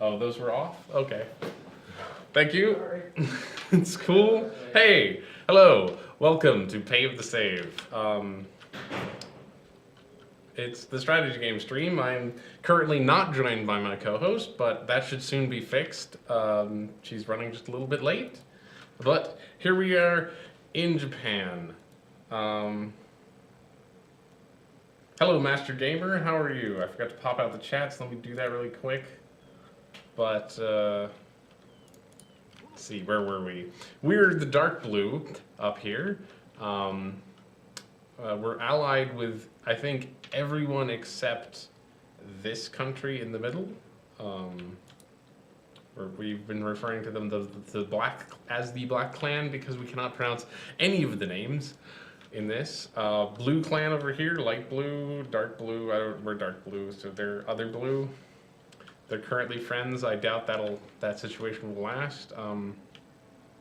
Oh, those were off? Okay. Thank you. It's cool. Hey, hello. Welcome to Pave the Save. It's the strategy game stream. I'm currently not joined by my co-host, but that should soon be fixed. She's running just a little bit late. But here we are in Japan. Hello, Master Gamer. How are you? I forgot to pop out the chat, so let me do that really quick. But, let's see, where were we? We're the dark blue up here. We're allied with, I think, everyone except this country in the middle. We've been referring to them as the Black Clan because we cannot pronounce any of the names in this. Blue Clan over here, light blue, dark blue. We're dark blue, so they're other blue. They're currently friends. I doubt that situation will last.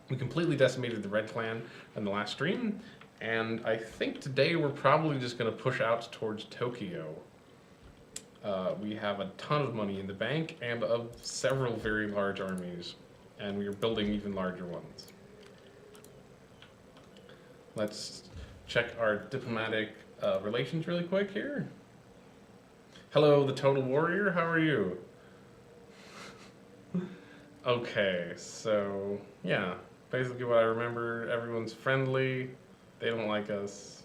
We completely decimated the Red Clan in the last stream, and I think today we're probably just going to push out towards Tokyo. We have a ton of money in the bank and of several very large armies, and we are building even larger ones. Let's check our diplomatic relations really quick here. Hello, the Total Warrior. How are you? Okay, so yeah, basically what I remember, everyone's friendly, they don't like us.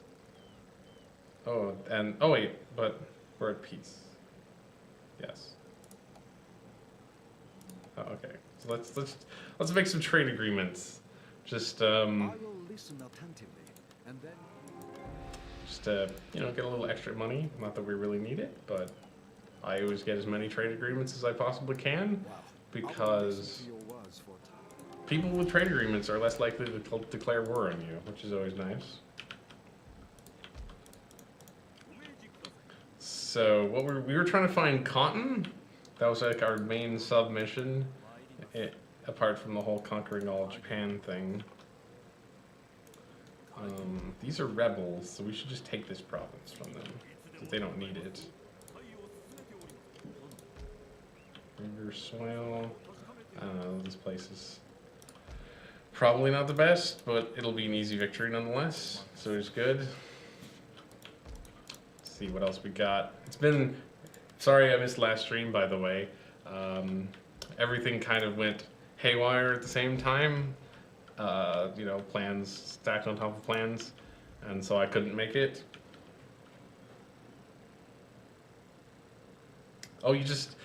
Oh, and oh wait, but we're at peace. Yes. Oh, okay. So let's make some trade agreements. Just I will listen attentively, and then you know, get a little extra money. Not that we really need it, but I always get as many trade agreements as I possibly can, because people with trade agreements are less likely to declare war on you, which is always nice. So we were trying to find cotton. That was like our main submission, apart from the whole conquering all of Japan thing. These are rebels, so we should just take this province from them, because they don't need it. River soil. I don't know, this place is probably not the best, but it'll be an easy victory nonetheless, so it's good. Let's see what else we got. It's been, sorry I missed last stream, by the way. Everything kind of went haywire at the same time. You know, plans stacked on top of plans, and so I couldn't make it. Oh,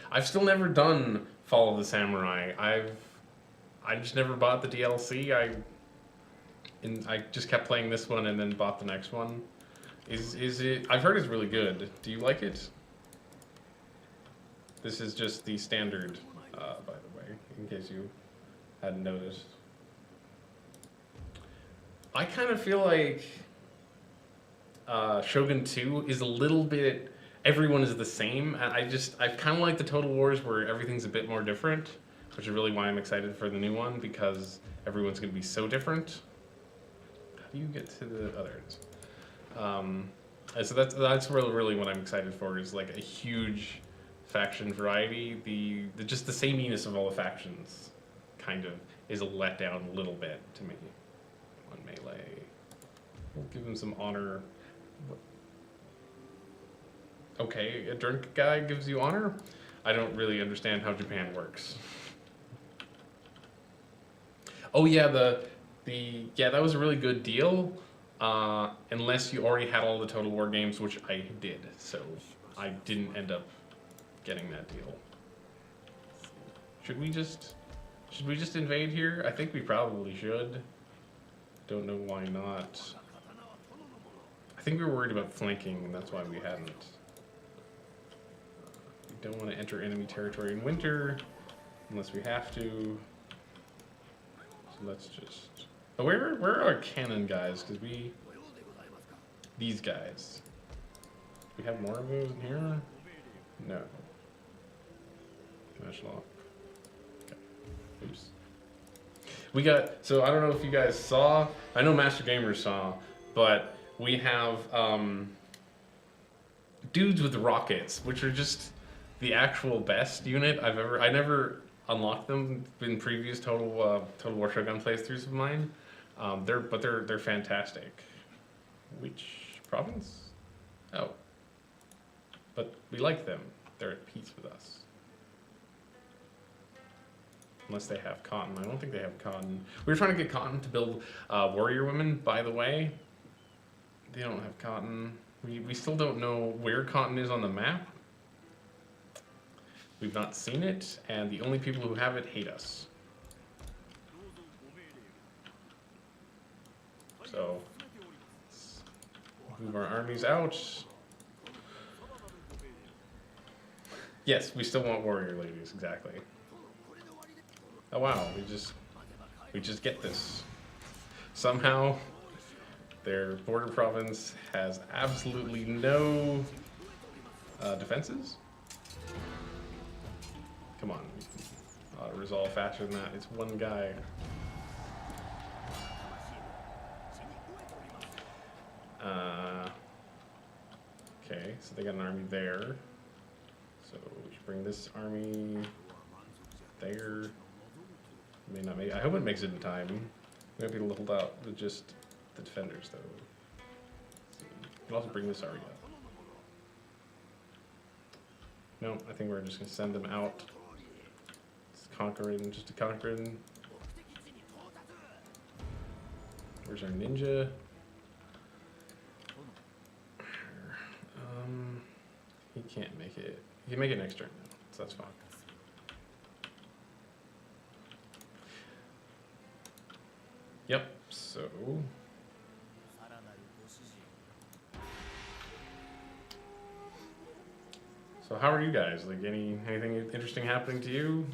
I've still never done Fall of the Samurai. I just never bought the DLC. I just kept playing this one and then bought the next one. Is it? I've heard it's really good. Do you like it? This is just the standard, by the way, in case you hadn't noticed. I kind of feel like Shogun 2 is a little bit, everyone is the same, and I kind of like the Total Wars where everything's a bit more different, which is really why I'm excited for the new one, because everyone's going to be so different. How do you get to the others? So that's really what I'm excited for, is like a huge faction variety. Just the sameness of all the factions kind of is a letdown a little bit to me. On melee. We'll give him some honor. Okay, a drunk guy gives you honor? I don't really understand how Japan works. Oh yeah, yeah, that was a really good deal. Unless you already had all the Total War games, which I did, so I didn't end up getting that deal. Should we just invade here? I think we probably should. Don't know why not. I think we were worried about flanking, and that's why we hadn't. We don't want to enter enemy territory in winter, unless we have to. So let's just... Oh, where are our cannon guys? Because these guys. We have more of those in here? No. Smash lock. Okay. Oops. We got, so I don't know if you guys saw, I know Master Gamer saw, but we have dudes with rockets, which are just the actual best unit I've ever. I never unlocked them in previous Total War Shogun playthroughs of mine. They're fantastic. Which province? Oh, but we like them. They're at peace with us. Unless they have cotton. I don't think they have cotton. We were trying to get cotton to build warrior women, by the way. They don't have cotton. We still don't know where cotton is on the map. We've not seen it, and the only people who have it hate us. So, let's move our armies out. Yes, we still want warrior ladies, exactly. Oh wow, we just get this. Somehow, their border province has absolutely no defenses. Come on, we can resolve faster than that. It's one guy. Okay, so they got an army there. So we should bring this army there. May not make. I hope it makes it in time. We might be a little out with just the defenders, though. We can also bring this army up. No, I think we're just gonna send them out. It's conquering, just to conquer. Where's our ninja? He can't make it. He can make it next turn, though, so that's fine. Yep, so... So how are you guys? Like, anything interesting happening to you?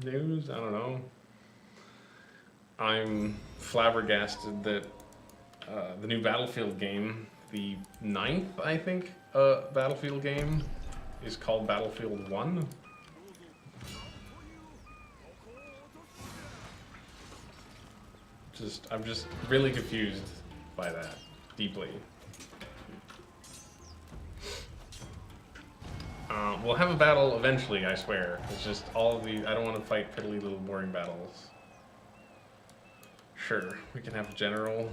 News? I don't know. I'm flabbergasted that the new Battlefield game, the 9th, I think, Battlefield game, is called Battlefield 1. I'm just really confused by that, deeply. We'll have a battle eventually, I swear. It's just all of the, I don't want to fight piddly little boring battles. Sure, we can have a general.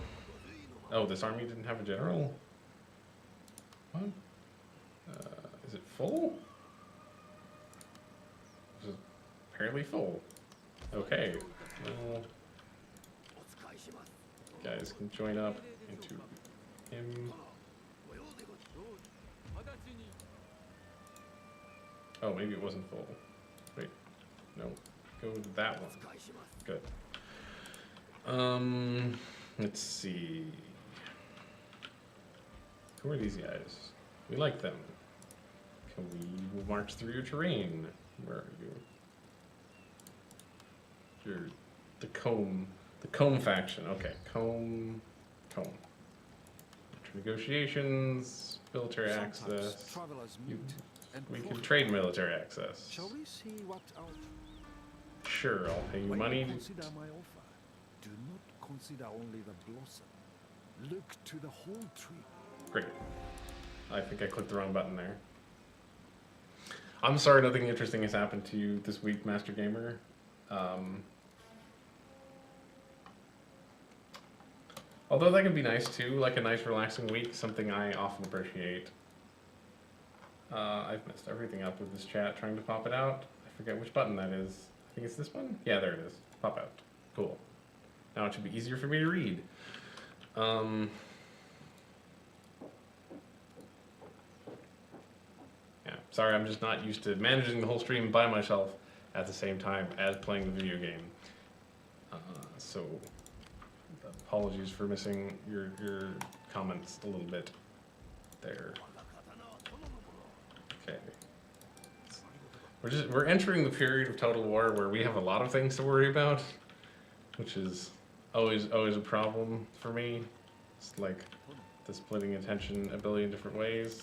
Oh, this army didn't have a general? What? Is it full? It's apparently full. Okay, well, guys can join up into him. Oh, maybe it wasn't full. Wait, no, go to that one. Good. Let's see. Who are these guys? We like them. Can we march through your terrain? Where are you? You're the Comb faction. Okay, Comb. Negotiations, military access. We can trade military access. Shall we see what our... Sure, I'll pay you When money. you consider my offer, do not consider only the blossom. Look to the whole tree. Great. I think I clicked the wrong button there. I'm sorry nothing interesting has happened to you this week, Master Gamer. Although that can be nice too, like a nice relaxing week, something I often appreciate. I've messed everything up with this chat trying to pop it out. I forget which button that is. I think it's this one? Yeah, there it is. Pop out. Cool. Now it should be easier for me to read. Yeah, sorry, I'm just not used to managing the whole stream by myself at the same time as playing the video game. So, apologies for missing your comments a little bit there. Okay. We're entering the period of Total War where we have a lot of things to worry about, which is always a problem for me. It's like the splitting attention a billion different ways.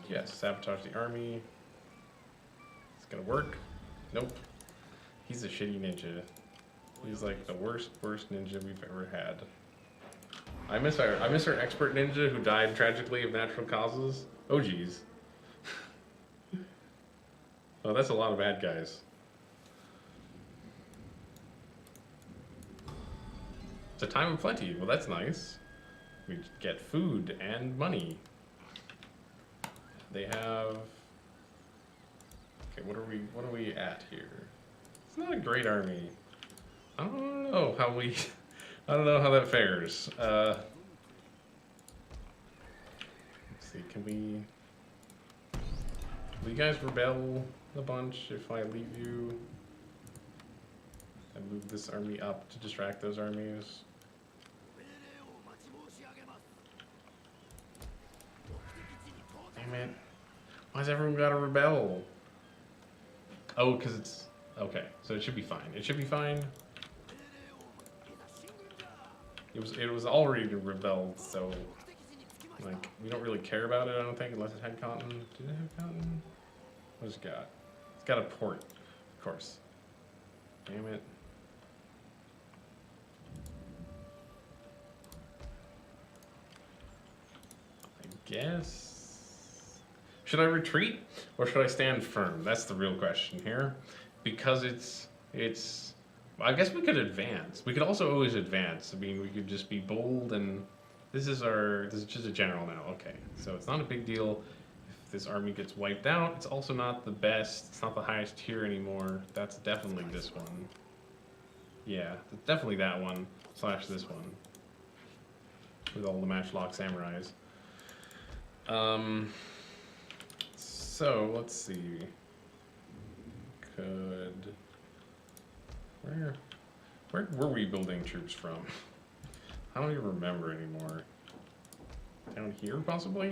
Yes, sabotage the army. It's gonna work. Nope. He's a shitty ninja. He's like the worst ninja we've ever had. I miss our expert ninja who died tragically of natural causes. Oh geez. Oh, that's a lot of bad guys. It's a time of plenty. Well, that's nice. We get food and money. They have. Okay, what are we at here? It's not a great army. I don't know how we. I don't know how that fares. Let's see. Will you guys rebel a bunch if I leave you? I move this army up to distract those armies. Damn it. Why's everyone gotta rebel? Oh, because it's... Okay, so it should be fine. It should be fine. It was already rebelled, so... Like, we don't really care about it, I don't think, unless it had cotton. Did it have cotton? What's it got? It's got a port, of course. Damn it. I guess... Should I retreat or should I stand firm? That's the real question here. Because it's I guess we could advance. We could also always advance. I mean, we could just be bold and this is just a general now. Okay. So it's not a big deal if this army gets wiped out. It's also not the best. It's not the highest tier anymore. That's definitely this one. Yeah, definitely that one / this one. With all the matchlock samurais. So let's see. Where were we building troops from? I don't even remember anymore. Down here, possibly?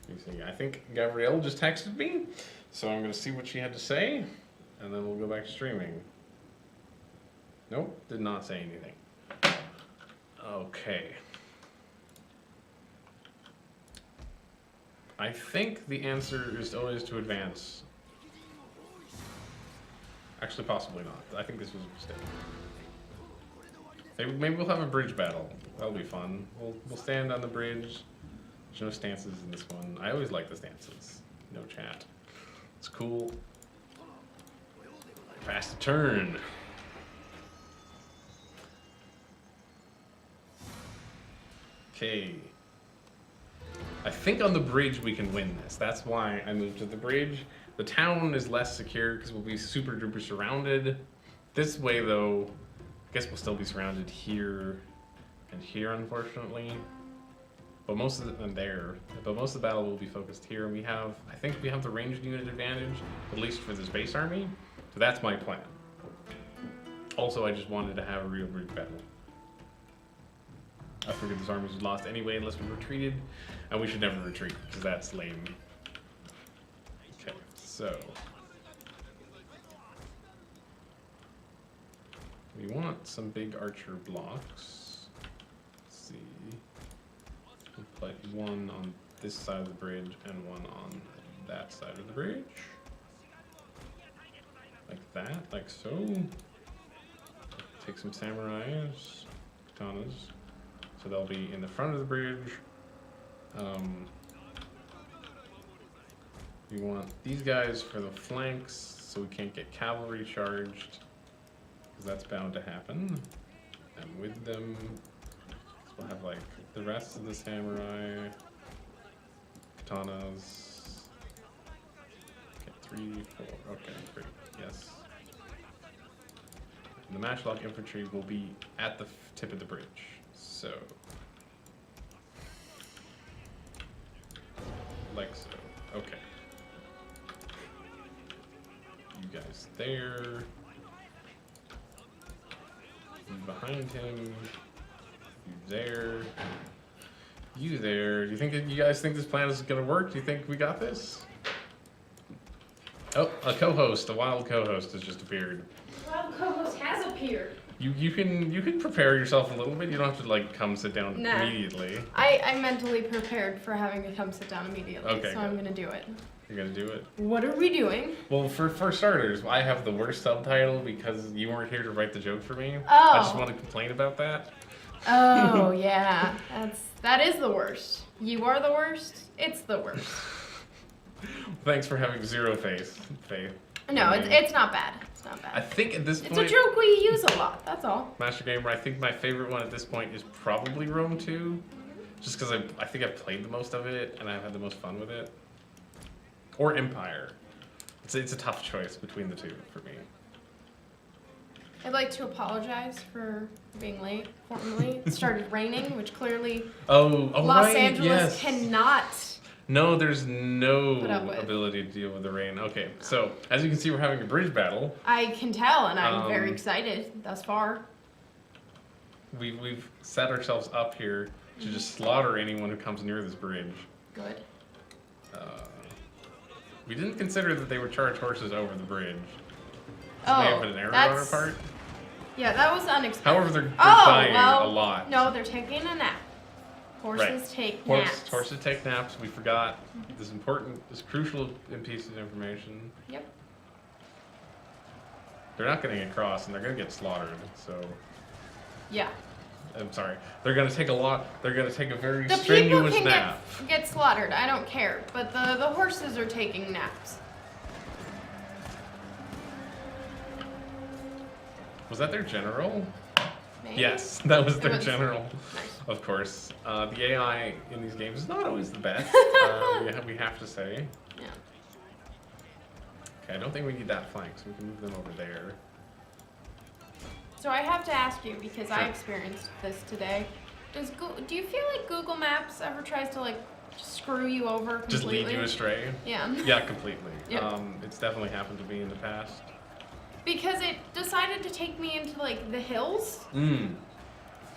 Let me see. I think Gavrielle just texted me, so I'm gonna see what she had to say, and then we'll go back to streaming. Nope, did not say anything. Okay. I think the answer is always to advance. Actually, possibly not. I think this was a mistake. Maybe we'll have a bridge battle. That'll be fun. We'll stand on the bridge. There's no stances in this one. I always like the stances. No chat. It's cool. Fast turn. Okay. I think on the bridge we can win this. That's why I moved to the bridge. The town is less secure because we'll be super duper surrounded. This way though, I guess we'll still be surrounded here and here, unfortunately. But most of the battle will be focused here. And I think we have the ranged unit advantage, at least for this base army. So that's my plan. Also, I just wanted to have a real bridge battle. I figured this army was lost anyway unless we retreated, and we should never retreat because that's lame. Okay, so we want some big archer blocks. Let's see. We'll put one on this side of the bridge and one on that side of the bridge. Like that, like so. Take some samurais, katanas. So they'll be in the front of the bridge. We want these guys for the flanks so we can't get cavalry charged, because that's bound to happen. And with them, so we'll have like the rest of the samurai, katanas. Okay, 3, 4, okay, great, yes. And the matchlock infantry will be at the tip of the bridge. So, like so, okay. You guys there, you behind him, you there, you there. Do you think you guys think this plan is gonna work? Do you think we got this? Oh, a co-host, a wild co-host has just appeared. Wild co-host has appeared. You can prepare yourself a little bit. You don't have to like come sit down Nah. immediately. I mentally prepared for having to come sit down immediately, Okay, so good. I'm gonna do it. You're gonna do it. What are we doing? Well, for starters, I have the worst subtitle because you weren't here to write the joke for me. Oh. I just want to complain about that. Oh yeah, that is the worst. You are the worst. It's the worst. Thanks for having zero faith. No, it's not bad. It's not I bad. think at this It's point, a joke we use a lot. That's all. Master Gamer, I think my favorite one at this point is probably Rome 2. Just because I think I've played the most of it and I've had the most fun with it. Or Empire. It's a tough choice between the two for me. I'd like to apologize for being late, formally. It started raining, which clearly Oh, Los right, Angeles yes. cannot. No, there's no Put up with. ability to deal with the rain. Okay, so as you can see, we're having a bridge battle. I can tell, and I'm very Um, excited thus far. We've set ourselves up here to just slaughter anyone who comes near this bridge. Good. We didn't consider that they would charge horses over the bridge. This Oh, may have been an error on our that's- part. Yeah, that was unexpected. However, they're oh, dying well, a lot. No, they're taking a nap. Horses Right. take naps. Horses take naps. We forgot this crucial piece of information. Yep. They're not getting across, and they're going to get slaughtered. So, Yeah. I'm sorry. They're going to take a lot. They're going to take a very The people strenuous can nap. get slaughtered. I don't care. But the horses are taking naps. Was that their general? Maybe? Yes, that was their was- general. Nice. Of course. The AI in these games is not always the best. We have to say. Yeah. Okay, I don't think we need that flank, so we can move them over there. So I have to ask you, because I Sure. experienced this today. Do you feel like Google Maps ever tries to like just screw you over completely? Just lead you astray? Yeah. Yeah, completely. Yep. It's definitely happened to me in the past. Because it decided to take me into like the hills, Mm.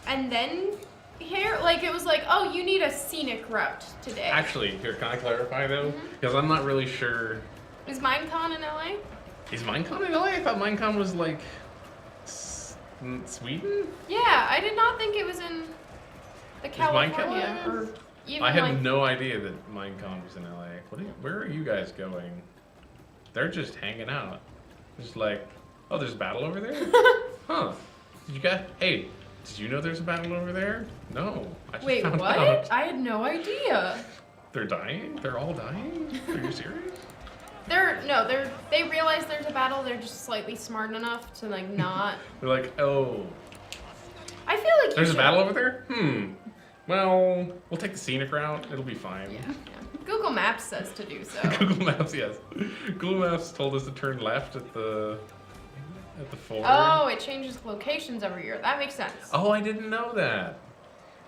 and then here, like it was like, oh, you need a scenic route today. Actually, here, can I clarify though? Mm-hmm. Because I'm not really sure. Is Minecon in LA? Is Minecon in LA? I thought Minecon was like Sweden? Yeah, I did not think it was in the Minecon California LA? or even I had like. no idea that Minecon was in LA. Where are you guys going? They're just hanging out. Just like, oh, there's a battle over there? Huh. Did you guys, hey, did you know there's a battle over there? No. I just Wait, found what? out. I had no idea. They're dying? They're all dying? Are you serious? They realize there's a battle. They're just slightly smart enough to like not. They're like, oh, I feel like there's you a should- battle over there? Well, we'll take the scenic route. It'll be fine. Yeah, yeah. Google Maps says to do so. Google Maps, yes. Google Maps told us to turn left at the ford. Oh, it changes locations every year. That makes sense. Oh, I didn't know that.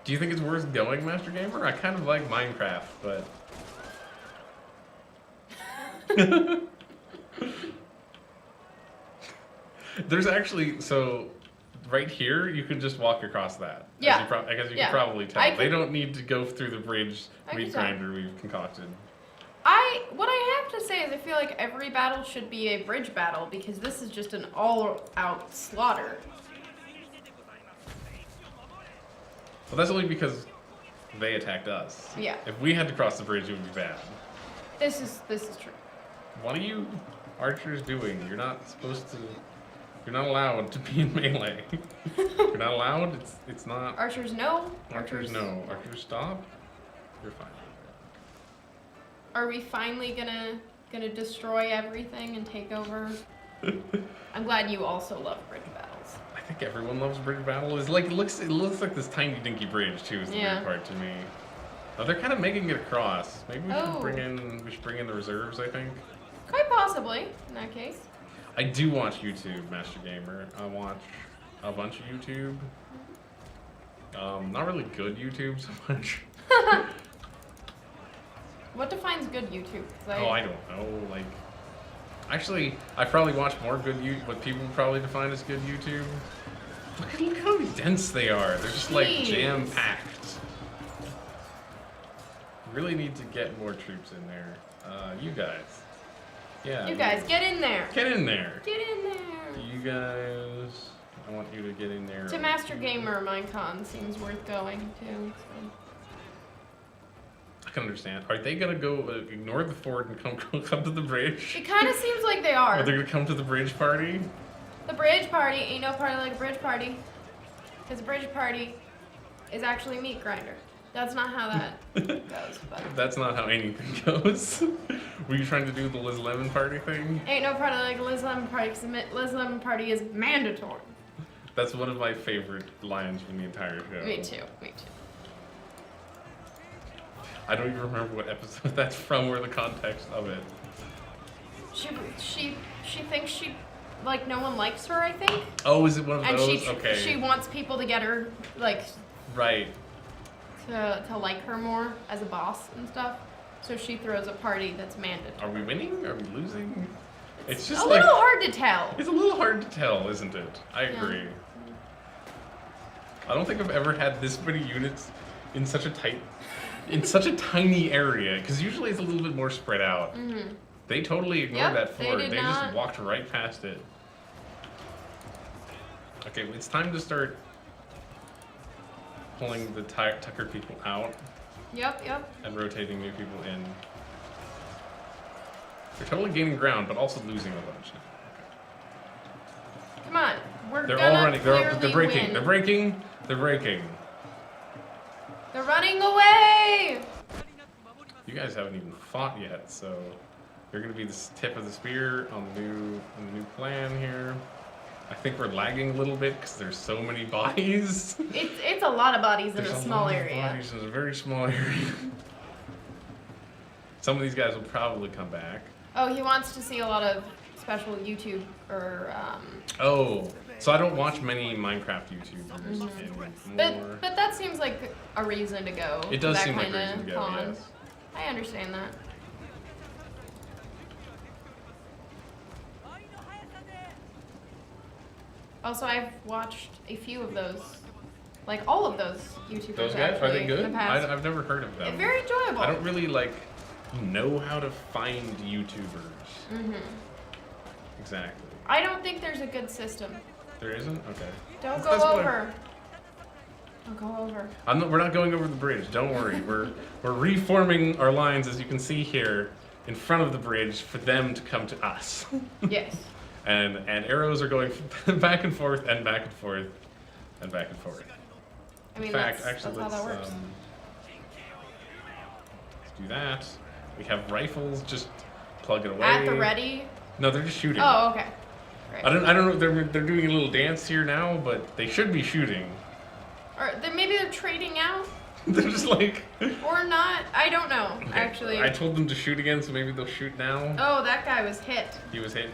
Do you think it's worth going, Master Gamer? I kind of like Minecraft, but... There's actually, so right here, you can just walk across that. Yeah. I guess you Yeah. can probably tell. I They can- don't need to go through the bridge I meat can tell. grinder we've concocted. What I have to say is I feel like every battle should be a bridge battle because this is just an all-out slaughter. Well, that's only because they attacked us. Yeah. If we had to cross the bridge, it would be bad. This is true. What are you archers doing? You're not supposed to... You're not allowed to be in melee. You're not allowed? It's not... Archers, no. Archers, no. Archers, stop. You're fine. Are we finally gonna destroy everything and take over? I'm glad you also love bridge battles. I think everyone loves bridge battle. It's like it looks like this tiny dinky bridge too. Is the Yeah. weird part to me. Oh, they're kind of making it across. Maybe we Oh. should bring in the reserves. I think. Quite possibly, in that case. I do watch YouTube, Master Gamer. I watch a bunch of YouTube. Not really good YouTube so much. What defines good YouTube? 'Cause Oh, I don't know. Like, actually, I probably watch more what people probably define as good YouTube. Look how dense they are. They're just like Jeez. jam packed. Really need to get more troops in there. You guys. Yeah. You guys, get in there. Get in there. Get in there. You guys. I want you to get in there. To Master Gamer, Minecon seems worth going to. So. I can understand. Are they gonna go ignore the fort and come to the bridge? It kind of seems like they Are are. they gonna come to the bridge party? The bridge party ain't no party like a bridge party. Because a bridge party is actually a meat grinder. That's not how that goes, but That's not how anything goes. Were you trying to do the Liz Lemon party thing? ain't no part of like Liz Lemon Party, 'cause Liz Lemon Party is mandatory. That's one of my favorite lines from the entire show. Me too, me too. I don't even remember what episode that's from or the context of it. She thinks she, like, no one likes her, I think. Oh, is it one of And those? Okay. she wants people to get her, like, Right. to like her more as a boss and stuff. So she throws a party that's mandatory. Are we winning? Are we losing? It's just a like little hard to tell. it's a little hard to tell, isn't it? I Yeah. agree. I don't think I've ever had this many units in such a tiny area. Because usually it's a little bit more spread out. Mm-hmm. They totally ignored Yep, that they fort. did They just not. walked right past it. Okay, it's time to start pulling the Tucker people out Yep. and rotating new people in. They're totally gaining ground, but also losing a bunch now. Come on, we're They're gonna all running. They're clearly breaking. win. They're breaking. They're breaking. They're running away. You guys haven't even fought yet, so you're gonna be the tip of the spear on the new plan here. I think we're lagging a little bit because there's so many bodies. It's a lot of bodies in There's a small lot of area. Bodies in a very small area. Some of these guys will probably come back. Oh, he wants to see a lot of special YouTube or Oh, so I don't watch many Minecraft YouTubers anymore. but that seems like a reason to go. It does that seem like a kinda reason to go, con. yes. I understand that. Also, I've watched a few of those, like all of those YouTubers. Those guys, are they actually, good? In the past. I've never heard of them. Very enjoyable. I don't really know how to find YouTubers. Mm-hmm. Exactly. I don't think there's a good system. There isn't? Okay. Don't That's go what over. Don't go over. We're not going over the bridge. Don't worry. we're reforming our lines, as you can see here, in front of the bridge for them to come to us. Yes. and arrows are going back and forth and back and forth and back and forth. I mean, In fact, that's actually, how that let's works. do that. We have rifles. Just plug it away. At the ready. No, they're just shooting. Oh, okay. Right. I don't know. They're doing a little dance here now, but they should be shooting. Or maybe they're trading out They're just like. or not. I don't know. Okay, Actually. I told them to shoot again, so maybe they'll shoot now. Oh, that guy was hit. He was hit.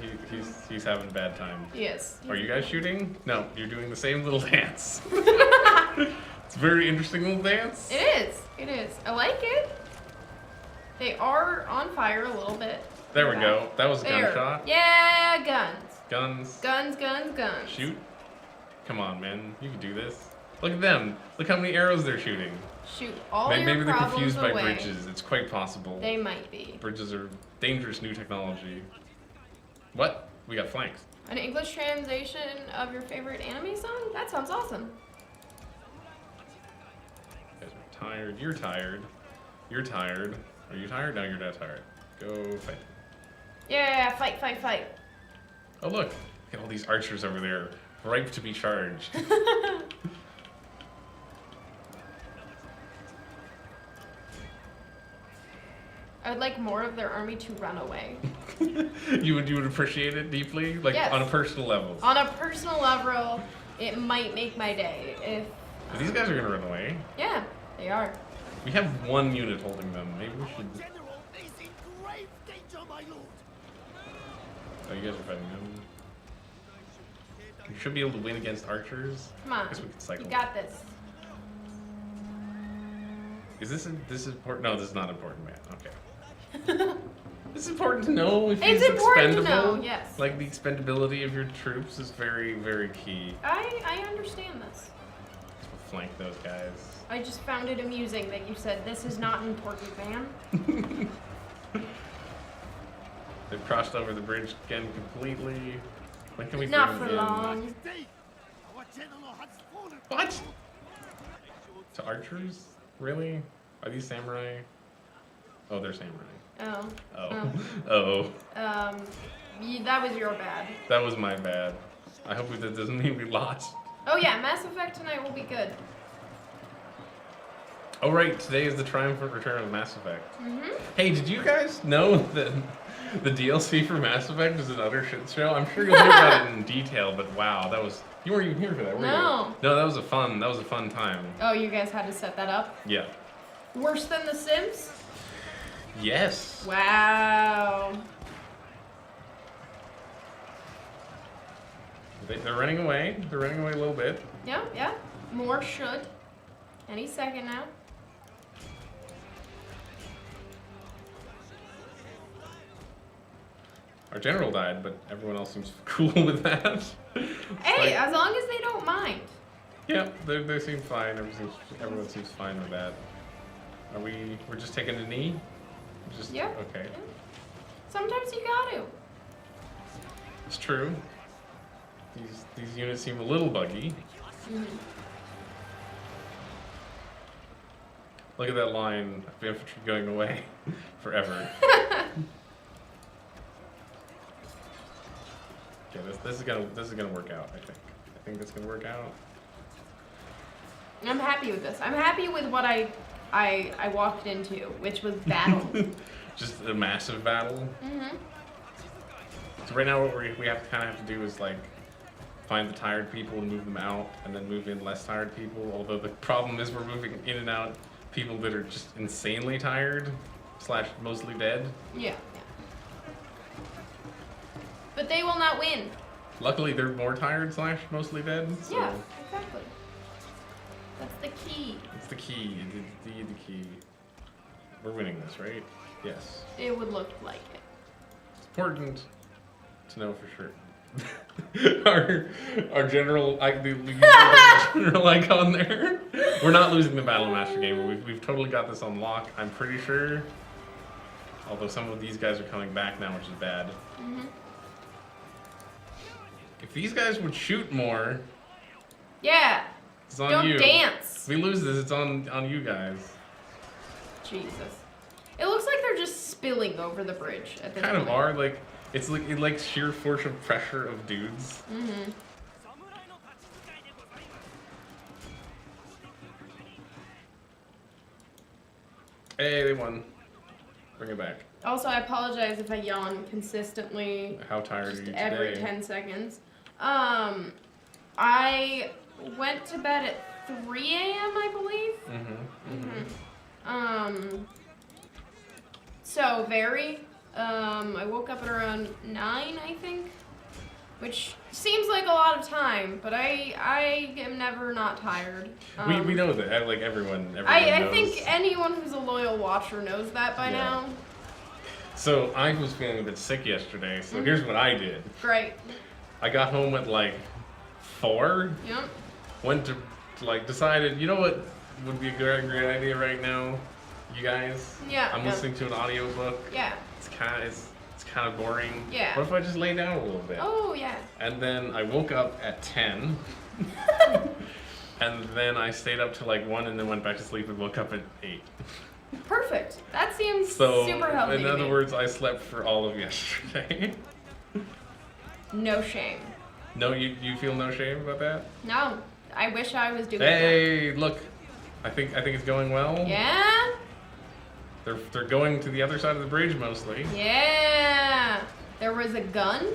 He's having a bad time. Yes. Are you guys shooting? No, you're doing the same little dance. It's a very interesting little dance. It is. It is. I like it. They are on fire a little bit. There we go. That was a There. gunshot. Yeah, guns. Guns. Guns, guns, guns. Shoot. Come on, man. You can do this. Look at them. Look how many arrows they're shooting. Shoot all Maybe your they're problems confused by away. bridges. It's quite possible. They might be. Bridges are dangerous new technology. What? We got flanks. An English translation of your favorite anime song? That sounds awesome. You guys are tired. You're tired. You're tired. Are you tired? No, you're not tired. Go fight. Yeah, fight, fight, fight. Oh, look. Look at all these archers over there, ripe to be charged. I would like more of their army to run away. you would appreciate it deeply? Like, Yes. on a personal level? On a personal level, it might make my day if... But these guys are gonna run away. Yeah, they are. We have one unit holding them. Maybe we should... General is in grave danger, my lord. Oh, you guys are fighting them. You should be able to win against archers. Come on. I guess we could cycle. You got this. Is this important? No, this is not important, man. Okay. It's important to know if It's he's important to expendable. know, yes. Like, the expendability of your troops is very, very key. I understand this. We'll flank those guys. I just found it amusing that you said this is not important, man. They've crossed over the bridge again completely. When can we Not bring for them in? long. Today, our general has fallen. What? To archers? Really? Are these samurai? Oh, they're samurai. Oh. Oh. Oh. That was your bad. That was my bad. I hope that doesn't mean we lost. Oh yeah, Mass Effect tonight will be good. Oh right, today is the triumphant return of Mass Effect. Mm-hmm. Hey, did you guys know that the DLC for Mass Effect is an utter shit show? I'm sure you'll hear about it in detail, but wow, that was you weren't even here for that, were you? No. No, that was a fun time. Oh, you guys had to set that up? Yeah. Worse than The Sims? Yes. Wow. They're running away. They're running away a little bit. Yeah, yeah. More should. Any second now. Our general died, but everyone else seems cool with that. Hey, as long as they don't mind. Yeah, they seem fine. Everyone seems fine with that. We're just taking a knee? Just, Yeah. Okay. Yeah. Sometimes you gotta. It's true. These units seem a little buggy. Mm-hmm. Look at that line of infantry going away forever. Okay, this is gonna work out. I think it's gonna work out. I'm happy with this. I'm happy with what I walked into, which was battle. Just a massive battle. Mm-hmm. So right now, what we have to do is like find the tired people and move them out, and then move in less tired people. Although the problem is we're moving in and out people that are just insanely tired / mostly dead. Yeah. But they will not win. Luckily, they're more tired / mostly dead. So Yeah, exactly. That's the key. it's the key. The key. We're winning this, right? Yes. It would look like it. It's important to know for sure. our general, the general icon there. We're not losing the Battle Master game. We've totally got this on lock. I'm pretty sure. Although some of these guys are coming back now, which is bad. Mm-hmm. If these guys would shoot more, Yeah. it's on Don't you. dance. If we lose this, it's on you guys. Jesus. It looks like they're just spilling over the bridge at this Kind of point. are like it's like sheer force of pressure of dudes. Mm-hmm. Hey, they won. Bring it back. Also, I apologize if I yawn consistently. How tired are you Just today? every 10 seconds. I went to bed at 3 a.m., I believe. So very. I woke up at around 9, I think, which seems like a lot of time, but I am never not tired. We know that, like everyone I knows. think anyone who's a loyal watcher knows that by Yeah. now. So I was feeling a bit sick yesterday, so here's what I did. Great. I got home at like 4, Yep. went to decided, you know what would be a great idea right now, you guys? Yeah. I'm yeah. listening to an audiobook. Yeah. It's kind of boring. Yeah. What if I just lay down a little bit? Oh, yeah. And then I woke up at 10. And then I stayed up till like 1 and then went back to sleep and woke up at 8. Perfect. That seems So, super healthy. in to other me. words, I slept for all of yesterday. No shame. No, you feel no shame about that? No. I wish I was doing Hey, look. I think it's going well. that. Yeah? They're going to the other side of the bridge mostly. Yeah. There was a gun?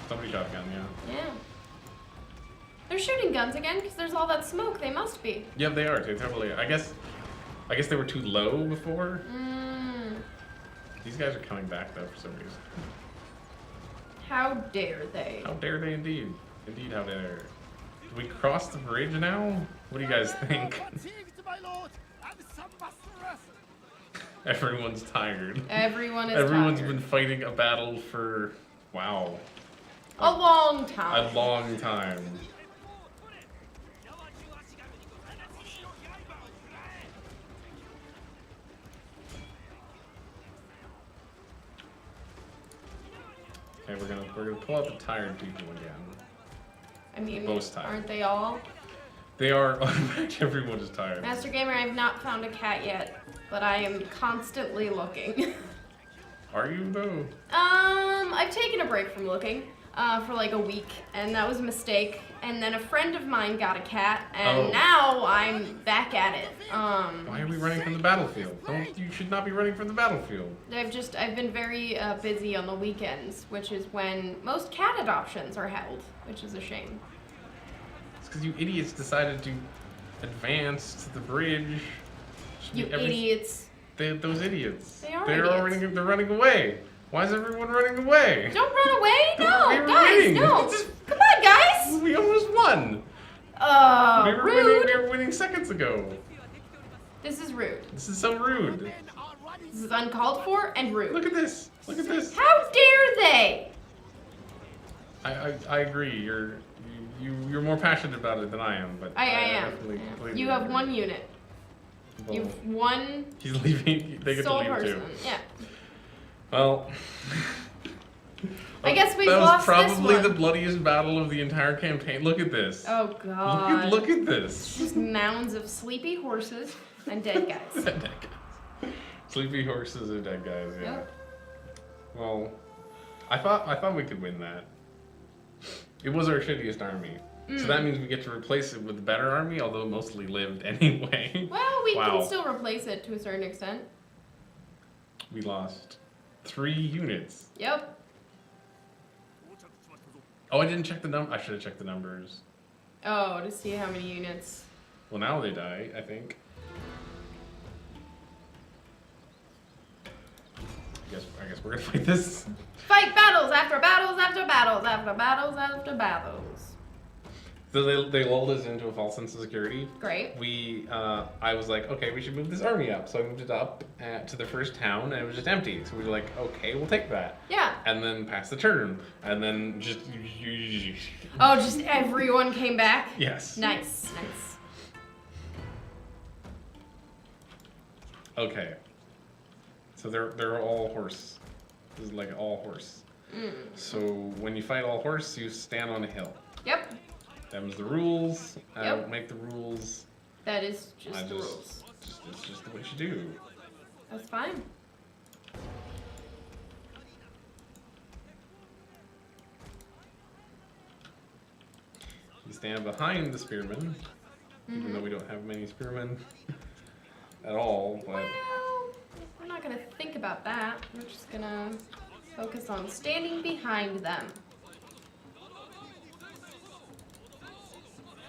Somebody shot a gun, yeah. Yeah. They're shooting guns again because there's all that smoke. They must be. Yep, they are. They totally are. I guess they were too low before. These guys are coming back though for some reason. How dare they? How dare they indeed? Indeed, how dare. Do we cross the bridge now? What do you guys think? Everyone's tired. Everyone is Everyone's tired. been fighting a battle for, wow, A long time. a long time. Okay, we're gonna pull out the tired people again. I mean, Most tired. aren't they all? They are. Everyone is tired. Master Gamer, I have not found a cat yet, but I am constantly looking. Are you though? I've taken a break from looking. for like a week, and that was a mistake. And then a friend of mine got a cat, and Oh. now I'm back at it. Why are we running from the battlefield? You should not be running from the battlefield. I've been very busy on the weekends, which is when most cat adoptions are held, which is a shame. It's because you idiots decided to advance to the bridge. You idiots. Those idiots. They are They're idiots. They're running away. Why is everyone running away? Don't run away! We No, were guys, winning. no! Come on, guys! We almost won. We were Rude. winning seconds ago. This is rude. This is so rude. This is uncalled for and rude. Look at this. Look at this. How dare they? I agree. You're more passionate about it than I am, but I am. definitely Yeah. completely You have agree. one unit. Well, You've one he's leaving. They get to sole leave person. too. Yeah. Well. I guess we've that was lost this probably one. the bloodiest battle of the entire campaign. Look at this. Oh god. Look at this. Just mounds of sleepy horses and dead guys. Dead guys. Sleepy horses and dead guys. Yeah. Yep. Well, I thought we could win that. It was our shittiest army. So that means we get to replace it with a better army, although it mostly lived anyway. Well, we Wow. can still replace it to a certain extent. We lost 3 units. Yep. Oh, I didn't check the I should have checked the numbers. Oh, to see how many units. Well, now they die, I think. I guess we're gonna fight this. Fight battles after battles after battles after battles after battles. So they lulled us into a false sense of security. Great. I was like, okay, we should move this army up. So I moved it up to the first town, and it was just empty. So we were like, okay, we'll take that. Yeah. And then pass the turn, and then just Oh, just everyone came back? yes. Nice, nice. Okay. So they're all horse. This is like all horse. So when you fight all horse, you stand on a hill. Yep. Them's the rules. I Yep. don't make the rules. That is just I the just- rules. It's just what you do. That's fine. You stand behind the spearmen, even though we don't have many spearmen at all. But Well, we're not gonna think about that. We're just gonna focus on standing behind them.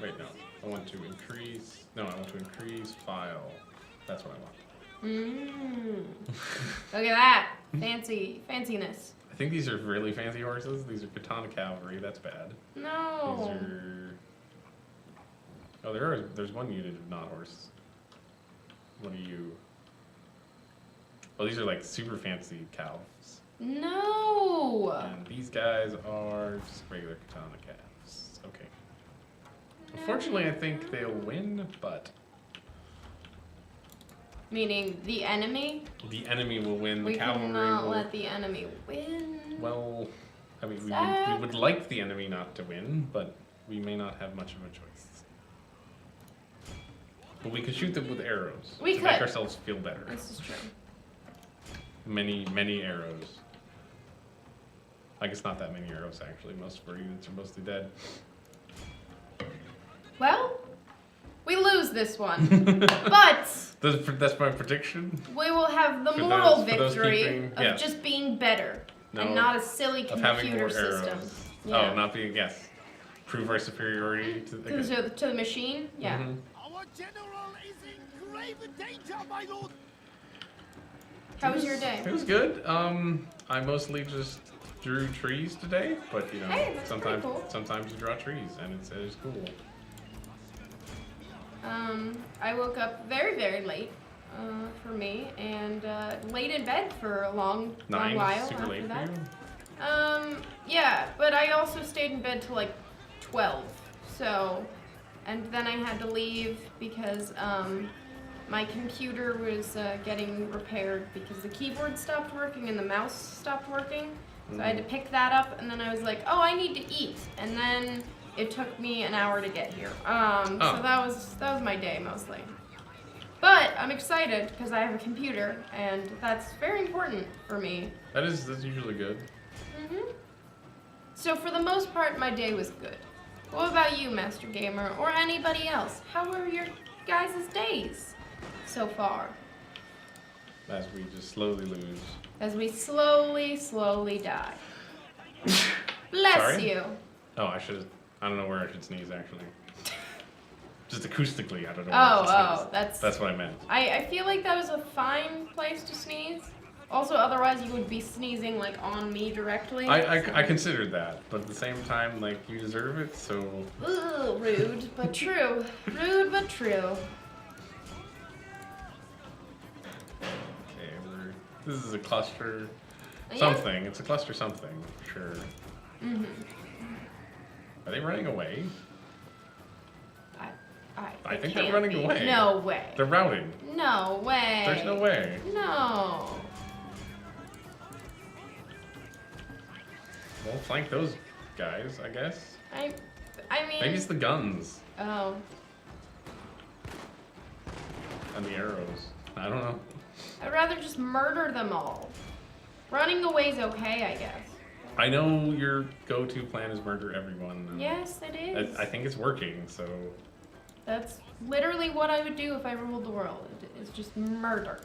wait, no. I want to increase. No, I want to increase file. That's what I want. Look at that. Fanciness. I think these are really fancy horses. These are katana cavalry. That's bad. No. These are. Oh, there's one unit of not horse. What are you? Oh, these are like super fancy calves. No. And these guys are just regular katana calves. Okay. Unfortunately, I think they'll win, but Meaning the enemy? the enemy will win. The We cavalry cannot will. let the enemy win. Well, I mean, we Sad. would like the enemy not to win, but we may not have much of a choice. But we could shoot them with arrows We to make could. ourselves feel better. This is true. Many arrows. I guess not that many arrows actually. Most of our units are mostly dead. Well, we lose this one. But That's my prediction. we will have the For moral those victory keeping- of yes. just being better. No, and not a silly of having computer more system. arrows. Yeah. Oh, not being yes. Prove our superiority to the. To the machine? Yeah. Mhm. Our general is in grave danger, my lord. How was your day? It was good. I mostly just drew trees today, but you know, Hey, that's pretty cool. sometimes you draw trees, and it is cool. I woke up very, very late for me, and laid in bed for a long while Super after late that. for you. Yeah, but I also stayed in bed till like 12. So, and then I had to leave because my computer was getting repaired because the keyboard stopped working and the mouse stopped working. So I had to pick that up, and then I was like, oh, I need to eat, and then it took me an hour to get here. So that was my day mostly. But I'm excited because I have a computer, and that's very important for me. That's usually good. So for the most part, my day was good. What about you, Master Gamer, or anybody else? How were your guys' days so far? As we just slowly lose. As we slowly die. Bless Sorry? you. Oh, I don't know where I should sneeze, actually. Just acoustically, I don't know where I should sneeze. That's what I meant. I feel like that was a fine place to sneeze. Also, otherwise you would be sneezing, like, on me directly. I considered that, but at the same time, like, you deserve it, so... Ooh, rude, but true. Rude, but true. Okay, this is a cluster Yeah. something. It's a cluster something, sure. Mm-hmm. Are they running away? I They think they're can't running be. away. No way. They're routing. No way. There's no way. No. We'll flank those guys, I guess. I mean... Maybe it's the guns Oh. and the arrows. I don't know. I'd rather just murder them all. Running away's okay, I guess. I know your go-to plan is murder everyone. and Yes, it is. I think it's working, so... That's literally what I would do if I ruled the world. It's just murder.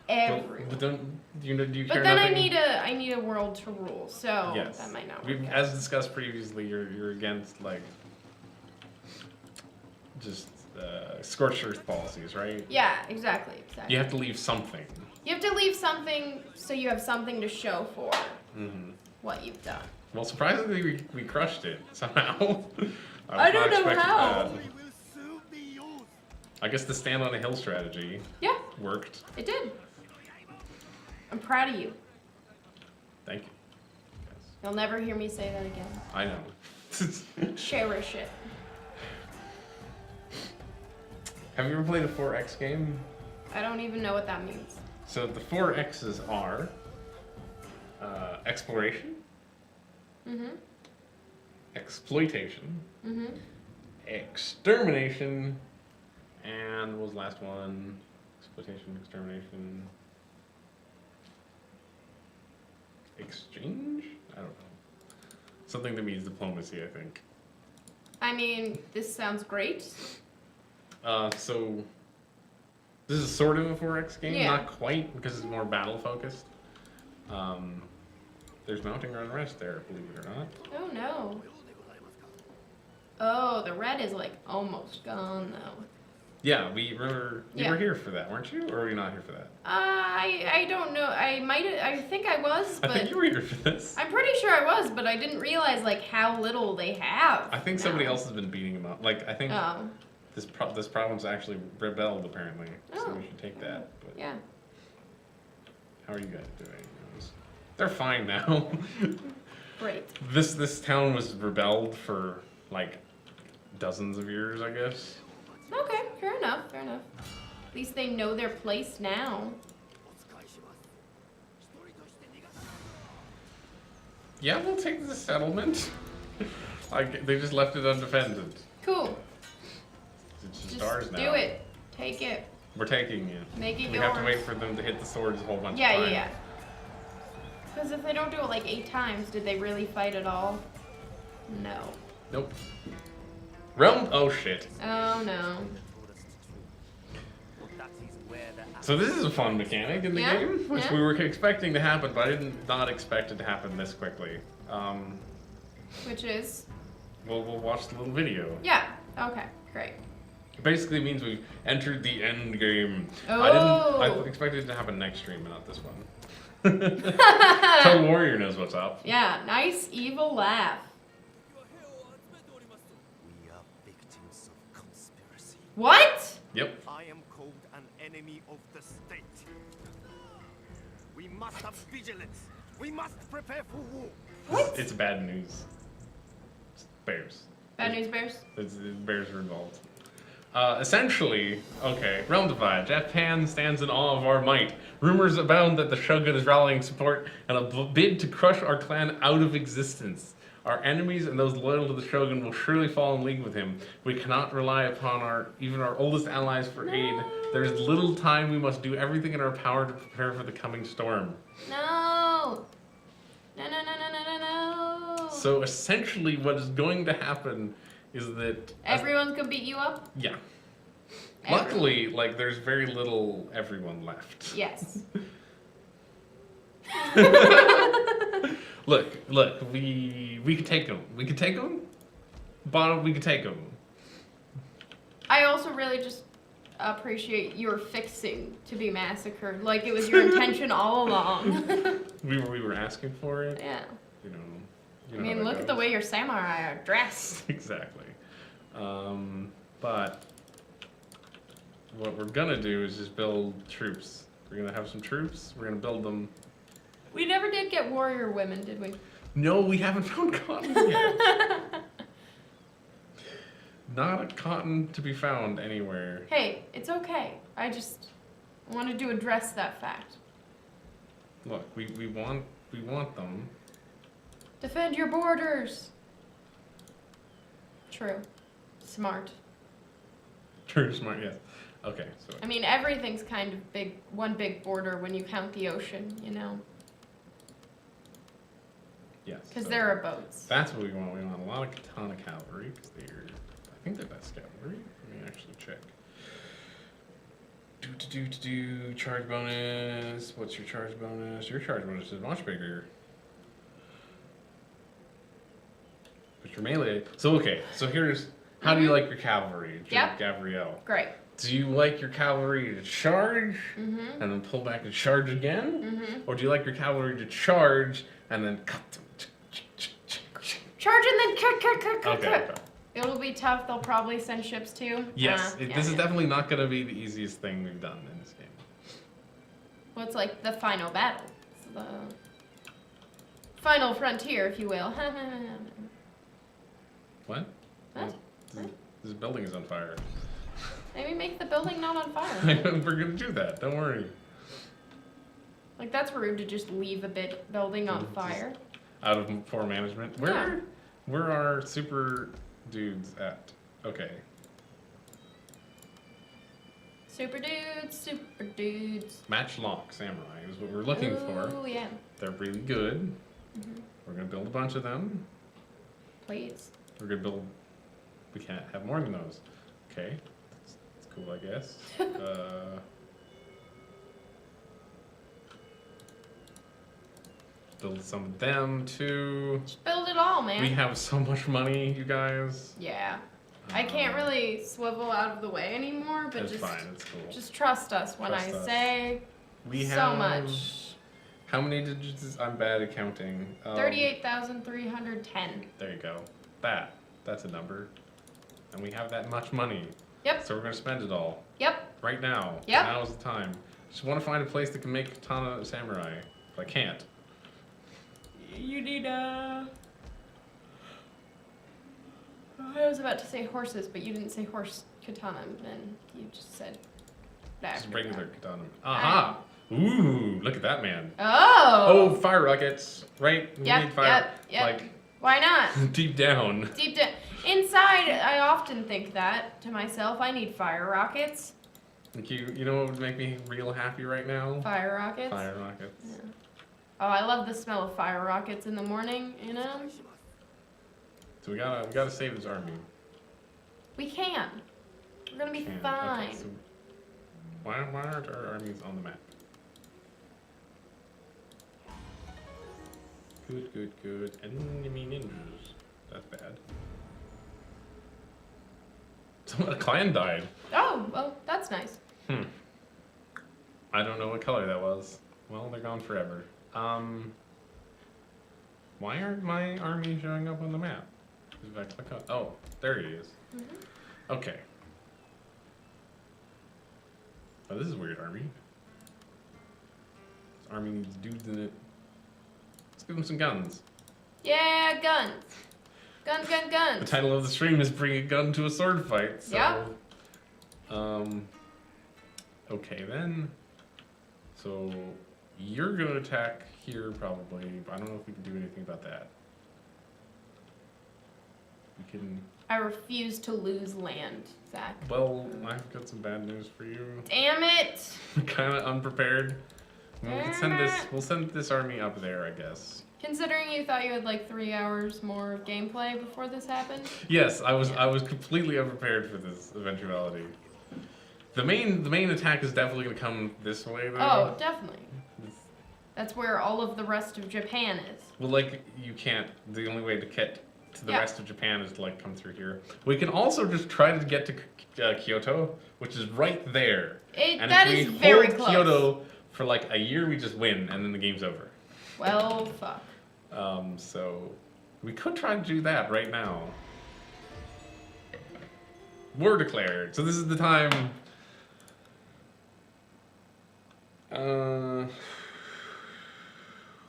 Everyone. But do you But care then nothing? I need a world to rule, so Yes. that might not work. out. As discussed previously, you're against, like, just scorched earth policies, right? Yeah, exactly. You have to leave something. You have to leave something so you have something to show for Mm-hmm. what you've done. Well, surprisingly, we crushed it somehow. I was don't not know expecting how. that. I guess the stand on a hill strategy Yeah, worked. it did. I'm proud of you. Thank you. Yes. You'll never hear me say that again. I know. Cherish it. Have you ever played a 4X game? I don't even know what that means. So the 4X's are exploration, Mm-hmm. exploitation, Mm-hmm. extermination, and what was the last one? Exploitation, extermination, exchange? I don't know. Something that means diplomacy, I think. I mean, this sounds great. So this is sort of a 4X game, Yeah. not quite, because it's more battle focused. There's mounting unrest there, believe it or not. Oh no. Oh, the red is like almost gone though. Yeah, you were here for that, weren't you? Or were you not here for that? I don't know. I think I was, but I think you were here for this. I'm pretty sure I was, but I didn't realize like how little they have. I think now. somebody else has been beating him up. Like, I think Oh. this province actually rebelled, apparently. So Oh. we should take that. But Yeah. how are you guys doing? They're fine now. Great. This town was rebelled for, like, dozens of years, I guess. Okay, fair enough, fair enough. At least they know their place now. Yeah, we'll take the settlement. Like, they just left it undefended. Cool. It's just Just ours now. do it. Take it. We're taking it. Make it We yours. have to wait for them to hit the swords a whole bunch Yeah, of yeah, times. yeah. Because if they don't do it like 8 times, did they really fight at all? No. Nope. Realm? Oh shit. Oh no. So this is a fun mechanic in the Yeah, game, which yeah. we were expecting to happen, but I did not expect it to happen this quickly. Which is? We'll watch the little video. Yeah. Okay, great. It basically means we've entered the end game. Oh. I expected it to happen next stream, but not this one. Total Warrior knows what's up. Yeah, nice evil laugh. We are victims of conspiracy. What? Yep. I am called an enemy of the state. We must have vigilance. We must prepare for war. What? It's bad news. It's bears. Bad news bears? Bears are involved. Essentially, okay, realm divide. Japan stands in awe of our might. Rumors abound that the Shogun is rallying support and a bid to crush our clan out of existence. Our enemies and those loyal to the Shogun will surely fall in league with him. We cannot rely upon even our oldest allies for aid. There is little time. We must do everything in our power to prepare for the coming storm. No. No, no, no, no, no, no, no. So essentially, what is going to happen is that Everyone's gonna beat you up? yeah. Everyone. Luckily, like there's very little everyone left. Yes. Look, we could take them. We could take them. Bottom, we could take them. I also really just appreciate your fixing to be massacred. Like it was your intention all along. We were asking for it. Yeah. You know. I mean, look at the way your samurai are dressed. Exactly. But what we're gonna do is just build troops. We're gonna have some troops. We're gonna build them. We never did get warrior women, did we? No, we haven't found cotton yet. Not a cotton to be found anywhere. Hey, it's okay. I just wanted to address that fact. Look, we want them. Defend your borders. True. Smart. True, smart, yes. Okay, so I mean, everything's kind of big, one big border when you count the ocean, you know? yes. Because so there are boats. That's what we want. We want a lot of katana cavalry because I think they're best cavalry. Let me actually check. Charge bonus. What's your charge bonus? Your charge bonus is much bigger. But your melee. So okay. So here's how do you like your cavalry, Yep. Gavrielle? Great. Do you like your cavalry to charge Mm-hmm. and then pull back and charge again, Mm-hmm. or do you like your cavalry to charge and then cut them? Charge and then cut. Okay. Okay. It'll be tough. They'll probably send ships too. Yes, Yeah, this is yeah. definitely not going to be the easiest thing we've done in this game. Well, it's like the final battle. It's the final frontier, if you will. What? What? This building is on fire. Maybe make the building not on fire. We're going to do that. Don't worry. Like, that's rude to just leave a building on fire. Out of poor management. Where are super dudes at? Okay. Super dudes. Matchlock samurai is what we're looking for. Oh, yeah. They're really good. Mm-hmm. We're going to build a bunch of them. Please. We're going to build... We can't have more than those. Okay. That's cool, I guess. Build some of them, too. Just build it all, man. We have so much money, you guys. Yeah. I can't really swivel out of the way anymore, but It's just fine, it's cool. just trust us when Trust I us. say We so have... much. How many digits is... I'm bad at counting. 38,310. There you go. That's a number. And we have that much money. Yep. So we're going to spend it all. Yep. Right now. Yep. Now is the time. Just want to find a place that can make katana samurai. If I can't. You need I was about to say horses, but you didn't say horse katana, and you just said that. Just regular katana. Aha! Ooh, look at that man. Oh! Oh, fire rockets. Right? We need Yep, fire. yep. Like, Why not? deep down. Deep down. Inside, I often think that to myself. I need fire rockets. Like you know what would make me real happy right now? Fire rockets. Fire rockets. Yeah. Oh, I love the smell of fire rockets in the morning, you know? So we gotta save this army. We can. We're gonna be Can. fine. Okay, so why aren't our armies on the map? Good. Enemy ninjas. That's bad. A clan died. Oh, well, that's nice. I don't know what color that was. Well, they're gone forever. Why aren't my army showing up on the map? If I click on... Oh, there he is. Mm-hmm. Okay. Oh, this is a weird army. This army needs dudes in it. Let's give them some guns. Yeah, guns. Guns. The title of the stream is Bring a Gun to a Sword Fight, so... Yep. Okay then. So, you're gonna attack here probably, but I don't know if we can do anything about that. We can... I refuse to lose land, Zach. Well, I've got some bad news for you. Damn it! Kinda unprepared. We'll send this army up there, I guess. Considering you thought you had like 3 hours more of gameplay before this happened. Yes, I was completely unprepared for this eventuality. The main attack is definitely gonna come this way though. Oh, definitely. That's where all of the rest of Japan is. Well, like, you can't, the only way to get to the rest of Japan is to, like, come through here. We can also just try to get to Kyoto, which is right there. That is very close. Kyoto for, like, a year, we just win, and then the game's over. Well, fuck. So, we could try to do that right now. War declared. So this is the time...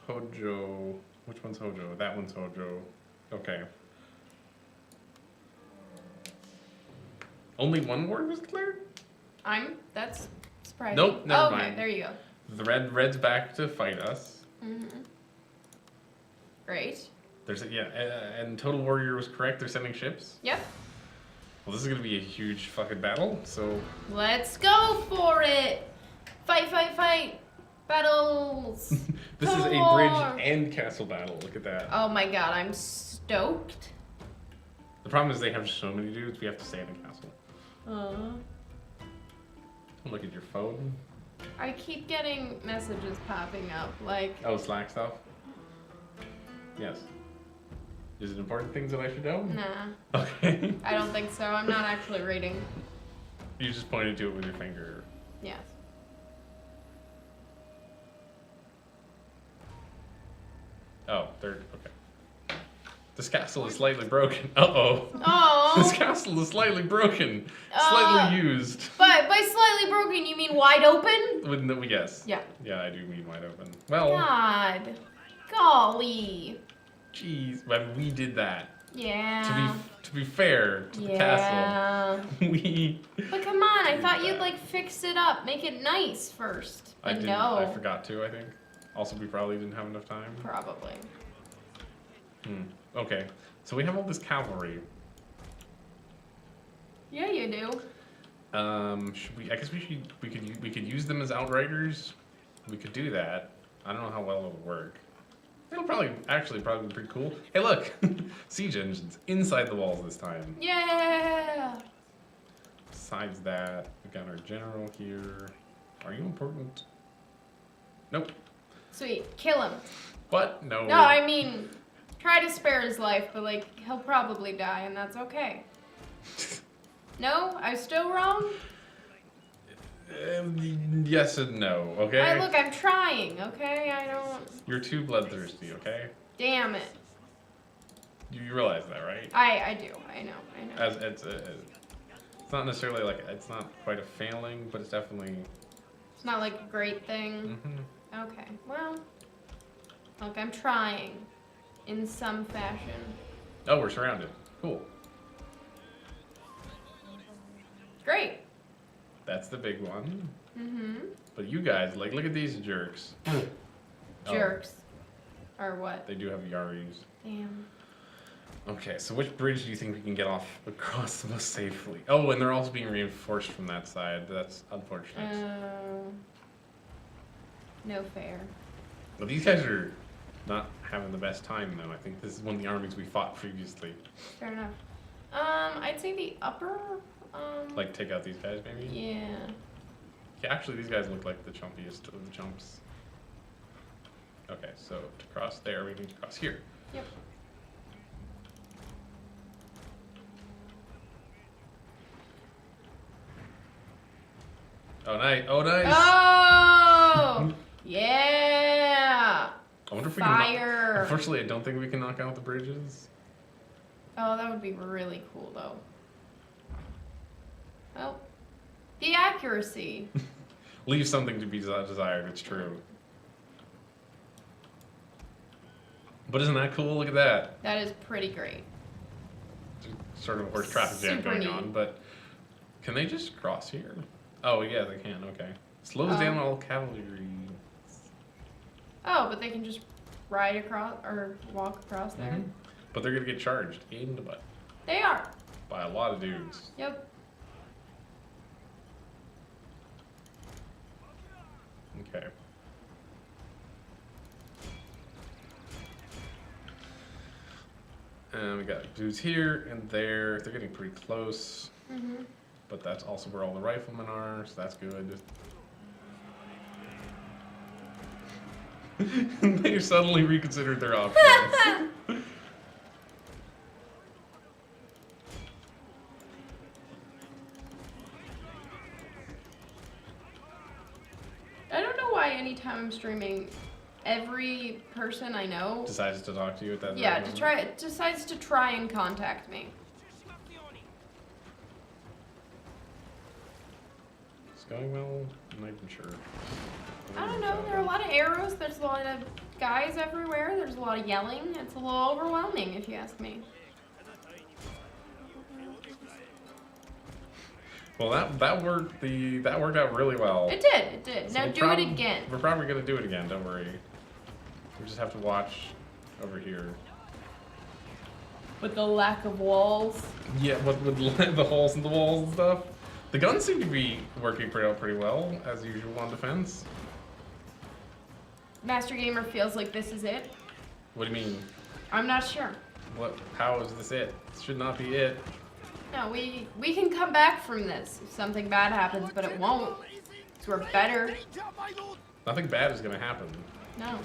Hojo. Which one's Hojo? That one's Hojo. Okay. Only one war was declared? That's surprising. Nope, never okay, mind. there you go. The red's back to fight us. Mm-hmm. Great. And Total Warrior was correct, they're sending ships? Yep. Well, this is gonna be a huge fucking battle, so... Let's go for it! Fight, fight, fight! Battles! This is a bridge and castle battle, look at that. Oh my god, I'm stoked. The problem is they have so many dudes, we have to stay in the castle. Don't look at your phone. I keep getting messages popping up, like... Oh, Slack stuff? Yes. Is it important things that I should know? Nah. Okay. I don't think so. I'm not actually reading. You just pointed to it with your finger. Yes. Oh, third. Okay. This castle is slightly broken. Uh-oh. Oh. This castle is slightly broken. Slightly used. But by slightly broken, you mean wide open? Yes. Yeah. Yeah, I do mean wide open. Well. God. Golly. Jeez. But we did that. Yeah. To be fair to the castle. We. But come on, I thought you'd like fix it up, make it nice first. I But didn't. no. I forgot to, I think. Also, we probably didn't have enough time. Probably. Okay, so we have all this cavalry. Yeah, you do. Should we? I guess we could use them as outriders. We could do that. I don't know how well it'll work. It'll probably be pretty cool. Hey, look, siege engines inside the walls this time. Yeah. Besides that, we got our general here. Are you important? Nope. Sweet. Kill him. What? No. No, I mean, try to spare his life, but like, he'll probably die, and that's okay. No? I'm still wrong? Yes and no, okay? Look, I'm trying, okay? I don't... You're too bloodthirsty, okay? Damn it. You realize that, right? I do. I know. It's not necessarily like, it's not quite a failing, but it's definitely... It's not like a great thing. Mm-hmm. Okay, well... Look, I'm trying. In some fashion. Oh, we're surrounded. Cool. Great. That's the big one. Mm-hmm. But you guys, like, look at these jerks. Jerks. Or what? They do have Yaris. Damn. Okay, so which bridge do you think we can get off across the most safely? Oh, and they're also being reinforced from that side. That's unfortunate. No fair. But these guys are not having the best time, though. I think this is one of the armies we fought previously. Fair enough. I'd say the upper, Like, take out these guys, maybe? Yeah. Yeah, actually, these guys look like the chumpiest of the chumps. Okay, so to cross there, we need to cross here. Yep. Oh, nice. Oh, nice. Oh! Yeah! I wonder if we Fire! can. Unfortunately, I don't think we can knock out the bridges. Oh, that would be really cool, though. Well, the accuracy. Leave something to be desired. It's true. But isn't that cool? Look at that. That is pretty great. Sort of a horse traffic jam Super going neat. on, but can they just cross here? Oh yeah, they can. Okay. Slows down all cavalry. Oh, but they can just ride across or walk across there. Mhm. But they're gonna get charged in the butt They are. by a lot of dudes. Yep. Okay. And we got dudes here and there. They're getting pretty close. Mm-hmm. But that's also where all the riflemen are, so that's good. They suddenly reconsidered their options. I don't know why anytime I'm streaming, every person I know Decides to talk to you at that yeah, moment. decides to try and contact me. It's going well? I'm not even sure. I don't know, there are a lot of arrows, there's a lot of guys everywhere, there's a lot of yelling. It's a little overwhelming if you ask me. Well, that worked out really well. It did. So Now we'll do prob- it again. We're probably gonna do it again. Don't worry. We just have to watch over here. With the lack of walls. Yeah, with the holes in the walls and stuff. The guns seem to be working pretty well as usual on defense. Master Gamer feels like this is it. What do you mean? I'm not sure. What? How is this it? This should not be it. No, we can come back from this if something bad happens, but it won't. So we're better. Nothing bad is gonna happen. No.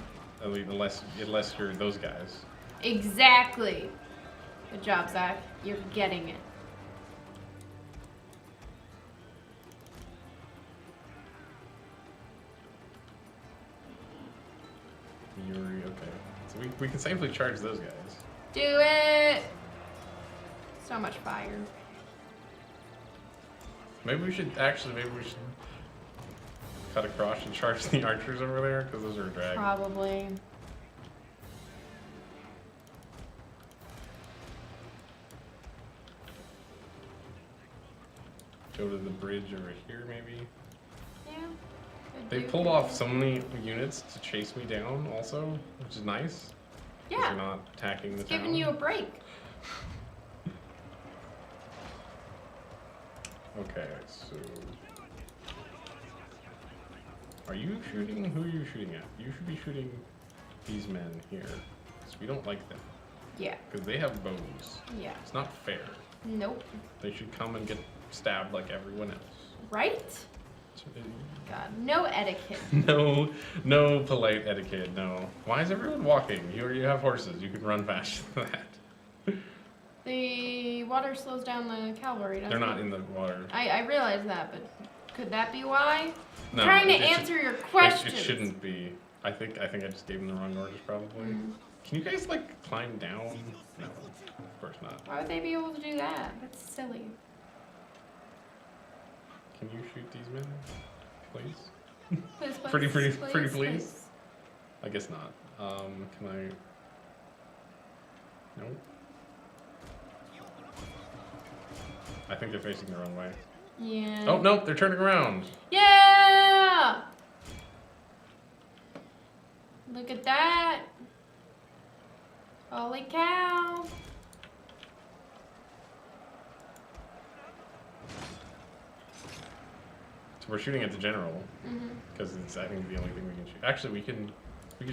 I mean, unless you're those guys. Exactly. Good job, Zach. You're getting it. Yuri, okay. So we can safely charge those guys. Do it! So much fire. Maybe we should cut across and charge the archers over there, because those are a drag. Probably. Go to the bridge over here, maybe. Yeah. They pulled off so many units to chase me down, also, which is nice. 'Cause Yeah. they're not attacking the It's town. giving you a break. Okay, so... Are you shooting? Who are you shooting at? You should be shooting these men here. Because we don't like them. Yeah. Because they have bows. Yeah. It's not fair. Nope. They should come and get stabbed like everyone else. Right? God, no etiquette. No polite etiquette, no. Why is everyone walking? You have horses. You can run faster than that. The water slows down the cavalry, doesn't They're not it? in the water. I realize that, but could that be why? No, Trying to it should- answer your questions. It shouldn't be. I think I just gave them the wrong orders, probably. Mm. Can you guys, like, climb down? No, of course not. Why would they be able to do that? That's silly. Can you shoot these men, please? Please, Pretty please. please. I guess not. Can I? Nope. I think they're facing the wrong way. Yeah. Oh, no, they're turning around. Yeah! Look at that. Holy cow. So we're shooting at the general, Mm-hmm. because it's, I think, the only thing we can shoot. Actually, we can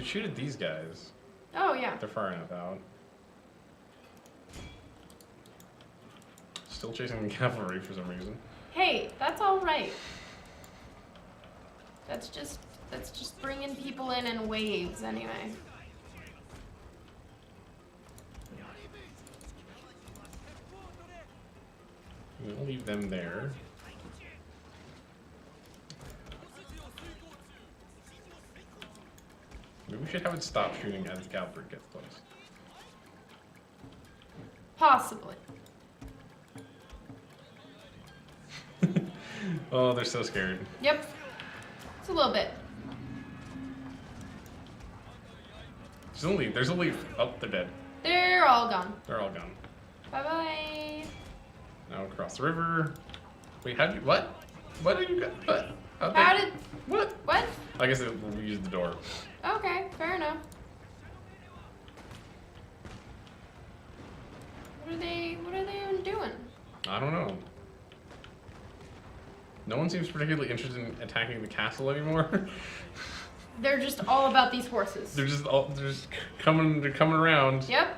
shoot at these guys. Oh, yeah. They're far enough out. Still chasing the cavalry for some reason. Hey, that's all right. That's just bringing people in waves anyway. We'll leave them there. Maybe we should have it stop shooting as the cavalry gets close. Possibly. Oh, they're so scared. Yep. It's a little bit. There's only, oh, they're dead. They're all gone. They're all gone. Bye-bye. Now across the river. Wait, how'd you, what? What did you got, what? How did... What? What? I guess we used the door. Okay, fair enough. What are they even doing? I don't know. No one seems particularly interested in attacking the castle anymore. They're just all about these horses. They're just coming around. Yep.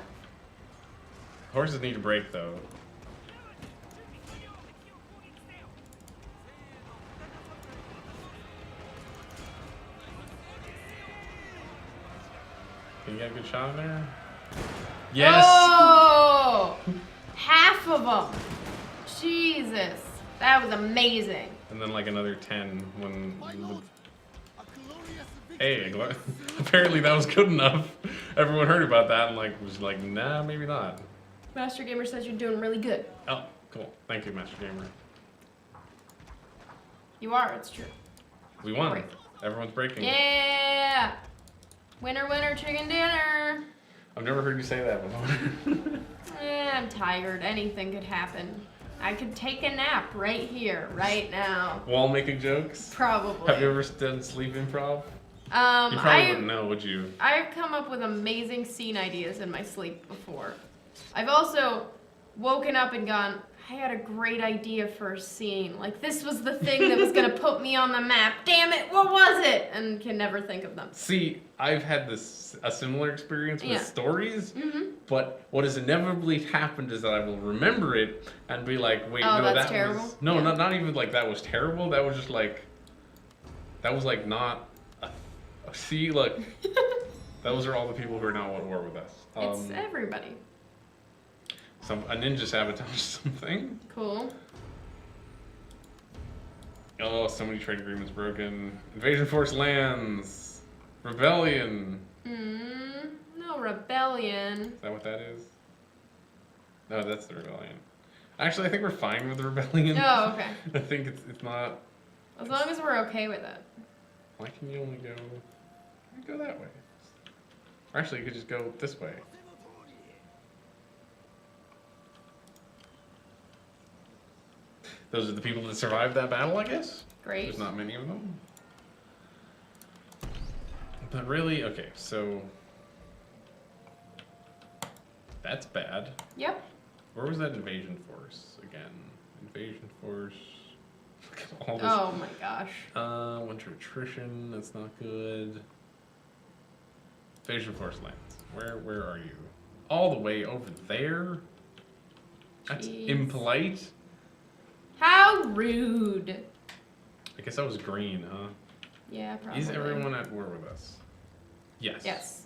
Horses need a break, though. Can you get a good shot in there? Yes! Oh! Half of them. Jesus. That was amazing. And then like another 10 when... Hey, apparently that was good enough. Everyone heard about that and like was like, nah, maybe not. Master Gamer says you're doing really good. Oh, cool. Thank you, Master Gamer. You are, it's true. We won. Break. Everyone's breaking. Yeah! Winner, winner, chicken dinner! I've never heard you say that before. I'm tired. Anything could happen. I could take a nap right here, right now. While making jokes? Probably. Have you ever done sleep improv? You probably wouldn't know, would you? I've come up with amazing scene ideas in my sleep before. I've also woken up and gone, I had a great idea for a scene. Like, this was the thing that was going to put me on the map. Damn it, what was it? And can never think of them. See, I've had a similar experience with stories, Mm-hmm. but what has inevitably happened is that I will remember it and be like, wait, Oh, no, that's that terrible? was... No, Yeah. not even like that was terrible. That was just like... That was like not... See, look. Those are all the people who are now at war with us. It's everybody. A ninja sabotaged something. Cool. Oh, so many trade agreements broken. Invasion force lands. Rebellion. No rebellion. Is that what that is? No, that's the rebellion. Actually, I think we're fine with the rebellion. Oh, okay. I think it's not. As long as we're okay with it. Why can you only go? You go that way. Or actually, you could just go this way. Those are the people that survived that battle, I guess? Great. There's not many of them. But really, okay, so... That's bad. Yep. Where was that invasion force again? Invasion force... Look at all this. Oh my gosh. Winter attrition, that's not good. Invasion force lands. Where are you? All the way over there? That's Jeez. impolite. How rude. I guess that was green, huh? Yeah, probably. Is everyone at war with us? Yes. Yes.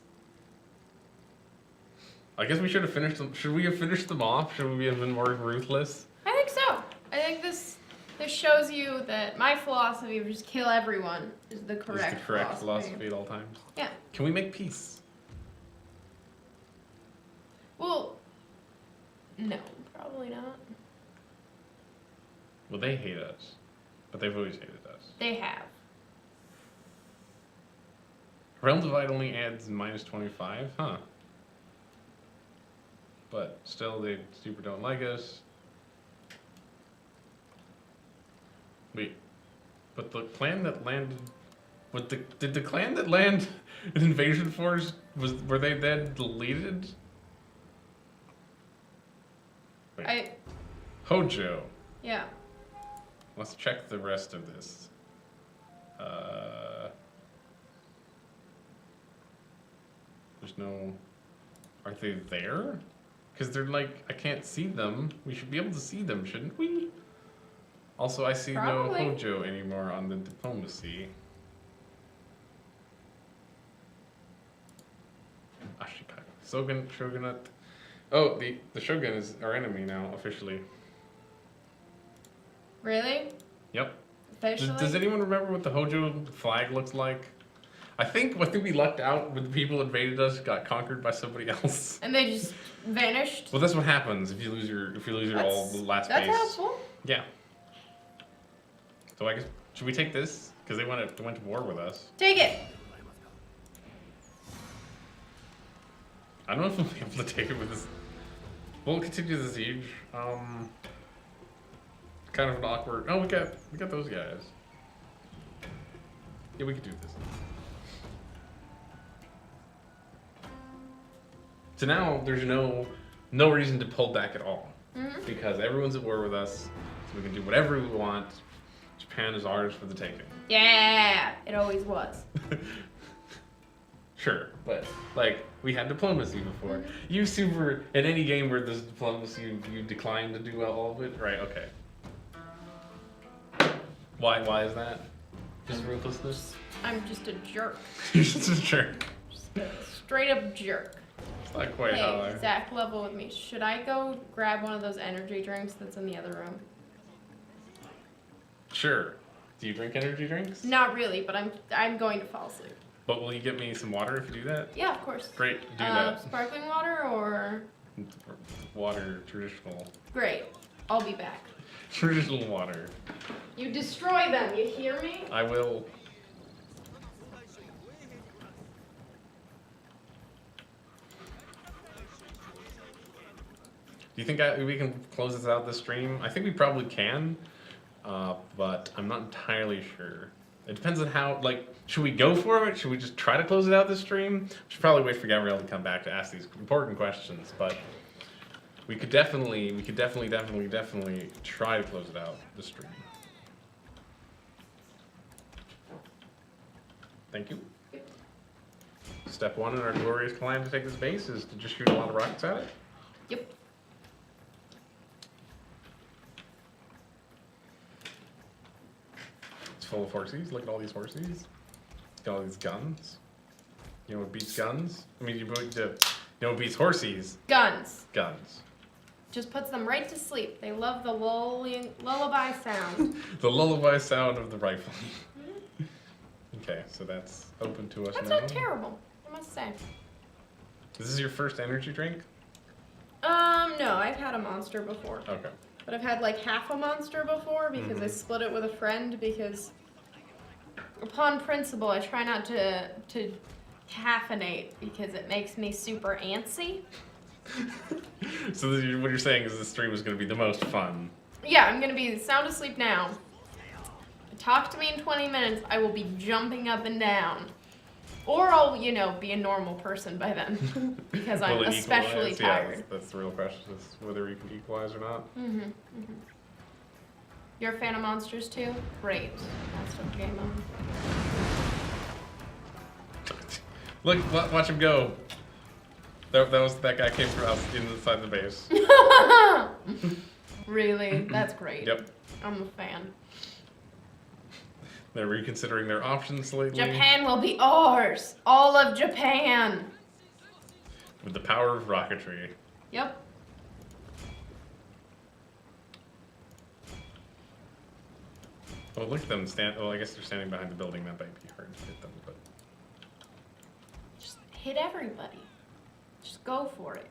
I guess we should have finished them. Should we have finished them off? Should we have been more ruthless? I think so. I think this shows you that my philosophy of just kill everyone is the correct, Is the correct philosophy at all times. Yeah. Can we make peace? Well, no, probably not. Well, they hate us, but they've always hated us. They have. Realm Divide only adds -25, huh? But still, they super don't like us. Wait, but the clan that landed, did the clan that land an invasion force were they then deleted? Wait. Hojo. Yeah. Let's check the rest of this. There's no... Are they there? Because they're like, I can't see them. We should be able to see them, shouldn't we? Also, I see Probably. no Hojo anymore on the diplomacy. Ashikaga. Shogunate. Oh, the Shogun is our enemy now, officially. Really? Yep. Officially? Does anyone remember what the Hojo flag looks like? I think we lucked out when the people invaded us, got conquered by somebody else. And they just vanished? Well, that's what happens if you lose your all the last That's base. helpful. Yeah. So I guess should we take this because they went to war with us? Take it. I don't know if we'll be able to take it with this. We'll continue the siege. Kind of an awkward. Oh, we got those guys. Yeah, we could do this. So now there's no reason to pull back at all because everyone's at war with us, so we can do whatever we want. Japan is ours for the taking. Yeah, it always was. Sure, but like we had diplomacy before. You super in any game where there's diplomacy, you decline to do all of it, right? Okay. Why is that? Just ruthlessness? I'm just a jerk. You're just a jerk. Just a straight up jerk. It's not quite how I. Hey, Zach, level with me. Should I go grab one of those energy drinks that's in the other room? Sure. Do you drink energy drinks? Not really, but I'm going to fall asleep. But will you get me some water if you do that? Yeah, of course. Great, do that. Sparkling water or? Water, traditional. Great. I'll be back. Traditional water. You destroy them, you hear me? I will. Do you think we can close this out this stream? I think we probably can, but I'm not entirely sure. It depends on how, like, should we go for it? Should we just try to close it out this stream? We should probably wait for Gavrielle to come back to ask these important questions, but we could definitely try to close it out this stream. Thank you. Step one in our glorious climb to take this base is to just shoot a lot of rockets at it. Yep. It's full of horsies. Look at all these horsies. Got all these guns. You know what beats guns? I mean, you know what beats horsies? Guns. Guns. Just puts them right to sleep. They love the lullaby sound. The lullaby sound of the rifle. Okay, so that's open to us That's now. not terrible, I must say. This is your first energy drink? No, I've had a monster before. Okay. But I've had like half a monster before because I split it with a friend because upon principle I try not to caffeinate because it makes me super antsy. So what you're saying is this stream is going to be the most fun. Yeah, I'm going to be sound asleep now. Talk to me in 20 minutes, I will be jumping up and down. Or I'll, be a normal person by then. Because I'm Will it especially equalize? tired. Yeah, that's the real question, is whether you can equalize or not. You're a fan of monsters too? Great. That's what game on. Look, watch him go. That guy came from inside the base. Really? That's great. Yep. I'm a fan. They're reconsidering their options lately. Japan will be ours! All of Japan! With the power of rocketry. Yep. Oh, look at them stand. Oh, I guess they're standing behind the building. That might be hard to hit them, but. Just hit everybody. Just go for it.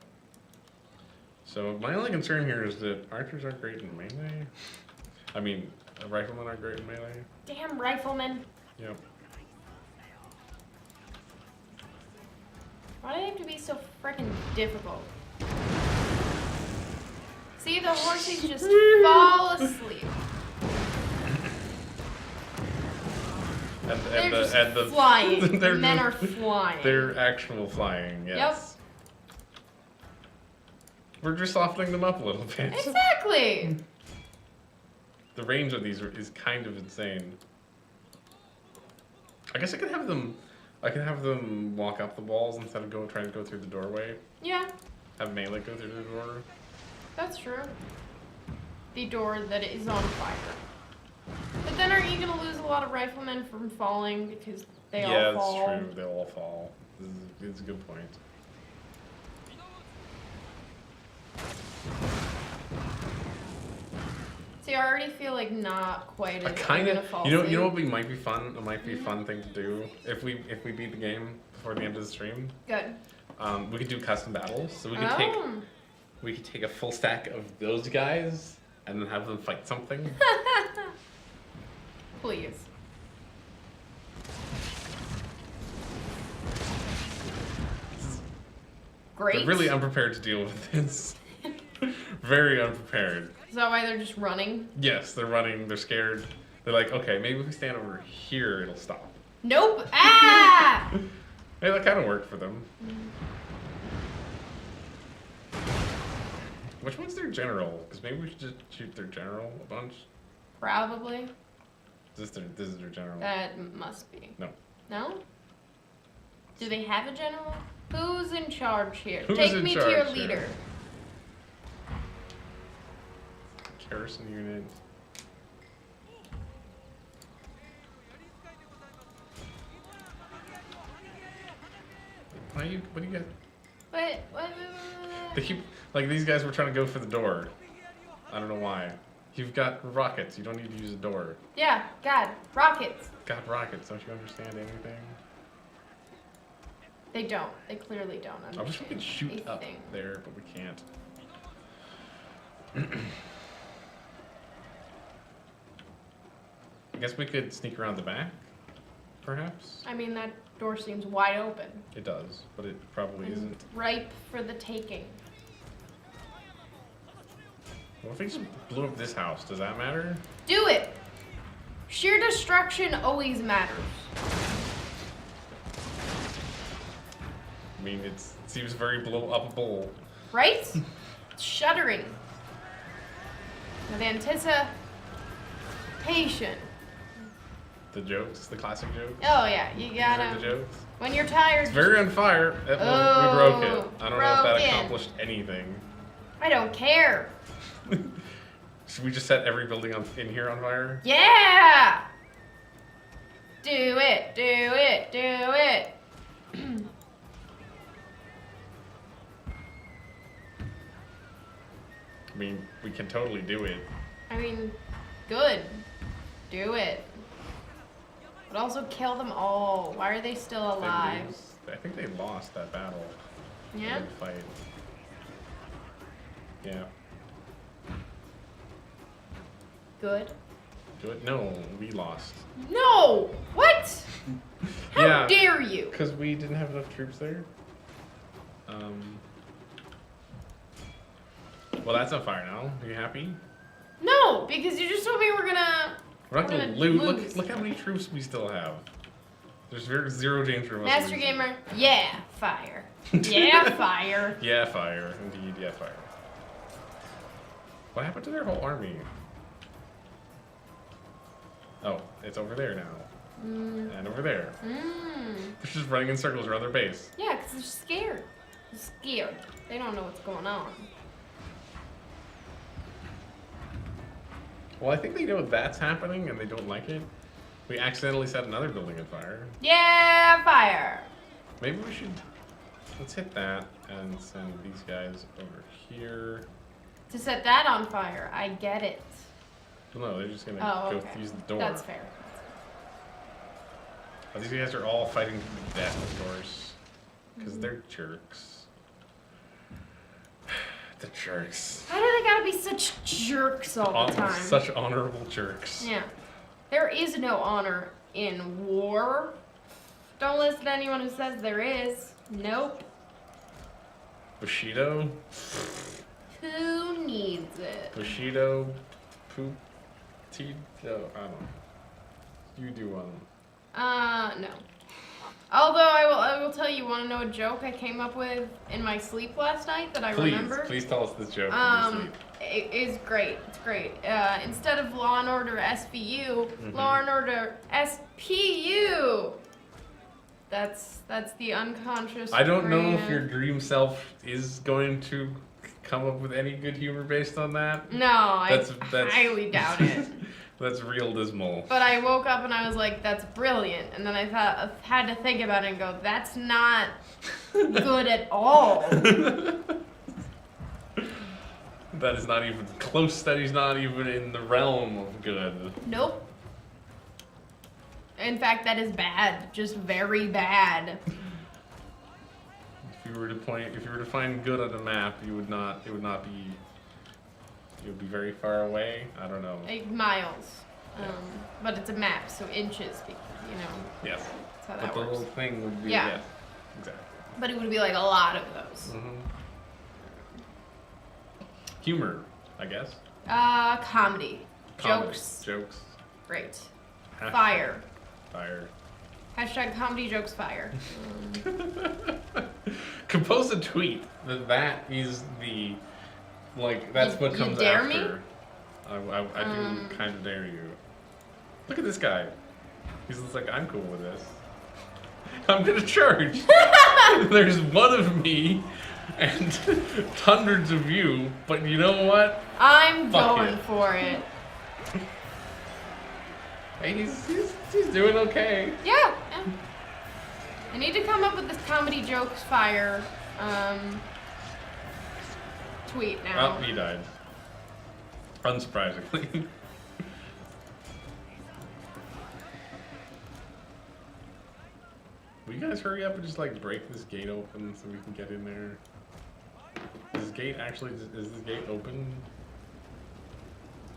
So my only concern here is that archers aren't great in melee. I mean, riflemen aren't great in melee. Damn riflemen. Yep. Why do they have to be so freaking difficult? See, the horses just fall asleep. They're just flying. The men are flying. They're actual flying, yes. Yep. We're just softening them up a little bit. Exactly. The range of these is kind of insane. I guess I could have them walk up the walls instead of trying to go through the doorway. Yeah, Have melee go through the door. that's true. The door that is on fire. But then aren't you going to lose a lot of riflemen from falling because they all fall? Yeah, that's true. They'll all fall. It's a good point. See, I already feel like not quite as I kind gonna of, fall you know asleep. what might be fun. It might be a fun thing to do if we beat the game before the end of the stream. Good. We could do custom battles. So we could take a full stack of those guys and then have them fight something. Please. Great. They're really unprepared to deal with this. Very unprepared. Is that why they're just running? Yes, they're running. They're scared. They're like, okay, maybe if we stand over here, it'll stop. Nope. Ah! Hey, that kind of worked for them. Which one's their general? Because maybe we should just shoot their general a bunch. Probably. This is their general. That must be. No. No? Do they have a general? Who's in charge here? Who's Take in me to your charge here? leader. Garrison unit. What do you got? What? They keep, like, these guys were trying to go for the door. I don't know why. You've got rockets. You don't need to use a door. Yeah, God, rockets. Got rockets. Don't you understand anything? They don't. They clearly don't I wish we understand could shoot up anything. there, but we can't. I guess we could sneak around the back, perhaps? I mean, that door seems wide open. It does, but it probably And isn't. ripe for the taking. What if we just blew up this house? Does that matter? Do it! Sheer destruction always matters. I mean, it seems very blow-upable. Right? Shuddering. With anticipation. The jokes, the classic jokes. Oh yeah, you These are the gotta. jokes. When you're tired. It's very on fire. We broke it. Oh, I don't know if that broken. accomplished anything. I don't care. Should we just set every building in here on fire? Yeah! Do it, do it, do it. I mean, we can totally do it. I mean, good. Do it. But also kill them all. Why are they still They alive? lose. I think they lost that battle. Yeah? That fight. Yeah. Good. Do it? No, we lost. No! What? How Yeah. dare you? Because we didn't have enough troops there. Well, that's on fire now. Are you happy? No, because you just told me we're gonna. We're not We're gonna gonna loot. lose. Look how many troops we still have. There's zero danger of us Master losing. Gamer, yeah, fire. Yeah, fire. Yeah, fire. Indeed, yeah, fire. What happened to their whole army? Oh, it's over there now. And over there. They're just running in circles around their base. Yeah, because they're scared. They're scared. They don't know what's going on. Well, I think they know that's happening and they don't like it. We accidentally set another building on fire. Yeah, fire. Maybe we should... Let's hit that and send these guys over here. To set that on fire, I get it. Well, no, they're just gonna Oh, go okay. use the door. That's fair. But these guys are all fighting to the death, of course. Because they're jerks. The jerks. Why do they gotta be such jerks all the time? Such honorable jerks. Yeah. There is no honor in war. Don't listen to anyone who says there is. Nope. Bushido? Who needs it? Bushido? Poop? T? I don't know. You do one. No. Although I will tell you, want to know a joke I came up with in my sleep last night that I remember? Please tell us this joke. in your sleep. It is great. It's great. Instead of Law and Order SVU, Law and Order SPU. That's the unconscious. I don't know brain if your dream self is going to come up with any good humor based on that. No, That's I highly doubt it. That's real dismal. But I woke up and I was like, "That's brilliant," and then I had to think about it and go, "That's not good at all." That is not even close. That is not even in the realm of good. Nope. In fact, that is bad. Just very bad. If you were to find good on a map, it would be very far away. I don't know. Like miles. But it's a map, so inches, you know. Yes. That's how But that the works. whole thing would be Yeah. yes, exactly. But it would be like a lot of those. Humor, I guess. Comedy. Comedy. Jokes. Jokes. Great. Hashtag Fire. Fire. Hashtag comedy jokes fire. Compose a tweet that is the that's what You comes dare after. me? I do kind of dare you. Look at this guy. He's just like, I'm cool with this. I'm gonna charge. There's one of me and hundreds of you, but you know what? I'm Fuck going it. for it. Hey, he's doing okay. Yeah. I need to come up with this comedy jokes fire tweet now. Well, he died. Unsurprisingly. Will you guys hurry up and just like break this gate open so we can get in there? Is this gate open?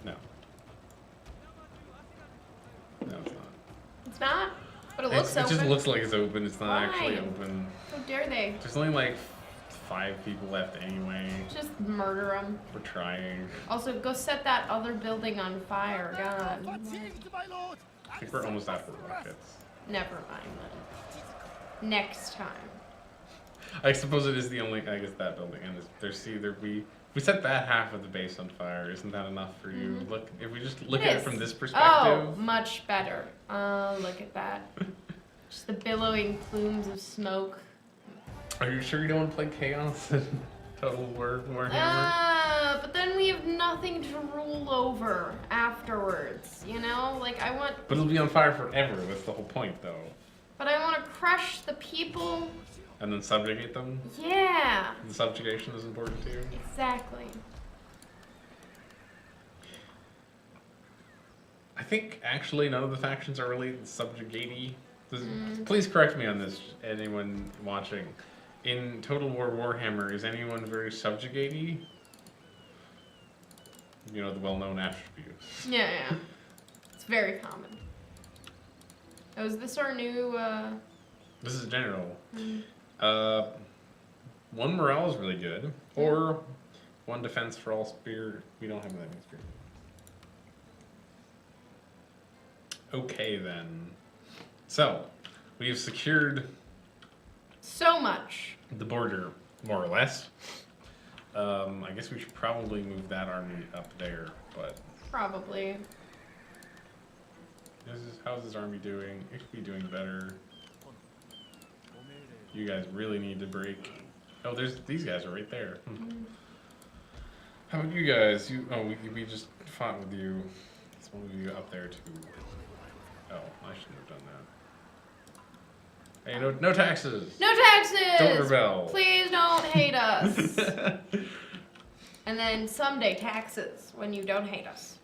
No. No, it's not. It's not, but it looks open. It just looks like it's open. It's not Why? actually open. How dare they? There's only like 5 people left anyway. Just murder them. We're trying. Also, go set that other building on fire. God. I think we're almost after the rockets. Never mind then. Next time. I suppose it is the only. I guess that building, and we set that half of the base on fire. Isn't that enough for you? Mhm. Look, if we just look It at it is. from this Oh, perspective. much better. Look at that. Just the billowing plumes of smoke. Are you sure you don't want to play Chaos and Total Warhammer? But then we have nothing to rule over afterwards, you know? Like, I want... But it'll be on fire forever. That's the whole point, though. But I want to crush the people. And then subjugate them. Yeah. The subjugation is important to you. Exactly. I think actually none of the factions are really subjugatey. Please correct me on this, anyone watching. In Total War Warhammer, is anyone very subjugatey? You know, the well-known attributes. Yeah. It's very common. Oh, is this our new, This is general. Mm. 1 morale is really good. Or 1 defense for all spear. We don't have that many spear. Okay then. So, we have secured so much. the border, more or less. I guess we should probably move that army up there, but Probably. how's this army doing? It should be doing better. You guys really need to break. Oh, these guys are right there. How about you guys? We just fought with you. Let's move you up there too. Oh, I shouldn't have done that. Hey, no taxes. No taxes! Don't rebel. Please don't hate us. And then someday taxes when you don't hate us.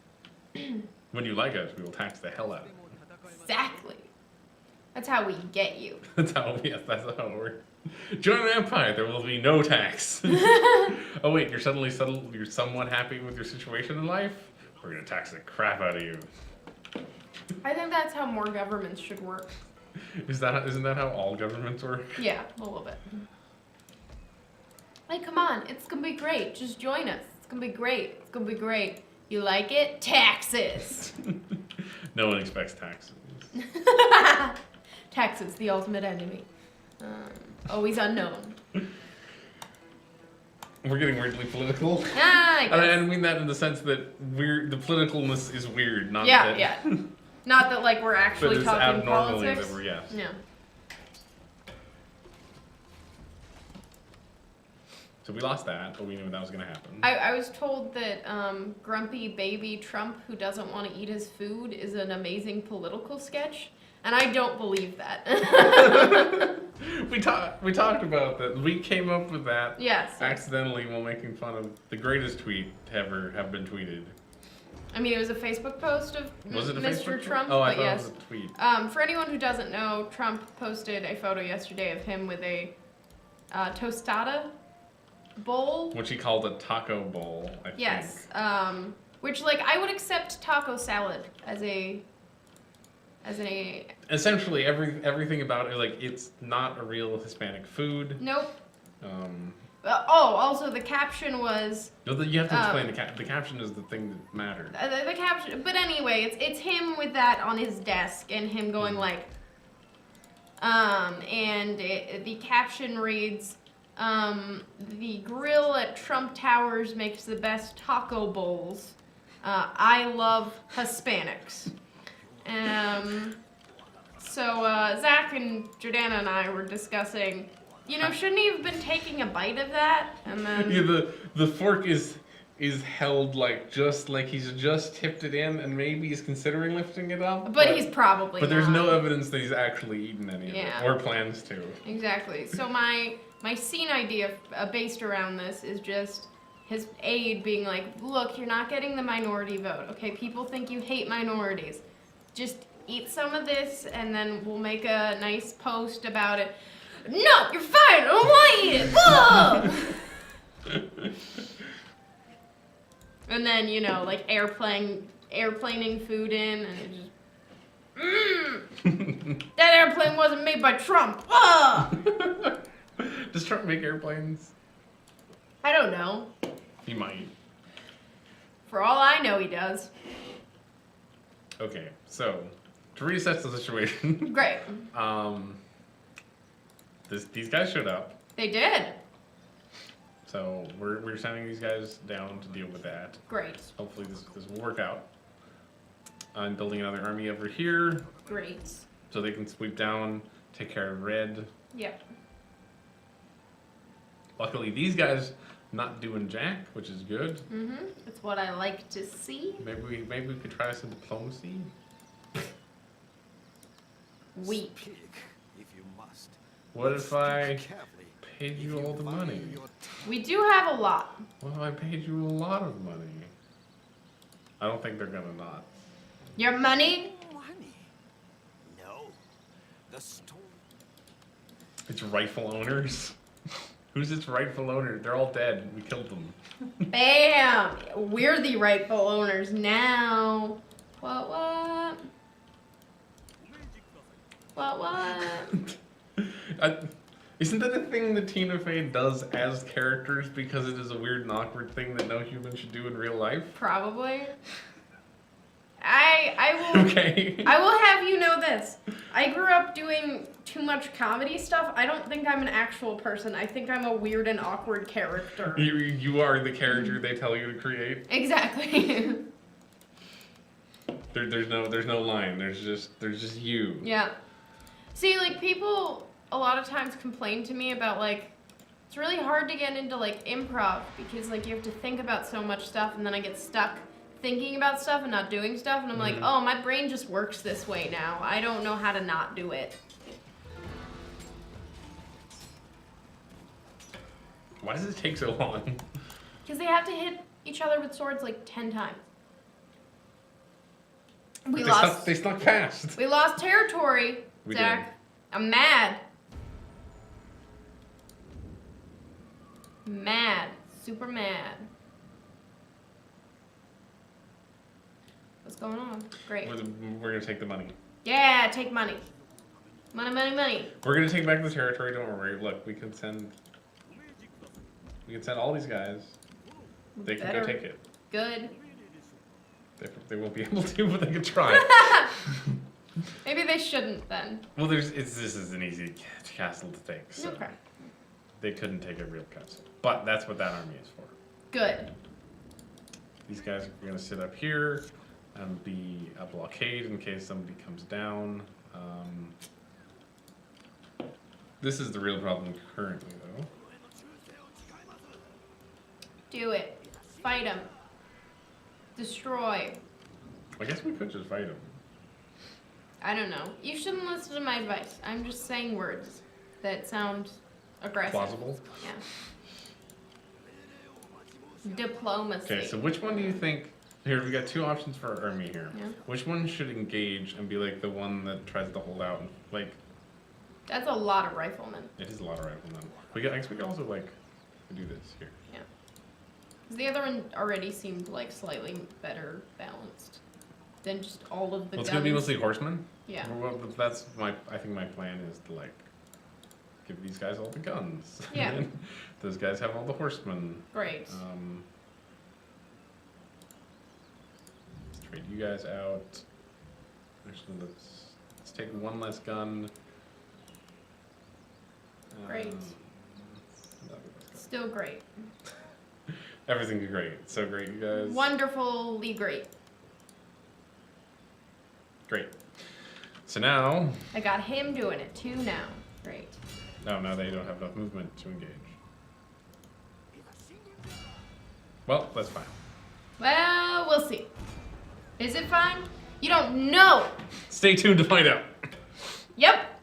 When you like us, we will tax the hell out of you. Exactly. That's how we get you. That's how it works. Join an empire, there will be no tax. Oh wait, you're somewhat happy with your situation in life? We're gonna tax the crap out of you. I think that's how more governments should work. Isn't that how all governments work? Yeah, a little bit. Hey, come on. It's gonna be great. Just join us. It's gonna be great. It's gonna be great. You like it? Taxes! No one expects taxes. Taxes, the ultimate enemy. Always unknown. We're getting weirdly political. I And I guess. don't mean that in the sense that the politicalness is weird, not Yeah, that, yeah. Not that, like, we're that actually it's talking abnormally politics. that we're, yes. Yeah. So we lost that, but we knew that was gonna happen. I was told that grumpy baby Trump who doesn't want to eat his food is an amazing political sketch, and I don't believe that. We talked about that. We came up with that Yes. accidentally while making fun of the greatest tweet to ever have been tweeted. I mean, it was a Facebook post of Was it a Mr. Facebook Trump, Oh, I but thought yes. it was a tweet. For anyone who doesn't know, Trump posted a photo yesterday of him with a tostada bowl. Which he called a taco bowl, I think. Yes. Which, like, I would accept taco salad as a Essentially, everything about it, like, it's not a real Hispanic food. nope. Um, Also the caption was no, you have to explain the caption is the thing that mattered. the caption. But anyway, it's him with that on his desk and him going like, the caption reads, the grill at Trump Towers makes the best taco bowls. I love Hispanics. So Zach and Jordana and I were discussing, shouldn't he have been taking a bite of that? And then Yeah, the fork is held just like he's just tipped it in, and maybe he's considering lifting it up. But he's probably But there's not. no evidence that he's actually eaten any of it, or plans to. Exactly. So my scene idea based around this is just his aide being like, look, you're not getting the minority vote. Okay, people think you hate minorities. Just eat some of this, and then we'll make a nice post about it. No, you're fine. I don't want to eat it. Whoa! And then, airplaning food in, and it just, that airplane wasn't made by Trump. Does Trump make airplanes? I don't know. He might. For all I know, he does. Okay, so to reassess the situation. Great. These guys showed up. They did. So we're sending these guys down to deal with that. Great. Hopefully this will work out. I'm building another army over here. Great. So they can sweep down, take care of red. Yep. Luckily these guys not doing jack, which is good. Mm-hmm. That's what I like to see. Maybe we could try some diplomacy. Weak. Speak, if you must. What if I Carefully. paid you all the money? We do have a lot. What if I paid you a lot of money? I don't think they're gonna not. Your money? Money? No. The stone. Its rightful owners? Who's its rightful owner? They're all dead. We killed them. Bam! We're the rightful owners now. What? Isn't that a thing that Tina Fey does as characters because it is a weird and awkward thing that no human should do in real life? Probably. I will. Okay. I will have you know this. I grew up doing too much comedy stuff. I don't think I'm an actual person. I think I'm a weird and awkward character. You are the character they tell you to create. Exactly. There's no line. There's just you. Yeah. See, people a lot of times complain to me about it's really hard to get into improv because you have to think about so much stuff, and then I get stuck thinking about stuff and not doing stuff, and I'm like, oh, my brain just works this way now. I don't know how to not do it. Why does it take so long? Because they have to hit each other with swords 10 times. They snuck past. We lost territory, We Zach. did. I'm mad. Mad. Super mad. What's going on? Great. We're gonna take the money. Yeah, take money. Money. We're gonna take back the territory. Don't worry. Look, we can send all these guys. They can go take it. Good. They won't be able to, but they can try. Maybe they shouldn't then. Well, this is an easy castle to take. So Okay. They couldn't take a real castle, but that's what that army is for. Good. These guys are gonna sit up here and be a blockade in case somebody comes down. This is the real problem currently, though. Do it. Fight them. Destroy. I guess we could just fight them. I don't know. You shouldn't listen to my advice. I'm just saying words that sound aggressive. Plausible. Yeah. Diplomacy. Okay, so which one do you think? Here, we got two options for our army here. Yeah. Which one should engage and be the one that tries to hold out? That's a lot of riflemen. It is a lot of riflemen. We can also do this here. Yeah. 'Cause the other one already seemed slightly better balanced than just all of the Well, it's guns. gonna be mostly horsemen. Yeah. Well, I think my plan is to give these guys all the guns. Yeah. And then those guys have all the horsemen. Great. Let's trade you guys out. Actually, let's take one less gun. Great. Another less gun. Still great. Everything's great. So great, you guys. Wonderfully great. Great. So now... I got him doing it too now. Great. No, now they don't have enough movement to engage. Well, that's fine. Well, we'll see. Is it fine? You don't know. Stay tuned to find out. Yep.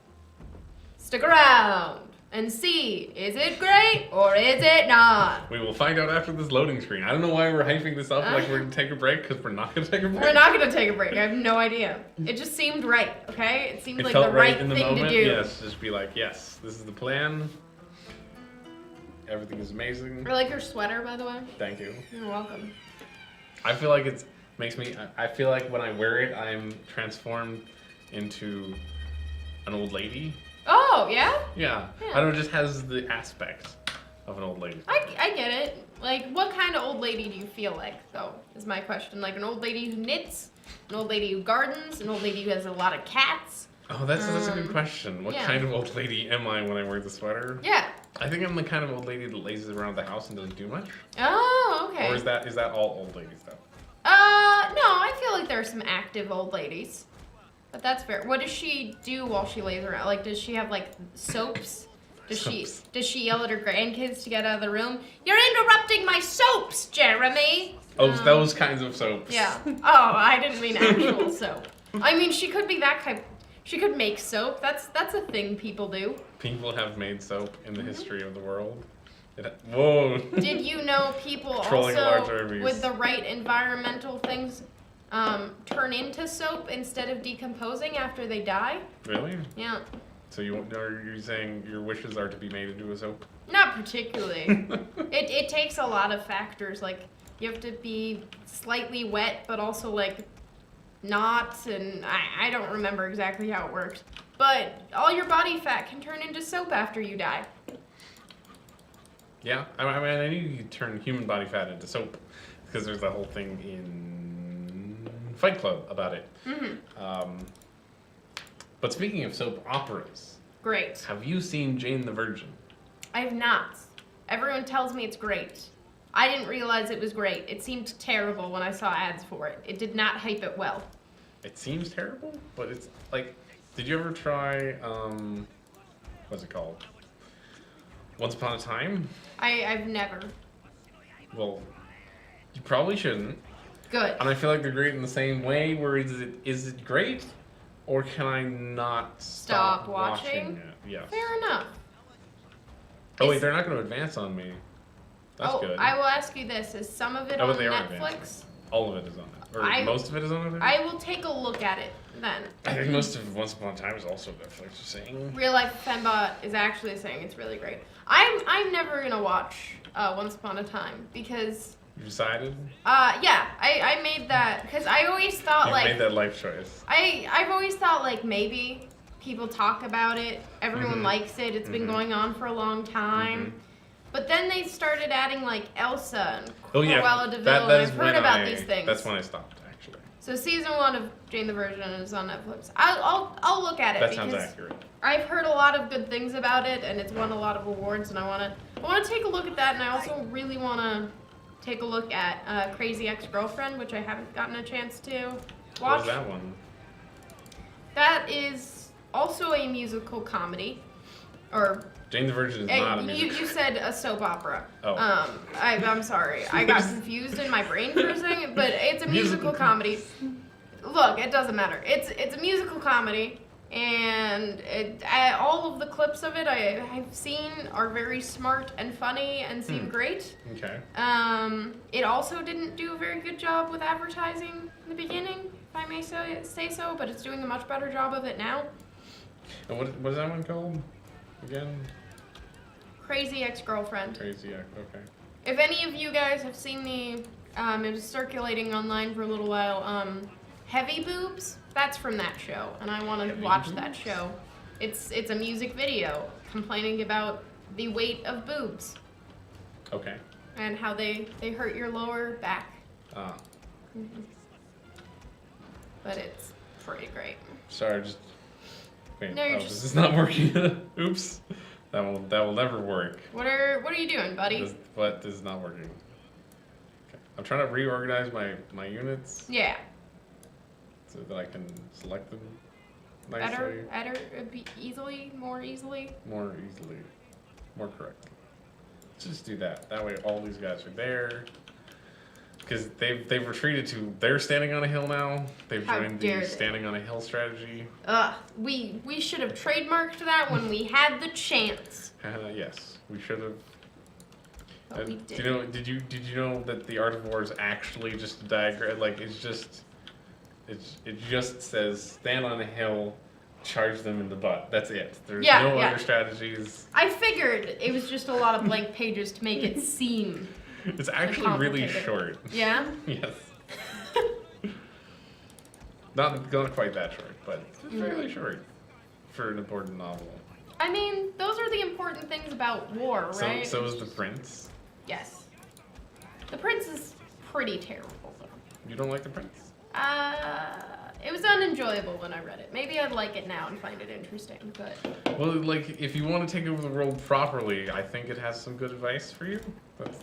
Stick around and see, is it great or is it not? We will find out after this loading screen. I don't know why we're hyping this up like we're going to take a break, because we're not going to take a break. We're not going to take a break. I have no idea. It just seemed right, okay? It seemed It like felt the right in the thing moment. to do. Yes, just be like, yes, this is the plan. Everything is amazing. I like your sweater, by the way. Thank you. You're welcome. I feel like it makes me, I feel like when I wear it, I'm transformed into an old lady. Oh, yeah? Yeah. Yeah. I don't know, it just has the aspect of an old lady. I get it. Like, what kind of old lady do you feel like, though, is my question. Like an old lady who knits, an old lady who gardens, an old lady who has a lot of cats. Oh, that's a good question. What yeah. kind of old lady am I when I wear the sweater? Yeah. I think I'm the kind of old lady that lazes around the house and doesn't do much. Oh, okay. Or is that all old ladies, though? No, I feel like there are some active old ladies. But that's fair. What does she do while she lays around? Like, does she have, like, soaps? Does she yell at her grandkids to get out of the room? You're interrupting my soaps, Jeremy! Oh, those kinds of soaps. Yeah. Oh, I didn't mean actual soap. I mean, she could be that type. She could make soap. That's a thing people do. People have made soap in the history of the world. Whoa. Did you know people Trolling large also, armies. with the right environmental things, turn into soap instead of decomposing after they die? Really? Yeah. So are you saying your wishes are to be made into a soap? Not particularly. It takes a lot of factors. Like, you have to be slightly wet, but also, like, not, and I don't remember exactly how it works. But all your body fat can turn into soap after you die. Yeah, I mean, I knew you could turn human body fat into soap, because there's that whole thing in Fight Club about it. Mm-hmm. But speaking of soap operas, Great. have you seen Jane the Virgin? I have not. Everyone tells me it's great. I didn't realize it was great. It seemed terrible when I saw ads for it. It did not hype it well. It seems terrible, but it's like, did you ever try, what's it called? Once Upon a Time? I've never. Well, you probably shouldn't. Good. And I feel like they're great in the same way, where is it great? Or can I not Stop watching? it? Yes. Fair enough. Oh wait, they're not going to advance on me. That's good. I will ask you this. Is some of it on but they are Netflix? advancing. All of it is on it. Or most of it is on it? I will take a look at it then. I think most of Once Upon a Time is also Netflix, just saying. Real Life Fembot is actually saying it's really great. I'm never gonna watch Once Upon a Time because You decided? yeah, I made that because I always thought You like made that life choice. I've always thought like maybe people talk about it, everyone likes it, it's been going on for a long time. But then they started adding like Elsa and Cruella de Vil, and I've heard about these things. That's when I stopped, actually. So season 1 of Jane the Virgin is on Netflix. I'll look at it That because sounds accurate. I've heard a lot of good things about it, and it's won a lot of awards, and I wanna take a look at that, and I also really wanna take a look at Crazy Ex-Girlfriend, which I haven't gotten a chance to watch. What was that one? That is also a musical comedy, or Jane the Virgin is not a musical. you said a soap opera. Oh. I'm sorry. I got confused in my brain for a second, but it's a musical comedy. Look, it doesn't matter. It's a musical comedy, and all of the clips of it I've seen are very smart and funny and seem great. Okay. It also didn't do a very good job with advertising in the beginning, if I may say so, but it's doing a much better job of it now. And what is that one called again? Crazy Ex-Girlfriend. Crazy Ex. Okay. If any of you guys have seen it was circulating online for a little while, Heavy Boobs, that's from that show, and I want to watch that show. It's a music video complaining about the weight of boobs. Okay. And how they hurt your lower back. Ah. But it's pretty great. Sorry, just wait. No, you're this is not working. Oops. That will never work. What are you doing, buddy? This is not working. Okay. I'm trying to reorganize my units Yeah. so that I can select them. nicely. Better, easily, more easily. More easily. More correctly. Let's just do that. That way all these guys are there. Because they've retreated to, they're standing on a hill now. They've How joined dare the they. standing on a hill strategy. We should have trademarked that when we had the chance. Yes, we should have. But we Do you know? Did you know that the Art of War is actually just a diagram? Like it just says stand on a hill, charge them in the butt. That's it. There's no other strategies. I figured it was just a lot of blank pages to make it seem. It's actually really short. Yeah? Yes. Not quite that short, but it's fairly short for an important novel. I mean, those are the important things about war, right? So is the prince. Yes. The prince is pretty terrible, though. You don't like the prince? It was unenjoyable when I read it. Maybe I'd like it now and find it interesting, but... Well, like, if you want to take over the world properly, I think it has some good advice for you.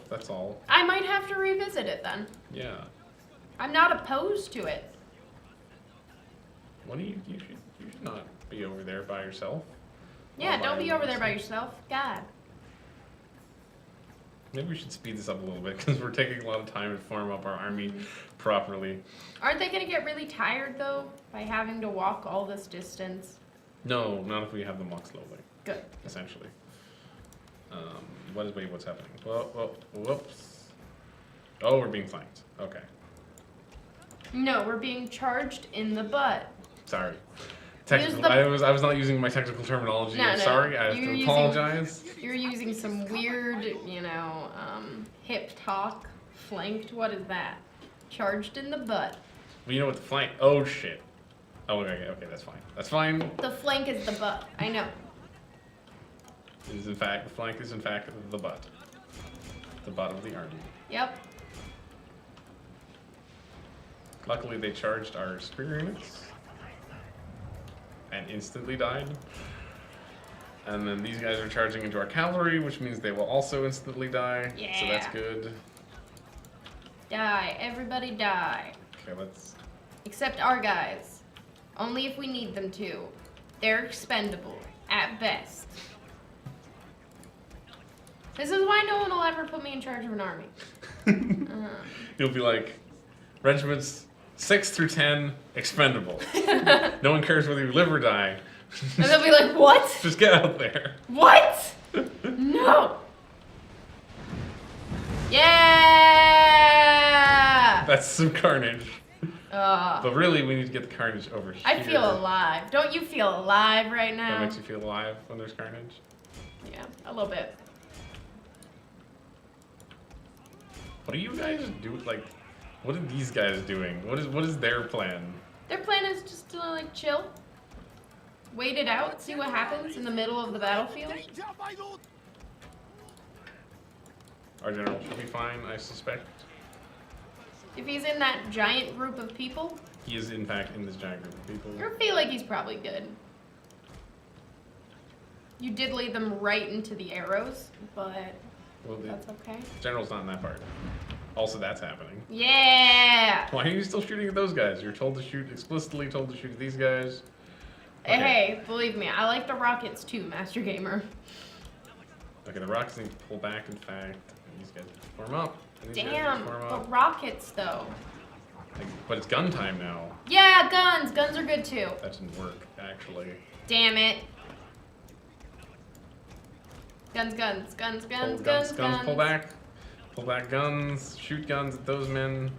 That's all. I might have to revisit it then. Yeah. I'm not opposed to it. What do you should not be over there by yourself. Yeah, don't be over there by yourself. God. Maybe we should speed this up a little bit because we're taking a lot of time to form up our army properly. Aren't they going to get really tired, though, by having to walk all this distance? No, not if we have them walk slowly. Good. Essentially. What's happening? Whoops. Oh, we're being flanked. Okay. No, we're being charged in the butt. Sorry. I was not using my technical terminology. I'm sorry. I have to apologize. You're using some weird, hip talk. Flanked. What is that? Charged in the butt. Well, you know what the flank? Oh shit. Oh, okay, that's fine. That's fine. The flank is the butt. I know. The flank is in fact the butt. The butt of the army. Yep. Luckily, they charged our spear units and instantly died. And then these guys are charging into our cavalry, which means they will also instantly die. Yeah. So that's good. Die. Everybody die. Okay, let's... Except our guys. Only if we need them to. They're expendable. At best. This is why no one will ever put me in charge of an army. You'll be like, regiments 6 through 10, expendable. No one cares whether you live or die. And they'll be like, what? Just get out there. What? No. Yeah. That's some carnage. But really, we need to get the carnage over here. I feel alive. Don't you feel alive right now? That makes you feel alive when there's carnage? Yeah, a little bit. What do you guys do? Like, what are these guys doing? What is their plan? Their plan is just to, like, chill. Wait it out, see what happens in the middle of the battlefield. Our general should be fine, I suspect. If he's in that giant group of people, He is, in fact, in this giant group of people. I feel like he's probably good. You did lead them right into the arrows, but Well, that's okay. General's not in that part. Also, that's happening. Yeah! Why are you still shooting at those guys? You're told to shoot, explicitly told to shoot at these guys. Okay. Hey, believe me, I like the rockets too, Master Gamer. Okay, the rockets need to pull back, in fact. And these guys need to form up. And these guys need Damn, to form the up. rockets though. But it's gun time now. Yeah, guns! Guns are good too. That didn't work, actually. Damn it. Guns, guns, guns, guns, guns, guns. Pull back. Pull back guns. Shoot guns at those men.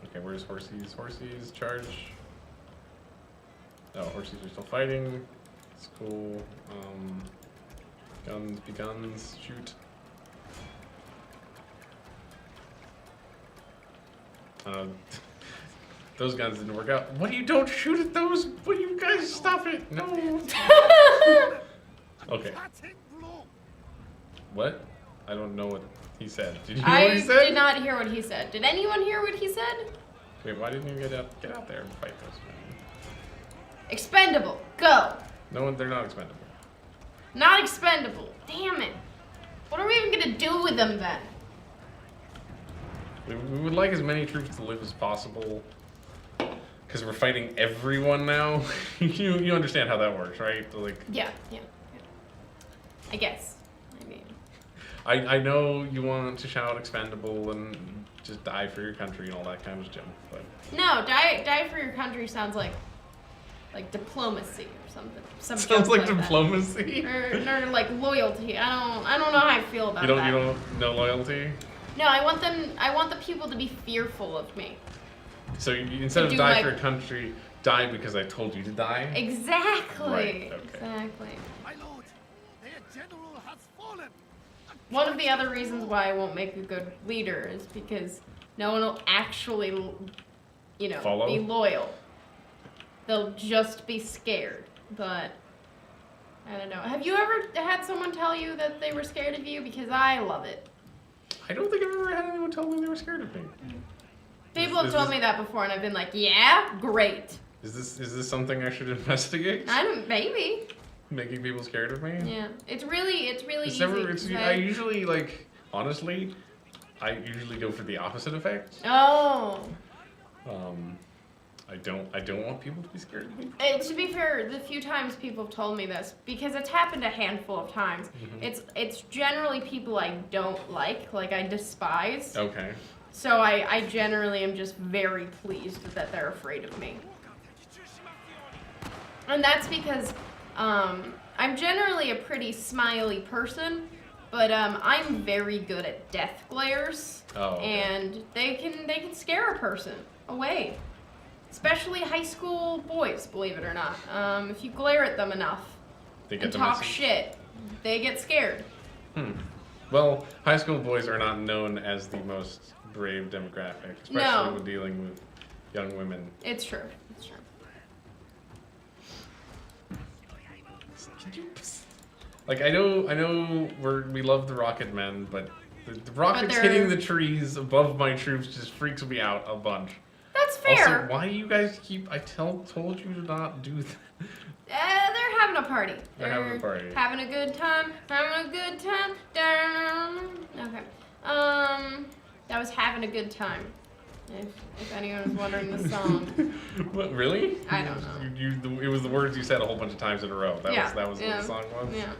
Okay, where's horsies? Horsies, charge. Oh, horsies are still fighting. It's cool. Guns, be guns, shoot. Those guns didn't work out. What do you don't shoot at those? What do you guys stop it? No. Okay. What? I don't know what he said. Did you hear what he said? I did not hear what he said. Did anyone hear what he said? Wait, why didn't you get out there and fight those men? Expendable. Go. No, they're not expendable. Not expendable. Damn it. What are we even gonna do with them then? We would like as many troops to live as possible. Because we're fighting everyone now. you understand how that works, right? Like, Yeah. I guess. I mean, I know you want to shout expendable and just die for your country and all that kind of junk, but no, die for your country sounds like diplomacy or something. Some sounds joke like that. diplomacy. Or like loyalty. I don't know how I feel about that. You don't know loyalty. No, I want the people to be fearful of me. So instead of do die like- for your country, die because I told you to die. Exactly. Right, okay. Exactly. My lord, their general has fallen. One of the other reasons why I won't make a good leader is because no one will actually, Follow? be loyal. They'll just be scared. But I don't know. Have you ever had someone tell you that they were scared of you? Because I love it. I don't think I've ever had anyone tell me they were scared of me. People have told me that before, and I've been like, yeah, great. Is this something I should investigate? Maybe. Making people scared of me? Yeah. It's really It's easy. never. 'cause I usually honestly, I usually go for the opposite effect. Oh. I don't want people to be scared of me. To be fair, the few times people have told me this, because it's happened a handful of times, it's generally people I don't like I despise. Okay. So I generally am just very pleased that they're afraid of me. And that's because I'm generally a pretty smiley person, but I'm very good at death glares. Oh, okay. And they can scare a person away. Especially high school boys, believe it or not. If you glare at them enough They get and the talk message. shit, they get scared. Well, high school boys are not known as the most brave demographic, especially No. when dealing with young women. It's true. It's true. Like I know we love the rocket men, but the rockets they're- hitting the trees above my troops just freaks me out a bunch. That's fair. Also, why do you guys keep? told you to not do that. They're having a party. They're having a party. Having a good time. Having a good time. Okay. That was having a good time. If anyone was wondering the song. What, really? I don't know. It was the words you said a whole bunch of times in a row. That Yeah, was yeah, what the song was. Yeah.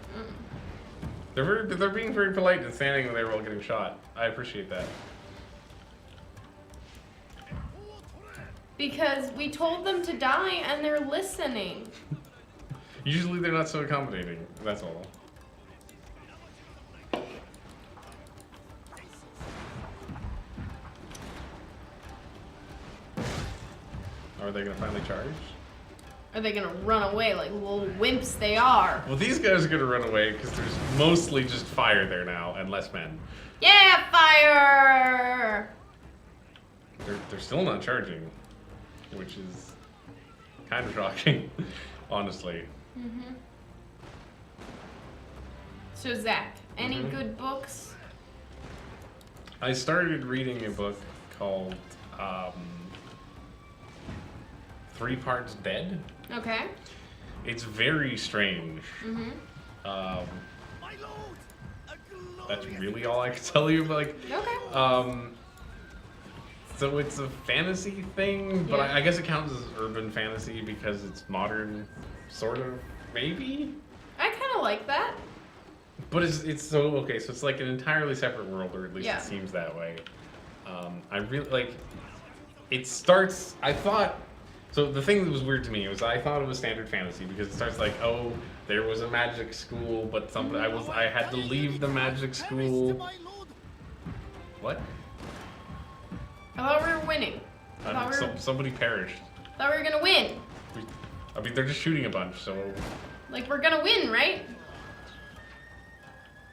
They're being very polite and standing there while getting shot. I appreciate that. Because we told them to die and they're listening. Usually they're not so accommodating. That's all. Are they gonna finally charge? Are they gonna run away like little wimps they are? Well, these guys are gonna run away because there's mostly just fire there now and less men. Yeah, fire! They're still not charging, which is kind of shocking, honestly. So Zach, any Mhm. good books? I started reading a book called 3 Parts Dead. Okay. It's very strange. Mm-hmm. My lord, a That's glorious really all I can tell you. But Okay. So it's a fantasy thing, but Yeah. I guess it counts as urban fantasy because it's modern, sort of, maybe. I kind of like that. But it's so okay. So it's like an entirely separate world, or at least Yeah. it seems that way. I really like. It starts. I thought. So the thing that was weird to me was I thought it was standard fantasy because it starts like, oh, there was a magic school, but I had to leave the magic school. my lord. What? I thought we were winning. I thought we were, Somebody perished. thought we were gonna win. I mean, they're just shooting a bunch, so. Like, we're gonna win, right?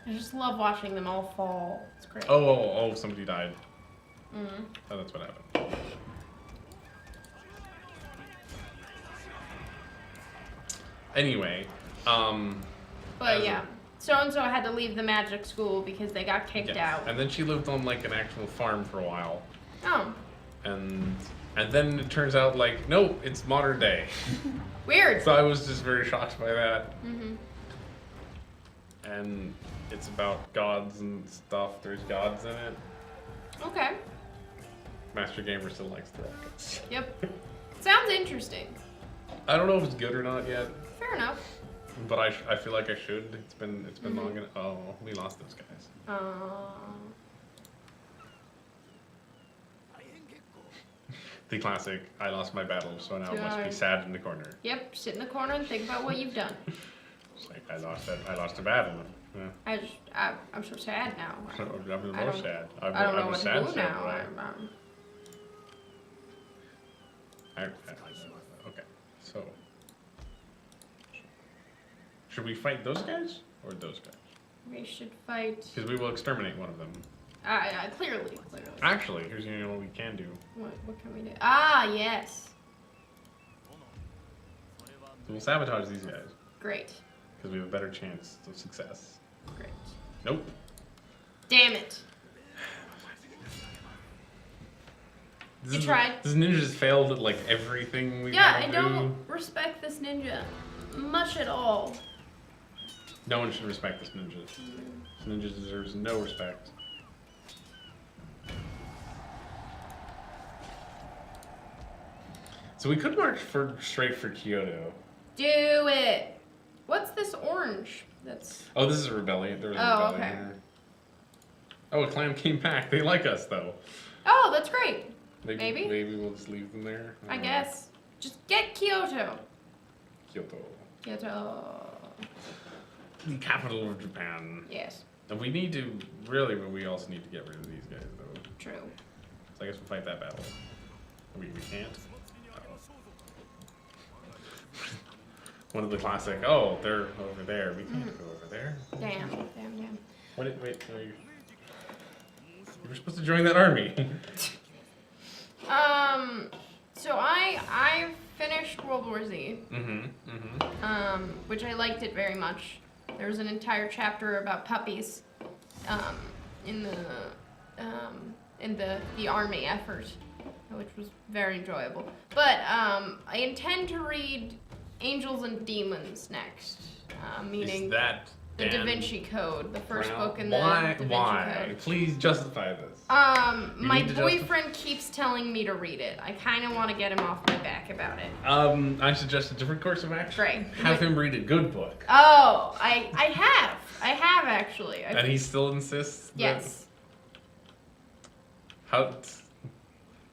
I just love watching them all fall. It's great. Oh, somebody died. Mm-hmm. Oh, that's what happened. Anyway, But as yeah, so-and-so had to leave the magic school because they got kicked yeah. out. And then she lived on like an actual farm for a while. Oh, And then it turns out like, nope, it's modern day. weird. So I was just very shocked by that. Mm-hmm. And it's about gods and stuff. There's gods in it. Okay. Master Gamer still likes the rockets. Yep. Sounds interesting. I don't know if it's good or not yet, Fair enough. but I feel like I should. It's been long enough. Oh, we lost those guys. The classic, I lost my battle, so now I must be sad in the corner. Yep, sit in the corner and think about what you've done. It's like, I lost a battle. Yeah. I'm so sad now. I'm even more sad. I don't know I'm what sad to do now. right? Okay, so should we fight those guys or those guys? We should fight. Because we will exterminate one of them. Clearly. Actually, here's what we can do. What can we do? Ah, yes. So we'll sabotage these guys Great. because we have a better chance of success. Great. Nope. Damn it. You tried. This ninja's failed at like everything we Yeah, I do. don't respect this ninja much at all. No one should respect this ninja. This ninja deserves no respect. So we could march straight for Kyoto. Do it. What's this orange? That's. Oh, this is a rebellion. There was a Oh, rebellion okay. here. Oh, a clan came back. They like us though. Oh, that's great. Maybe we'll just leave them there. I guess. Just get Kyoto. Kyoto. Kyoto. The capital of Japan. Yes. And we need to, really, but we also need to get rid of these guys, though. True. So I guess we'll fight that battle. We can't. One of the classic, oh, they're over there. We can't go over there. Damn. Wait, no, you were supposed to join that army. So I finished World War Z. Which I liked it very much. There was an entire chapter about puppies, in the army effort, which was very enjoyable. But I intend to read Angels and Demons next, meaning Is that the Da Dan Vinci Code, the first Brown? book in the Da Vinci Why? Code. Please justify this. My need to boyfriend keeps telling me to read it. I kind of want to get him off my back about it. I suggest a different course of action. Great. Have him read a good book. Oh, I have actually. And he still insists that... Yes. How...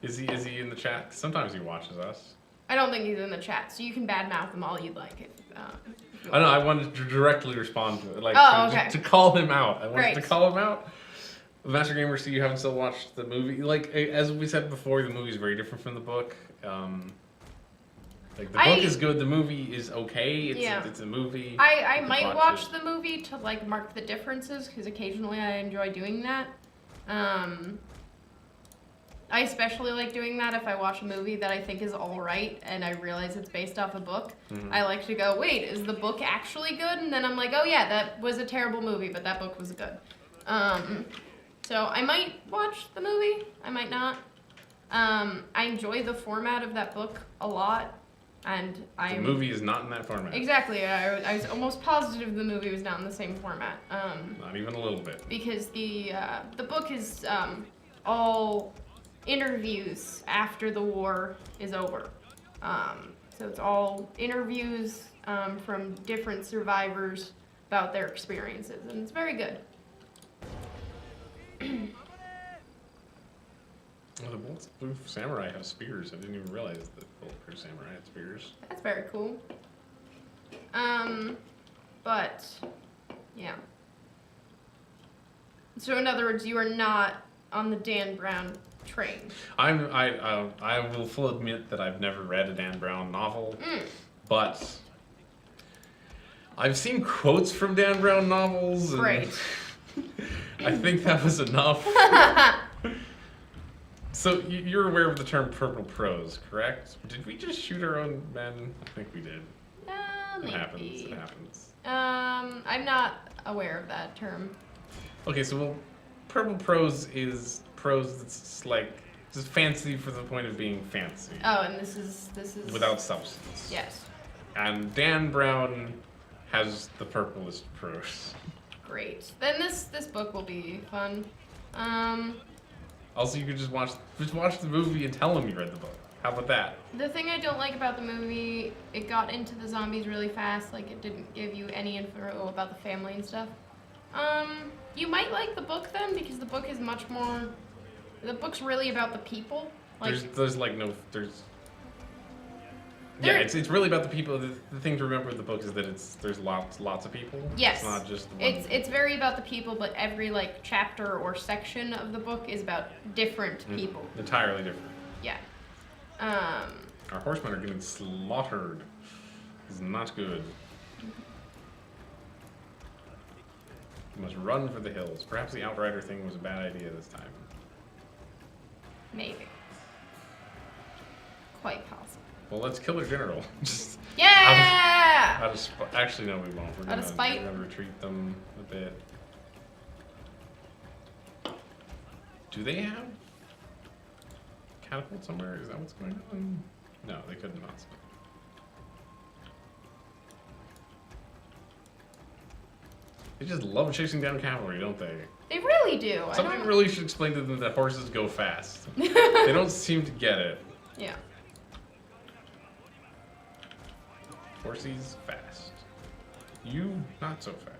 Is he in the chat? Sometimes he watches us. I don't think he's in the chat, so you can badmouth him all you'd like. If you I know, I want. wanted to directly respond to it. Like, Okay. to call him out. I wanted to Great. call him out. Master Gamer, so you haven't still watched the movie. Like, as we said before, the movie is very different from the book. Like, the book is good, the movie is okay. It's a movie. I You might can watch it. the movie to, like, mark the differences, because occasionally I enjoy doing that. I especially like doing that if I watch a movie that I think is alright and I realize it's based off a book. I like to go, wait, is the book actually good? And then I'm like, oh yeah, that was a terrible movie, but that book was good. So I might watch the movie, I might not. I enjoy the format of that book a lot, and The movie is not in that format. Exactly, I was almost positive the movie was not in the same format. Not even a little bit. Because the book is all interviews after the war is over. So it's all interviews from different survivors about their experiences, and it's very good. Oh, the Bulletproof Samurai have spears. I didn't even realize that Bulletproof Samurai had spears. That's very cool. But yeah. So in other words, you are not on the Dan Brown train. I will full admit that I've never read a Dan Brown novel, but I've seen quotes from Dan Brown novels. And Great. I think that was enough. So you're aware of the term purple prose, correct? Did we just shoot our own men? I think we did. It Maybe. happens. It happens. I'm not aware of that term. Okay, so purple prose is prose that's like just fancy for the point of being fancy. Oh, and this is Without substance. Yes. And Dan Brown has the purplest prose. Great. Then this book will be fun. Also, you could just watch the movie and tell them you read the book. How about that? The thing I don't like about the movie, it got into the zombies really fast. Like, it didn't give you any info about the family and stuff. You might like the book then, because the book is much more. The book's really about the people. Like, yeah, it's really about the people. The thing to remember with the book is that there's lots of people. yes, It's not just the one. it's very about the people, but every like chapter or section of the book is about different people. Entirely different. Yeah. Our horsemen are getting slaughtered. It's not good. You must run for the hills. Perhaps the outrider thing was a bad idea this time. Maybe. Quite possible. Well, let's kill our general. Just Yeah! actually, no, we won't. We're Out of spite? gonna retreat them a bit. Do they have catapult somewhere? Is that what's going on? No, they couldn't not. They just love chasing down cavalry, don't they? They really do. Somebody really should explain to them that horses go fast. They don't seem to get it. Yeah. Horses fast. You not so fast.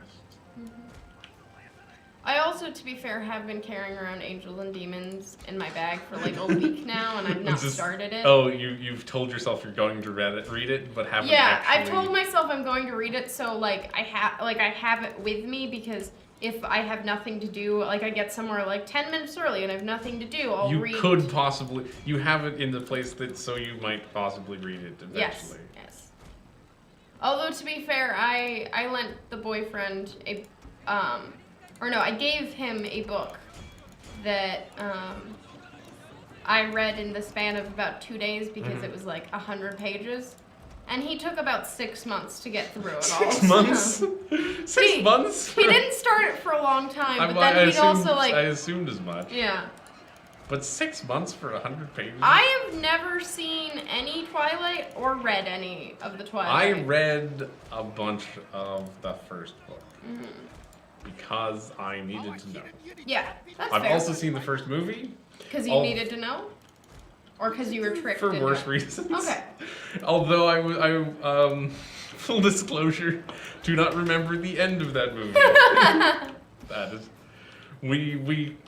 I also, to be fair, have been carrying around Angels and Demons in my bag for like a week now, and I've not started it. Oh, you've told yourself you're going to read it, but haven't. Yeah, actually... I've told myself I'm going to read it, so like I have it with me, because if I have nothing to do, like I get somewhere like 10 minutes early and I have nothing to do, I'll read. You could possibly. You have it in the place that so you might possibly read it eventually. Yes. Although to be fair, I lent the boyfriend a I gave him a book that I read in the span of about 2 days, because it was like 100 pages. And he took about 6 months to get through it all. 6 months? 6 months? He didn't start it for a long time, but then he'd also like... I assumed as much. Yeah. But 6 months for 100 pages? I have never seen any Twilight or read any of the Twilight. I read a bunch of the first book. Because I needed to know. Yeah, that's I've fair. also seen the first movie. Because you needed to know? Or because you were tricked For into worse it? reasons. Okay. Although full disclosure, do not remember the end of that movie. That is,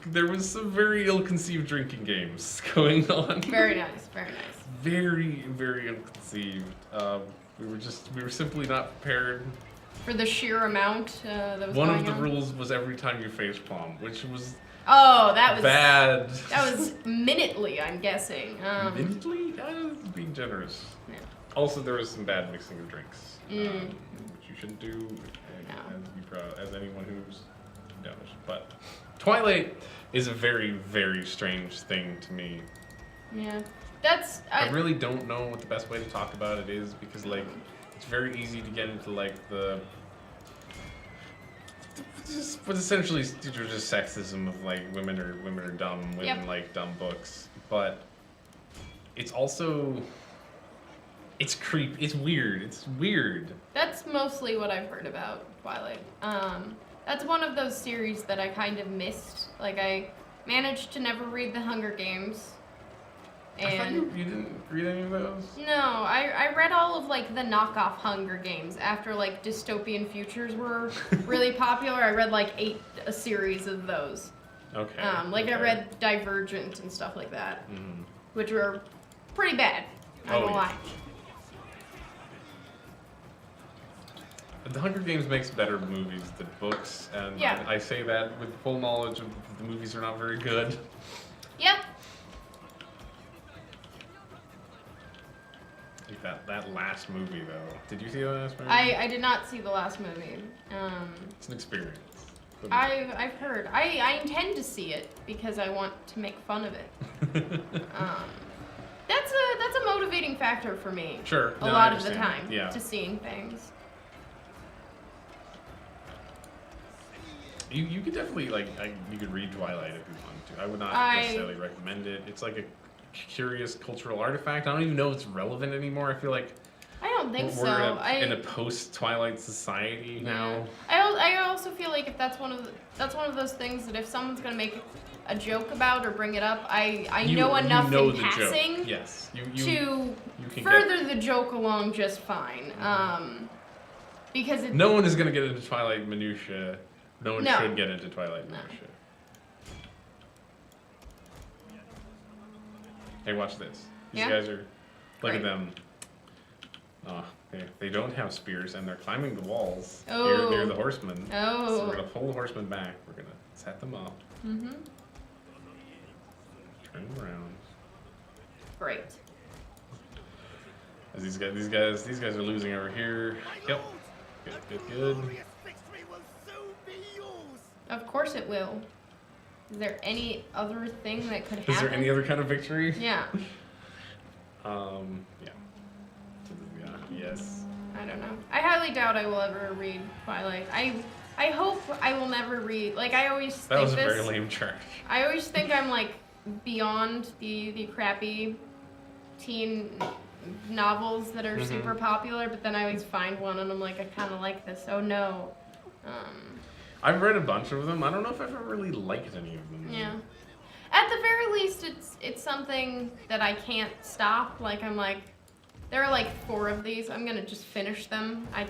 there was some very ill-conceived drinking games going on. Very nice, very nice. Very, very ill-conceived. We were simply not prepared. For the sheer amount that was One going of the on? rules was every time you facepalm, which was that was bad. That was minutely, I'm guessing. Minutely? That is being generous. Yeah. Also, there was some bad mixing of drinks, which you shouldn't do, as anyone who's knows. But Twilight is a very, very strange thing to me. Yeah, I really don't know what the best way to talk about it is, because like it's very easy to get into like but essentially just sexism of like women are dumb, women like dumb books. But it's also it's weird. That's mostly what I've heard about Twilight. That's one of those series that I kind of missed. Like I managed to never read The Hunger Games. And I thought you didn't read any of those? No, I read all of like the knockoff Hunger Games after like dystopian futures were really popular. I read like a series of those. Okay. I read Divergent and stuff like that, which were pretty bad. I don't lie. The Hunger Games makes better movies than books, and I say that with full knowledge of the movies are not very good. Yep. That last movie, though. Did you see the last movie? I did not see the last movie. It's an experience. I've heard. I intend to see it because I want to make fun of it. That's a motivating factor for me. Sure. A lot of the time to seeing things. You could definitely you could read Twilight if you wanted to. I would not necessarily recommend it. It's like a curious cultural artifact. I don't even know if it's relevant anymore. I feel like I don't think we're so. in a post-Twilight society now. I also feel like if that's one of those things that if someone's gonna make a joke about or bring it up. I You- know you enough know in the passing joke. Yes. You to can further the joke along just fine. Because it, No one is gonna get into Twilight minutia. No one No. should get into Twilight No. minutia. Hey, watch this. These Yeah? guys are. Look at Great. them. Oh, they don't have spears and they're climbing the walls Oh. near the horsemen. So Oh. we're gonna pull the horsemen back. We're gonna set them up. Mm-hmm. Turn them around. Great. As these guys are losing over here. Yep. Good. Of course it will. Is there any other thing that could happen? Is there any other kind of victory? Yeah. Yeah. Yes. I don't know. I highly doubt I will ever read Twilight. I hope I will never read. Like I always That think was a this. very lame charge. I always think I'm like beyond the crappy teen novels that are Mhm. super popular, but then I always find one and I'm like, I kind of like this. Oh no. I've read a bunch of them. I don't know if I've ever really liked any of them. Yeah. At the very least, it's something that I can't stop. Like I'm like, there are like 4 of these. I'm gonna just finish them. I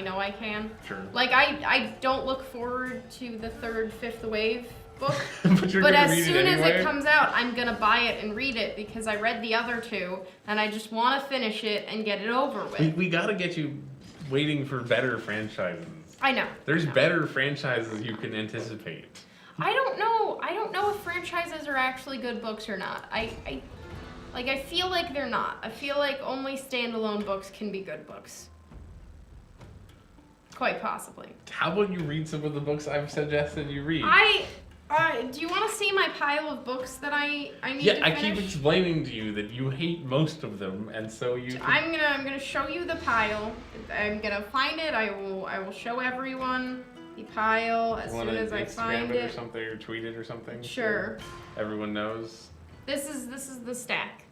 know I can. Sure. Like I don't look forward to the 3rd, 5th wave book. But you're But gonna as read soon it as anyway? it comes out, I'm gonna buy it and read it because I read the other 2 and I just want to finish it and get it over with. We gotta get you waiting for better franchises. I know. There's I know. better franchises you can anticipate. I don't know if franchises are actually good books or not. I feel like they're not. I feel like only standalone books can be good books. Quite possibly. How about you read some of the books I've suggested you read? Do you want to see my pile of books that I need Yeah, to I finish? keep explaining to you that you hate most of them, and so you. I'm gonna show you the pile. I'm gonna find it. I will show everyone the pile as soon as I find it or it. something, or tweet it or something. Sure. So everyone knows. This is the stack.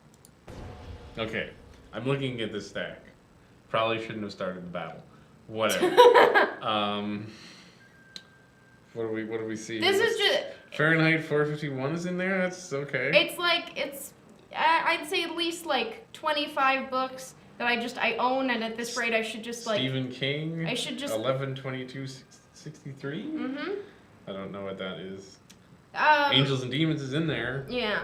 Okay, I'm looking at this stack. Probably shouldn't have started the battle. Whatever. What do we see? This is just. Fahrenheit 451 is in there. That's okay. It's I'd say at least like 25 books that I own, and at this rate I should just like. Stephen King. I should just. 11/22/63. Mm-hmm. I don't know what that is. Um, Angels and Demons is in there. Yeah.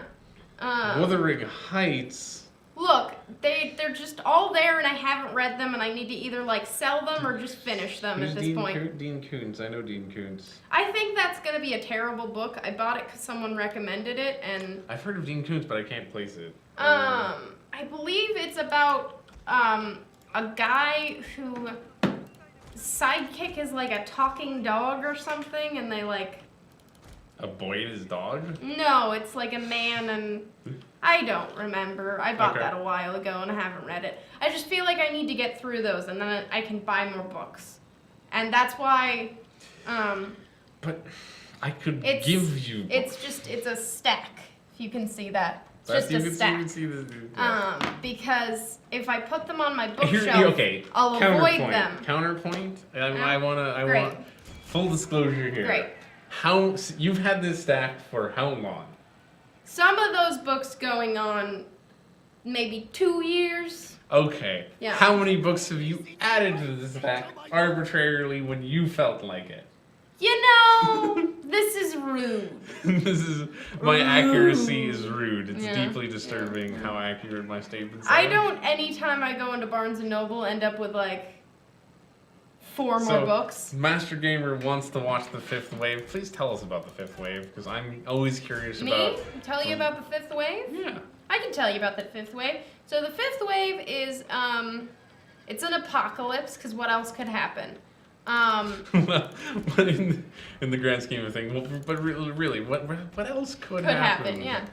Wuthering Heights. Look, they're just all there, and I haven't read them, and I need to either like sell them or just finish them Who's at this Dean point. Dean Koontz. I know Dean Koontz. I think that's gonna be a terrible book. I bought it because someone recommended it, and I've heard of Dean Koontz, but I can't place it. I believe it's about a guy who sidekick is like a talking dog or something, and they like. A boy and his dog? No, it's like a man and I don't remember. I bought Okay. that a while ago and I haven't read it. I just feel like I need to get through those and then I can buy more books. And that's why But I could It's- give you. it's a stack. If you can see that. It's That's- just you a can stack. See this. Yeah. Because if I put them on my Here- bookshelf, okay. I'll Counterpoint. avoid them. Counterpoint. I Great. want full disclosure here. Great. You've had this stack for how long? Some of those books going on maybe 2 years. Okay. Yeah. How many books have you added to this stack arbitrarily when you felt like it? You know, this is rude. My accuracy is rude. It's Yeah. deeply disturbing how accurate my statements are. I don't, anytime I go into Barnes & Noble, end up with like 4 more So, books. Master Gamer wants to watch the 5th wave. Please tell us about the 5th wave, because I'm always curious Me? about. Tell you about the 5th wave? Yeah. I can tell you about the 5th wave. So the 5th wave is, it's an apocalypse, because what else could happen? But in the grand scheme of things, but really, what else could happen? Yeah.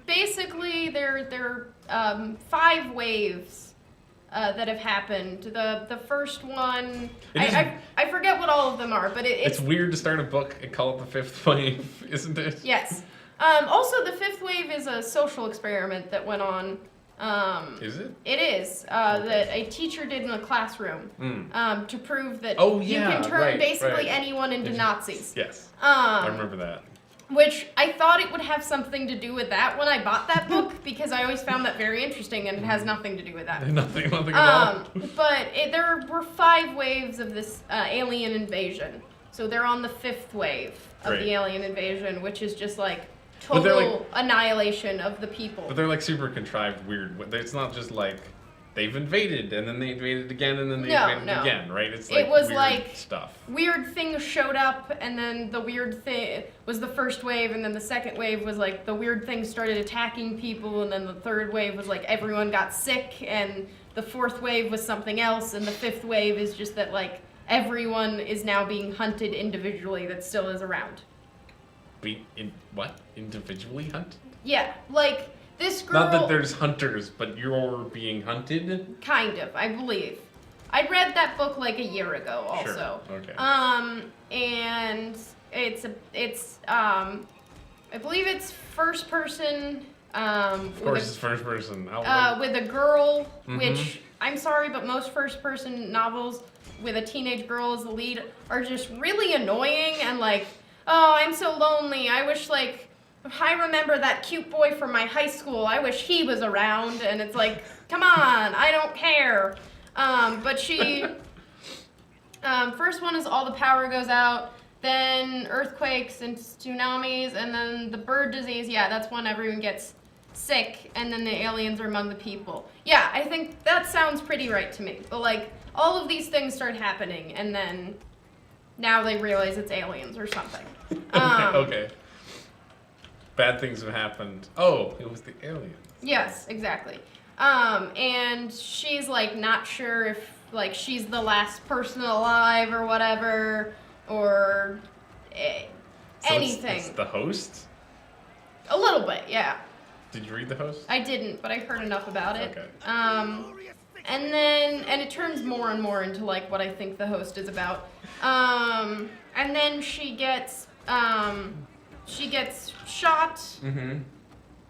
Basically, there are 5 waves that have happened. The first one, I forget what all of them are, but It's weird to start a book and call it the 5th wave, isn't it? yes. Also, the 5th wave is a social experiment that went on. Is it? It is that a teacher did in a classroom to prove that Oh, you yeah, can turn right, basically right. anyone into Nazis. Yes. I Um, remember that. Which I thought it would have something to do with that when I bought that book, because I always found that very interesting, and it has nothing to do with that. Nothing at all. But there were 5 waves of this alien invasion. So they're on the 5th wave of the alien invasion, which is just like total annihilation of the people. But they're like super contrived, weird. It's not just like they've invaded and then they invaded again and then they invaded again, right? It's like it was weird like stuff. Weird things showed up, and then the weird thing was the first wave, and then the second wave was like the weird things started attacking people, and then the third wave was like everyone got sick, and the 4th wave was something else, and the 5th wave is just that like everyone is now being hunted individually that still is around. What? Individually hunted? Yeah, like this girl. Not that there's hunters, but you're being hunted? Kind of, I believe. I read that book like a year ago also. Sure. Okay. And I believe it's first person. Of course, it's first person. With a girl, which I'm sorry, but most first person novels with a teenage girl as the lead are just really annoying and like, oh, I'm so lonely. I wish like I remember that cute boy from my high school. I wish he was around. And it's like, come on, I don't care. But she, first one is all the power goes out, then earthquakes and tsunamis, and then the bird disease. Yeah, that's when everyone gets sick, and then the aliens are among the people. Yeah, I think that sounds pretty right to me. But like, all of these things start happening, and then now they realize it's aliens or something. Okay. Bad things have happened. Oh, it was the aliens. Yes, exactly. And she's like not sure if like she's the last person alive or whatever, or anything. It's the host? A little bit, yeah. Did you read The Host? I didn't, but I heard enough about it. Okay. And it turns more and more into like what I think The Host is about. And then she gets shot. Mm-hmm.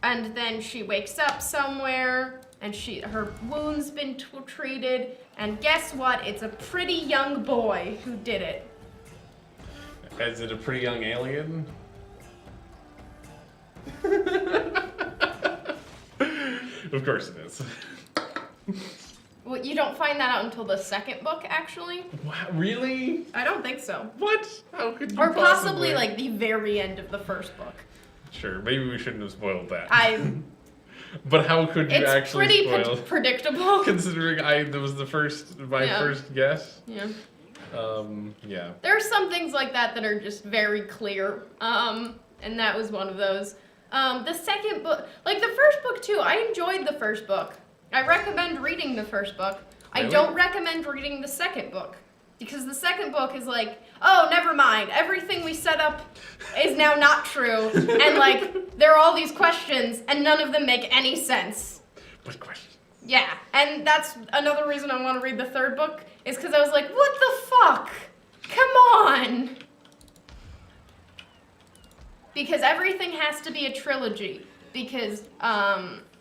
And then she wakes up somewhere, and her wound's been treated, and guess what? It's a pretty young boy who did it. Is it a pretty young alien? Of course it is. Well, you don't find that out until the 2nd book, actually. Wow, really? I don't think so. What? How could you Or possibly like the very end of the 1st book. Sure, maybe we shouldn't have spoiled that. But how could you actually spoil? It's pretty predictable. Considering that was my first guess. Yeah. Yeah. There are some things like that that are just very clear. And that was one of those. The 2nd book, like the 1st book too, I enjoyed the 1st book. I recommend reading the 1st book. Really? I don't recommend reading the 2nd book. Because the 2nd book is like, oh, never mind. Everything we set up is now not true. And like, there are all these questions, and none of them make any sense. What questions? Yeah, and that's another reason I want to read the 3rd book, is because I was like, what the fuck? Come on! Because everything has to be a trilogy. Because,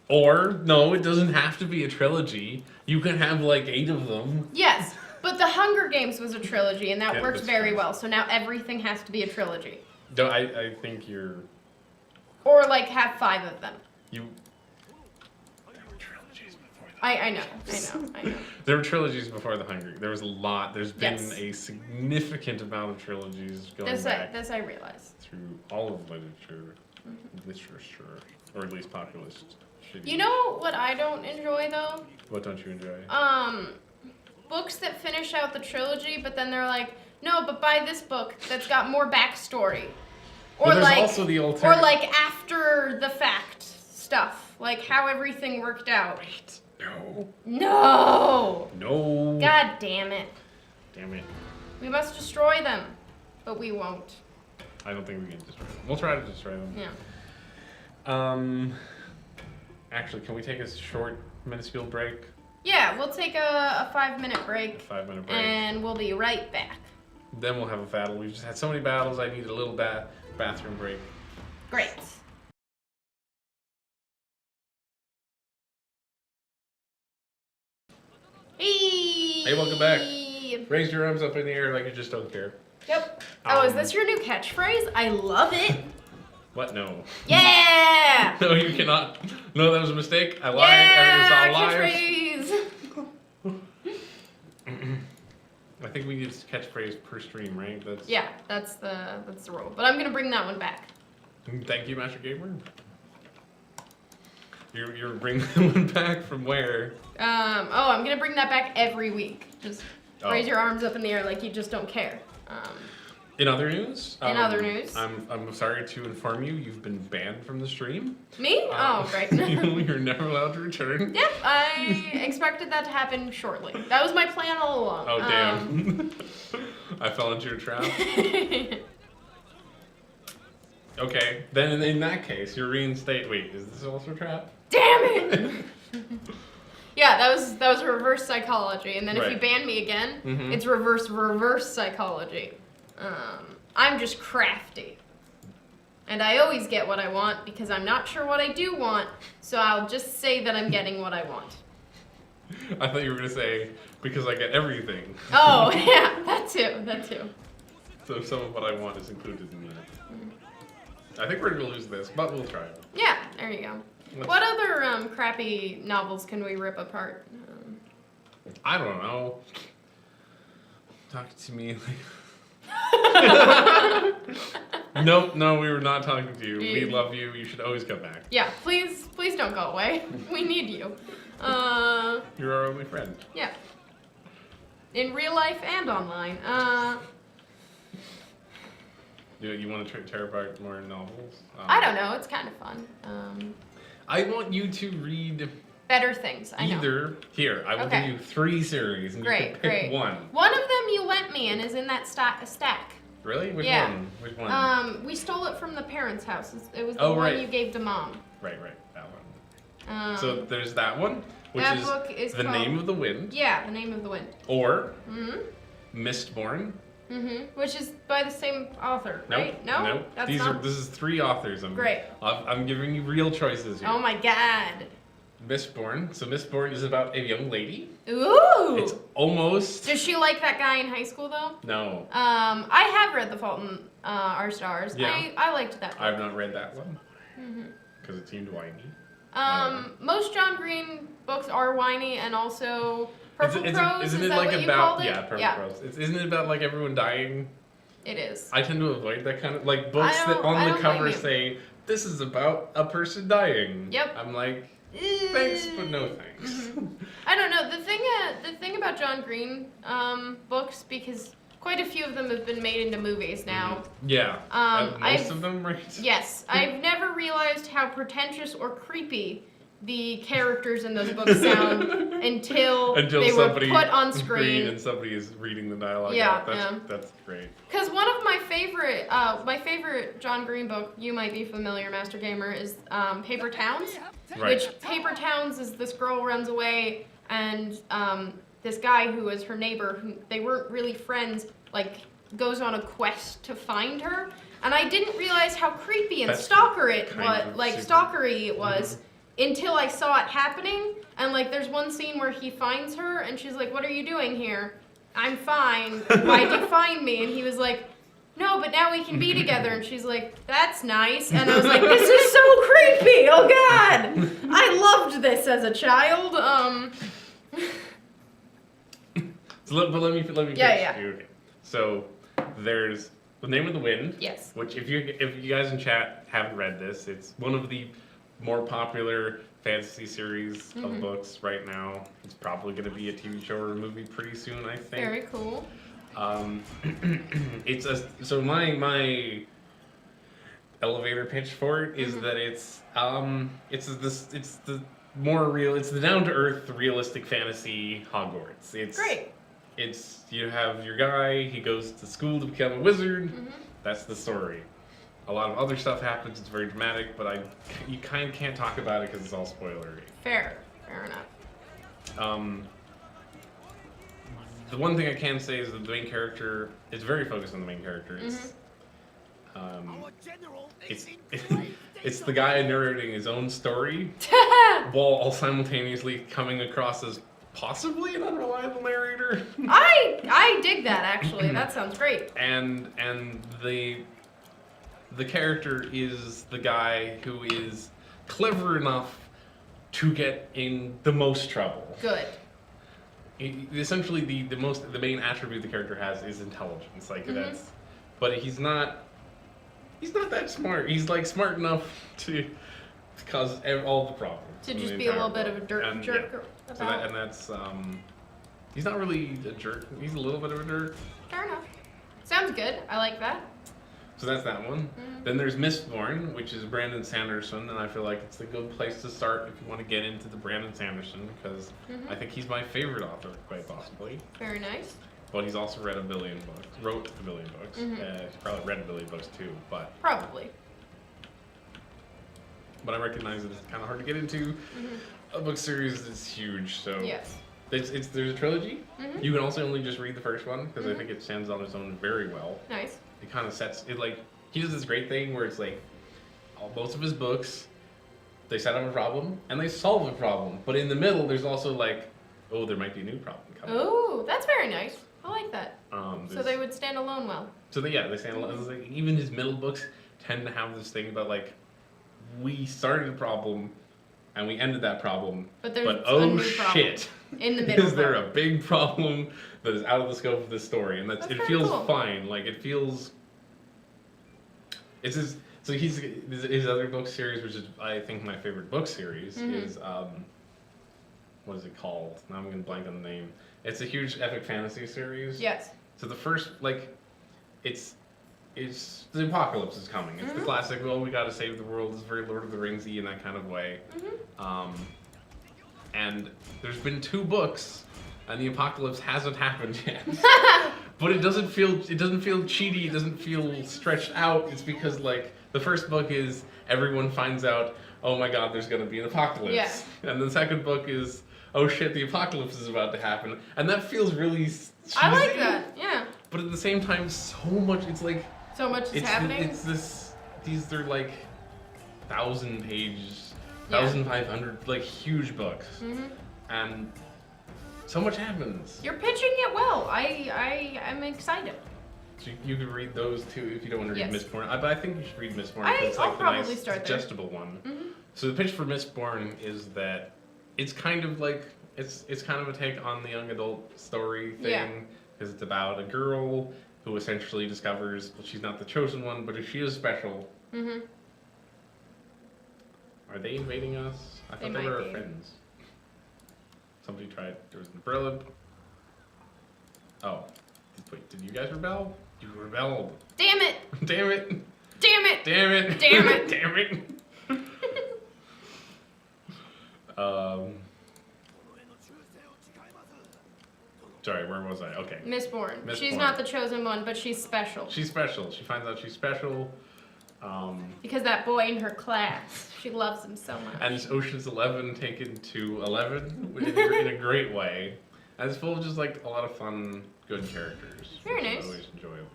Or, no, it doesn't have to be a trilogy. You can have like 8 of them. Yes. But The Hunger Games was a trilogy, and that worked very true. well. So now everything has to be a trilogy. No, I think you're... Or, like, have 5 of them. There were trilogies before that. I know. There were trilogies before The Hunger. There was a lot. There's been Yes. a significant amount of trilogies going back This I realize. through all of literature. Literature. Or at least populist. You know what I don't enjoy, though? What don't you enjoy? Books that finish out the trilogy, but then they're like, no, but buy this book that's got more backstory. Or there's like, also the alternative. or like after the fact stuff, like how everything worked out. Wait, no. No! No. God damn it. Damn it. We must destroy them, but we won't. I don't think we can destroy them. We'll try to destroy them. Yeah. Actually, can we take a short, minuscule break? Yeah, we'll take a 5-minute break. 5-minute break. And we'll be right back. Then we'll have a battle. We've just had so many battles. I need a little bathroom break. Great. Hey, welcome back. Raise your arms up in the air like you just don't care. Yep. Oh, is this your new catchphrase? I love it. What? No. Yeah! No, you cannot. No, that was a mistake. I lied. Yeah! It was all lies. Catchphrase! I think we use catchphrase per stream, right? That's. Yeah, that's the rule. But I'm gonna bring that one back. Thank you, Master Gamer. You're bringing that one back from where? I'm gonna bring that back every week. Just raise Oh. your arms up in the air like you just don't care. In other news. I'm sorry to inform you, you've been banned from the stream. Me? Oh, great. You're never allowed to return. Yep, I expected that to happen shortly. That was my plan all along. Oh damn! I fell into your trap. Okay, then in that case, you're reinstated. Wait, is this also a trap? Damn it! Yeah, that was reverse psychology, and then if you Right. ban me again, Mhm. it's reverse psychology. I'm just crafty. And I always get what I want because I'm not sure what I do want, so I'll just say that I'm getting what I want. I thought you were gonna say because I get everything. Oh, yeah, that too. So some of what I want is included in that. I think we're gonna lose this, but we'll try it. Yeah, there you go. Let's- What other crappy novels can we rip apart? I don't know. Talk to me like. Nope, no, we were not talking to you. We love you. You should always come back. Yeah, please don't go away. We need you. You're our only friend. Yeah. In real life and online. You want to tear apart more novels? I don't know. It's kind of fun. I want you to read Better things. I know. either. Here, I will Okay. give you 3 series, and you can pick Great. one. One of them you lent me and is in that stack. Really? Which Yeah. one? Which one? We stole it from the parents' house. It was the Oh, one right. you gave to mom. Right, that one. Um, So there's that one, which that is book is The called- Name of the Wind, Yeah, The Name of the Wind. or Mm-hmm. Mistborn. Mm-hmm. Which is by the same author, Nope, right? No? nope. That's These not... this is 3 authors. Great. I'm giving you real choices here. Oh my god. Mistborn. So Mistborn is about a young lady. Ooh! It's almost Does she like that guy in high school, though? no. I have read The Fault in Our Stars. Yeah. I liked that book. I've not read that one Mm-hmm. because it seemed whiny. Most John Green books are whiny, and also Purple Prose. Isn't is it that like what you about called it? yeah, Purple Prose? Isn't it about like everyone dying? It is. I tend to avoid that kind of like books I that don't- on I the don't blame cover you. say this is about a person dying. Yep. I'm like, thanks, but no thanks. I don't know. The thing about John Green books, because quite a few of them have been made into movies now. Yeah. Most I've- of them, right? Yes, I've never realized how pretentious or creepy the characters in those books sound until they were somebody put on read screen. and somebody is reading the dialogue. Yeah, out. yeah. That's great. Because one of my favorite John Green book, you might be familiar, Master Gamer, is Paper Towns. Right. Which Paper Towns is this girl runs away, and this guy who is her neighbor, who they weren't really friends, like goes on a quest to find her. And I didn't realize how creepy and That's stalkery kind of super- stalkery it was. Until I saw it happening, and like there's one scene where he finds her, and she's like, "What are you doing here?" "I'm fine. Why'd you find me?" And he was like, "No, but now we can be together." And she's like, "That's nice." And I was like, "This is so creepy. Oh God, I loved this as a child." So let me Yeah. pitch you. Okay. So there's The Name of the Wind. Yes. Which if you guys in chat haven't read this, it's one of the more popular fantasy series of books right now. It's probably going to be a TV show or a movie pretty soon, I think. Very cool. So my elevator pitch for it is that it's the down to earth realistic fantasy Hogwarts. It's Great. It's you have your guy, he goes to school to become a wizard. That's the story. A lot of other stuff happens, it's very dramatic, but you kind of can't talk about it because it's all spoilery. Fair enough. The one thing I can say is that the main character is very focused on the main character. It's the guy narrating his own story while simultaneously coming across as possibly an unreliable narrator. I dig that actually. That sounds great. And the character is the guy who is clever enough to get in the most trouble. Good. Essentially, the main attribute the character has is intelligence. Like that's, but he's not that smart. He's like smart enough to cause all the problems. To in just the be a little entire bit of a world. jerk. And, jerk yeah. about. And that's he's not really a jerk. He's a little bit of a jerk. Fair enough. Sounds good. I like that. So that's that one. Then there's Mistborn, which is Brandon Sanderson, and I feel like it's a good place to start if you want to get into the Brandon Sanderson, because I think he's my favorite author, quite possibly. Very nice. But he's also wrote a billion books. He's probably read a billion books too, but Probably. I recognize that it's kind of hard to get into. A book series that's huge, so Yes. there's a trilogy. You can also only just read the first one because I think it stands on its own very well. Nice. It kind of sets it like he does this great thing where it's like most of his books they set up a problem and they solve a problem, but in the middle there's also like, oh, there might be a new problem coming. Oh, that's very nice. I like that. So There's- they would stand alone well. So they stand alone. It's like, even his middle books tend to have this thing about like, we started a problem and we ended that problem, But there's but a oh new problem shit, in the middle. is there a big problem that is out of the scope of this story? And That's it kinda feels cool. fine. Like it feels. It's his. So his other book series, which is I think my favorite book series, is what is it called? Now I'm gonna blank on the name. It's a huge epic fantasy series. Yes. So the first, like, it's the apocalypse is coming. It's the classic, well, we gotta save the world. It's very Lord of the Ringsy in that kind of way. And there's been 2 books, and the apocalypse hasn't happened yet. But it doesn't feel cheaty. It doesn't feel stretched out. It's because like the first book is everyone finds out, oh my God, there's gonna be an apocalypse. Yeah. And the second book is, oh shit, the apocalypse is about to happen, and that feels really cheesy. I like that. Yeah. But at the same time, so much. It's like So much is happening. It's this. These are like 1,000 pages, Yeah. 1,500 like huge books, and so much happens. You're pitching it well. I'm excited. So you could read those too if you don't want to read Yes. Mistborn. But I think you should read Mistborn I'll because it's like the probably nice, start there. digestible one. So the pitch for Mistborn is that it's kind of like it's kind of a take on the young adult story Yeah. thing because it's about a girl who essentially discovers well, she's not the chosen one, but she is special. Are they invading us? I They thought they might were our be. friends. Somebody tried. There was an umbrella. Oh, wait! Did you guys rebel? You rebelled. Damn it! Damn it! Damn it! Damn it! Damn it! Damn it! Sorry, where was I? Okay. Mistborn. She's Mistborn. not the chosen one, but she's special. She's special. She finds out she's special. Because that boy in her class, she loves him so much. And it's Ocean's 11 taken to 11 in a great way. And it's full of just like a lot of fun, good characters. Very which is nice. Always enjoyable.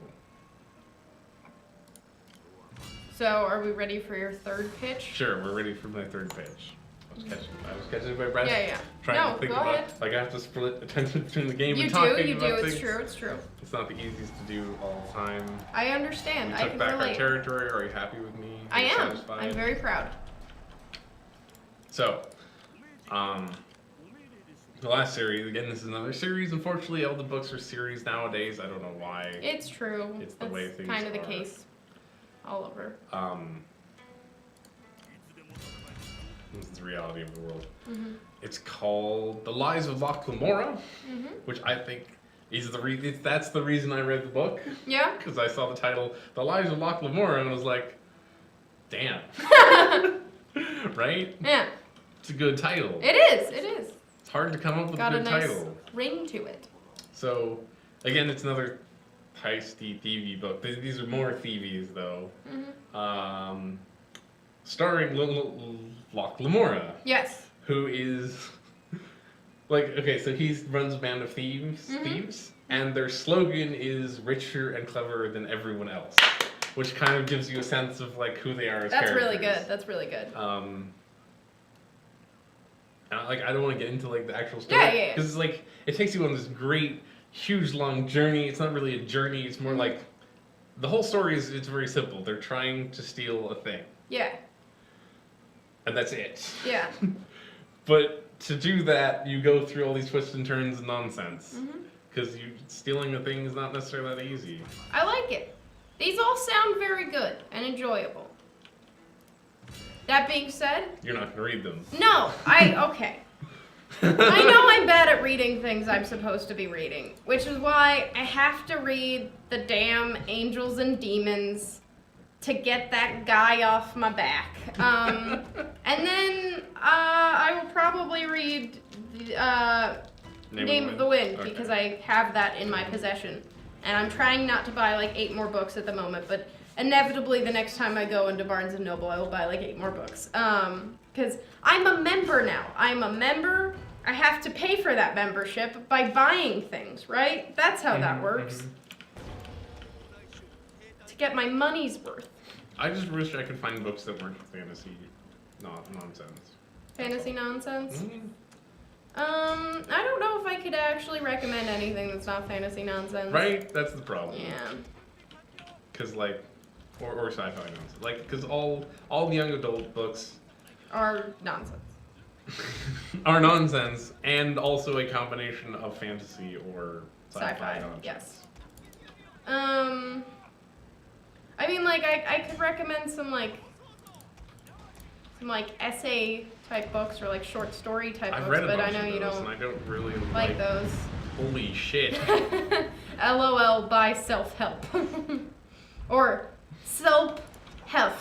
So, are we ready for your third pitch? Sure, we're ready for my third pitch. I was catching my breath. Yeah. Trying No, to think go about ahead. like I have to split attention between the game You and do, talking you do. about It's things. true, it's true. It's not the easiest to do all the time. I understand. We I took can back our relate. territory. Are you happy with me? I Are you am. satisfied? I'm very proud. So, the last series, again, this is another series. Unfortunately, all the books are series nowadays. I don't know why. It's true. It's the That's way things kind of the are. case all over. This is the reality of the world. It's called The Lies of Locke Lamora, which I think is that's the reason I read the book. Yeah? Because I saw the title, The Lies of Locke Lamora, and I was like, damn. Right? Yeah. It's a good title. It is. It is. It's hard to come up with Got a a good nice title. ring to it. So, again, it's another heisty, thievy book. These are more thievies, though. Starring Locke Lamora, Yes. who is like, okay, so he runs a band of thieves, and their slogan is richer and cleverer than everyone else, which kind of gives you a sense of like who they are as That's characters. really good. That's really good. And like I don't want to get into like the actual story Yeah. because it's like it takes you on this great, huge, long journey. It's not really a journey. It's more like the whole story is it's very simple. They're trying to steal a thing, Yeah. and that's it. Yeah. But to do that, you go through all these twists and turns and nonsense. Mhm. Because stealing a thing is not necessarily that easy. I like it. These all sound very good and enjoyable. That being said, You're not going to read them. no, okay. I know I'm bad at reading things I'm supposed to be reading, which is why I have to read the damn Angels and Demons to get that guy off my back. And then I will probably read Name of the Wind Okay. because I have that in my possession. And I'm trying not to buy like 8 more books at the moment, but inevitably the next time I go into Barnes & Noble, I will buy like 8 more books. Because I'm a member now. I'm a member. I have to pay for that membership by buying things, right? That's how that works. To get my money's worth. I just wish I could find books that weren't fantasy nonsense. Fantasy nonsense? Mhm. I don't know if I could actually recommend anything that's not fantasy nonsense. Right? That's the problem. Yeah. Because, like, or sci-fi nonsense. Like, because all the young adult books Are nonsense. are nonsense, and also a combination of fantasy or sci-fi nonsense. Yes. I mean, like, I could recommend some essay type books or like short story type I've books, read a but bunch I know of you those, don't and I don't really like those. Holy shit. LOL by self-help. Or self-help.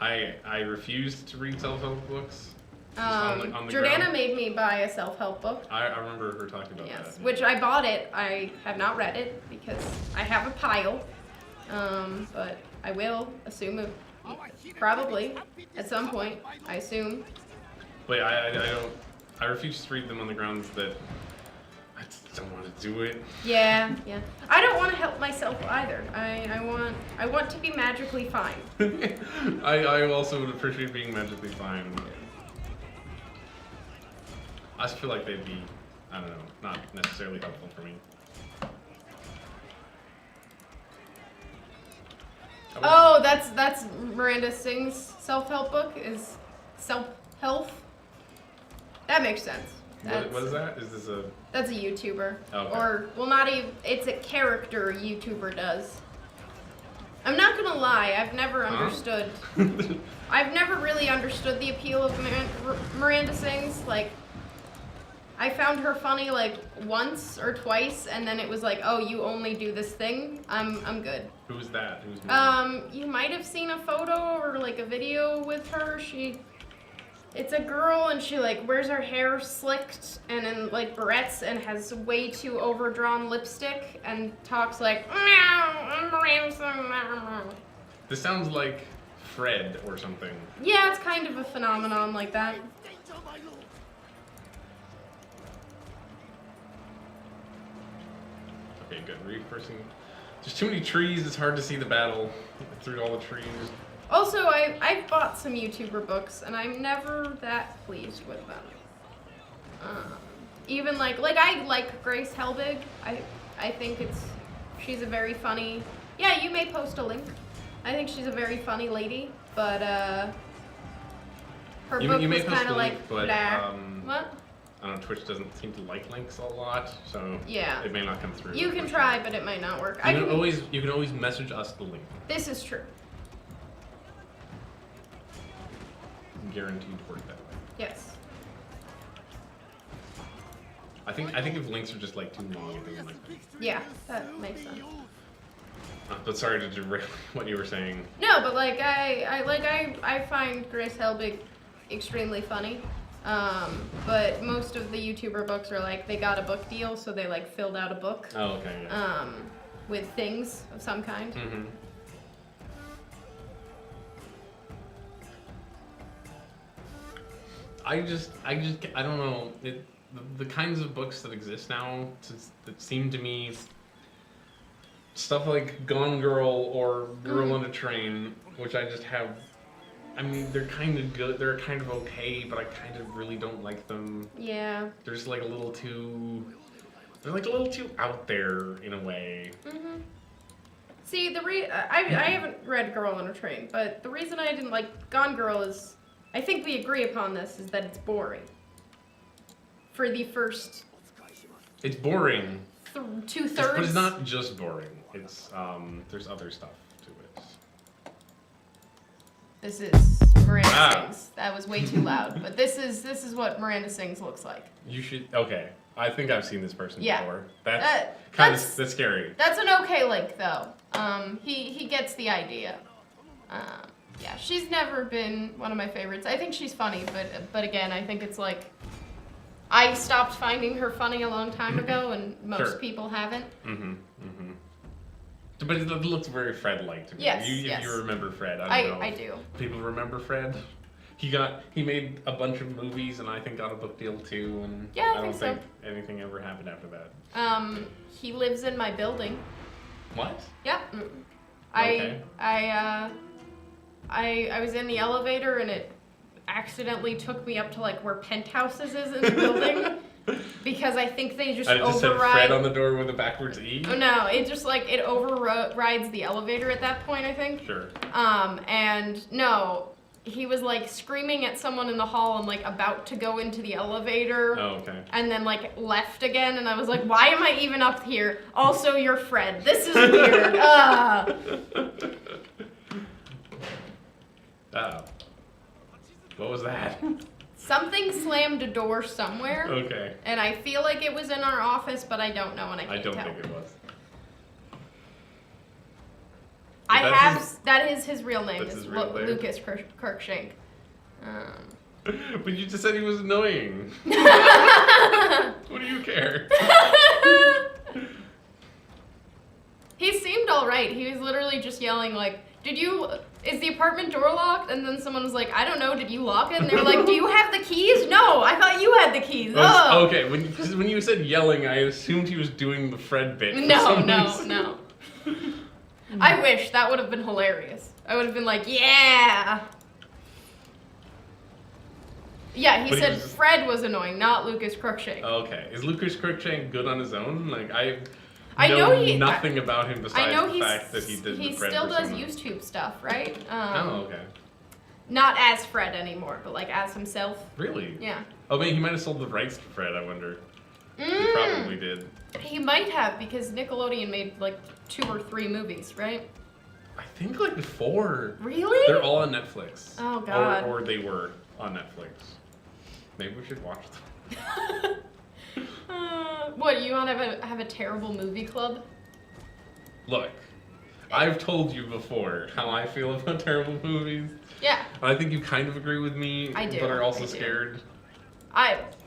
I refused to read self-help books. On the Jordana ground. made me buy a self-help book. I remember her talking about Yes, that. which I bought it. I have not read it because I have a pile. But I will assume it, probably at some point. I assume. But I refuse to read them on the grounds that I just don't want to do it. Yeah. I don't want to help myself either. I want to be magically fine. I also would appreciate being magically fine. I just feel like they'd be, I don't know, not necessarily helpful for me. Oh, that's Miranda Singh's self-help book is self-help. That makes sense. What is that? Is this a... That's a YouTuber. Okay. Or, well, not even, it's a character a YouTuber does. I'm not gonna lie, I've never understood. I've never really understood the appeal of Miranda Singh's. Like, I found her funny like once or twice, and then it was like, oh, you only do this thing. I'm good. Who's that? You might have seen a photo or like a video with her. It's a girl, and she like wears her hair slicked and in like barrettes and has way too overdrawn lipstick and talks like meow, I'm ransom. This sounds like Fred or something. Yeah, it's kind of a phenomenon like that. Okay, good. Reversing. There's too many trees. It's hard to see the battle through all the trees. Also, I've bought some YouTuber books, and I'm never that pleased with them. Even like I like Grace Helbig. I think she's a very funny. Yeah, you may post a link. I think she's a very funny lady, but her book was kind of like but what? I don't know. Twitch doesn't seem to like links a lot, so Yeah. it may not come through. You can try, but it might not work. You can always message us the link. This is true. Guaranteed to work that way. Yes. I think if links are just like too long, it doesn't like them. Yeah, that makes sense. But sorry to derail what you were saying. No, but like I find Grace Helbig extremely funny. But most of the YouTuber books are like they got a book deal, so they like filled out a book. Oh, okay. Yeah. With things of some kind. Mm-hmm. I don't know. The kinds of books that exist now that seem to me stuff like Gone Girl or Girl on a Train, which I just have. I mean, they're kind of good. They're kind of okay, but I kind of really don't like them. Yeah. They're just like a little too. They're like a little too out there in a way. Mhm. See, I haven't read Girl on a Train, but the reason I didn't like Gone Girl is, I think we agree upon this, is that it's boring. For the first... It's boring. 2/3. But it's not just boring. It's, there's other stuff to it. This is Miranda Sings. That was way too loud, but this is what Miranda Sings looks like. You should, okay. I think I've seen this person before. That's scary. That's an okay link, though. He gets the idea. Yeah, she's never been one of my favorites. I think she's funny, but again, I think it's like, I stopped finding her funny a long time ago, and most people haven't. But it looks very Fred-like to me. Yes, If you remember Fred, I don't know. I do. People remember Fred. He made a bunch of movies and I think got a book deal too, and Yeah, I don't think so. think anything ever happened after that. He lives in my building. What? Yep. Okay. I was in the elevator and it accidentally took me up to like where Penthouses is in the building because I think they just I just said override. Fred on the door with a backwards E. Oh no! It just like it overrides the elevator at that point. I think. Sure. And no. He was like screaming at someone in the hall and like about to go into the elevator. Oh, okay. And then like left again, and I was like, why am I even up here? Also, you're Fred. This is weird. Uh-oh. What was that? Something slammed a door somewhere. Okay. And I feel like it was in our office, but I don't know, and I can't tell. I don't think it was. That is his real name. That's Is his real name? Lucas Kirkshank. But you just said he was annoying. What do you care? He seemed alright. He was literally just yelling like, is the apartment door locked? And then someone was like, I don't know, did you lock it? And they were like, do you have the keys? No, I thought you had the keys. Oh. Okay, when you said yelling, I assumed he was doing the Fred bit. No. I wish. That would have been hilarious. I would have been like, yeah. Yeah, he said Fred was annoying, not Lucas Crookshank. Okay. Is Lucas Crookshank good on his own? Like, I know nothing about him besides the fact that he did the Fred He still does persona. YouTube stuff, right? Okay. Not as Fred anymore, but like as himself. Really? Yeah. Oh, man, he might have sold the rights to Fred, I wonder. He probably did. He might have, because Nickelodeon made like 2 or 3 movies, right? I think like 4. Really? They're all on Netflix. Oh, God. Or they were on Netflix. Maybe we should watch them. What, you want to have a terrible movie club? Look, I've told you before how I feel about terrible movies. Yeah. I think you kind of agree with me, I do. but are also I do. scared.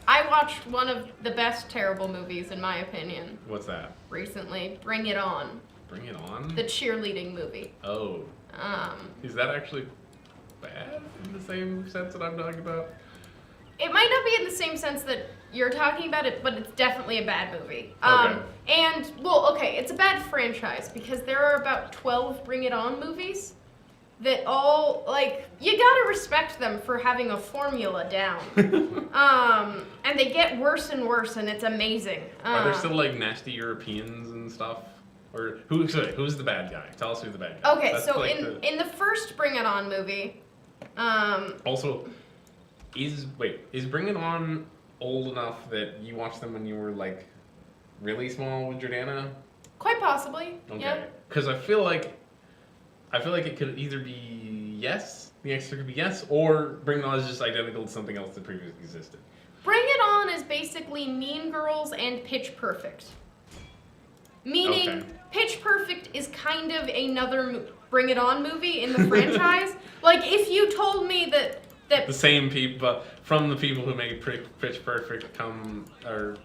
I watched one of the best terrible movies, in my opinion, What's that? recently. Bring It On. Bring It On? The cheerleading movie. Oh. Is that actually bad in the same sense that I'm talking about? It might not be in the same sense that you're talking about it, but it's definitely a bad movie. Okay. And, well, okay, it's a bad franchise because there are about 12 Bring It On movies that all, like, you gotta respect them for having a formula down. And they get worse and worse, and it's amazing. Are there still, like, nasty Europeans and stuff? Or who's the bad guy? Tell us who's the bad guy. Okay, That's so like in the first Bring It On movie, Also, is Bring It On old enough that you watched them when you were, like, really small with Jordana? quite possibly, Okay. yeah. Because I feel like it could either be yes, the answer could be yes, or Bring It On is just identical to something else that previously existed. Bring It On is basically Mean Girls and Pitch Perfect. Meaning, Okay. Pitch Perfect is kind of another Bring It On movie in the franchise. Like, if you told me that The same people, from the people who made Pitch Perfect or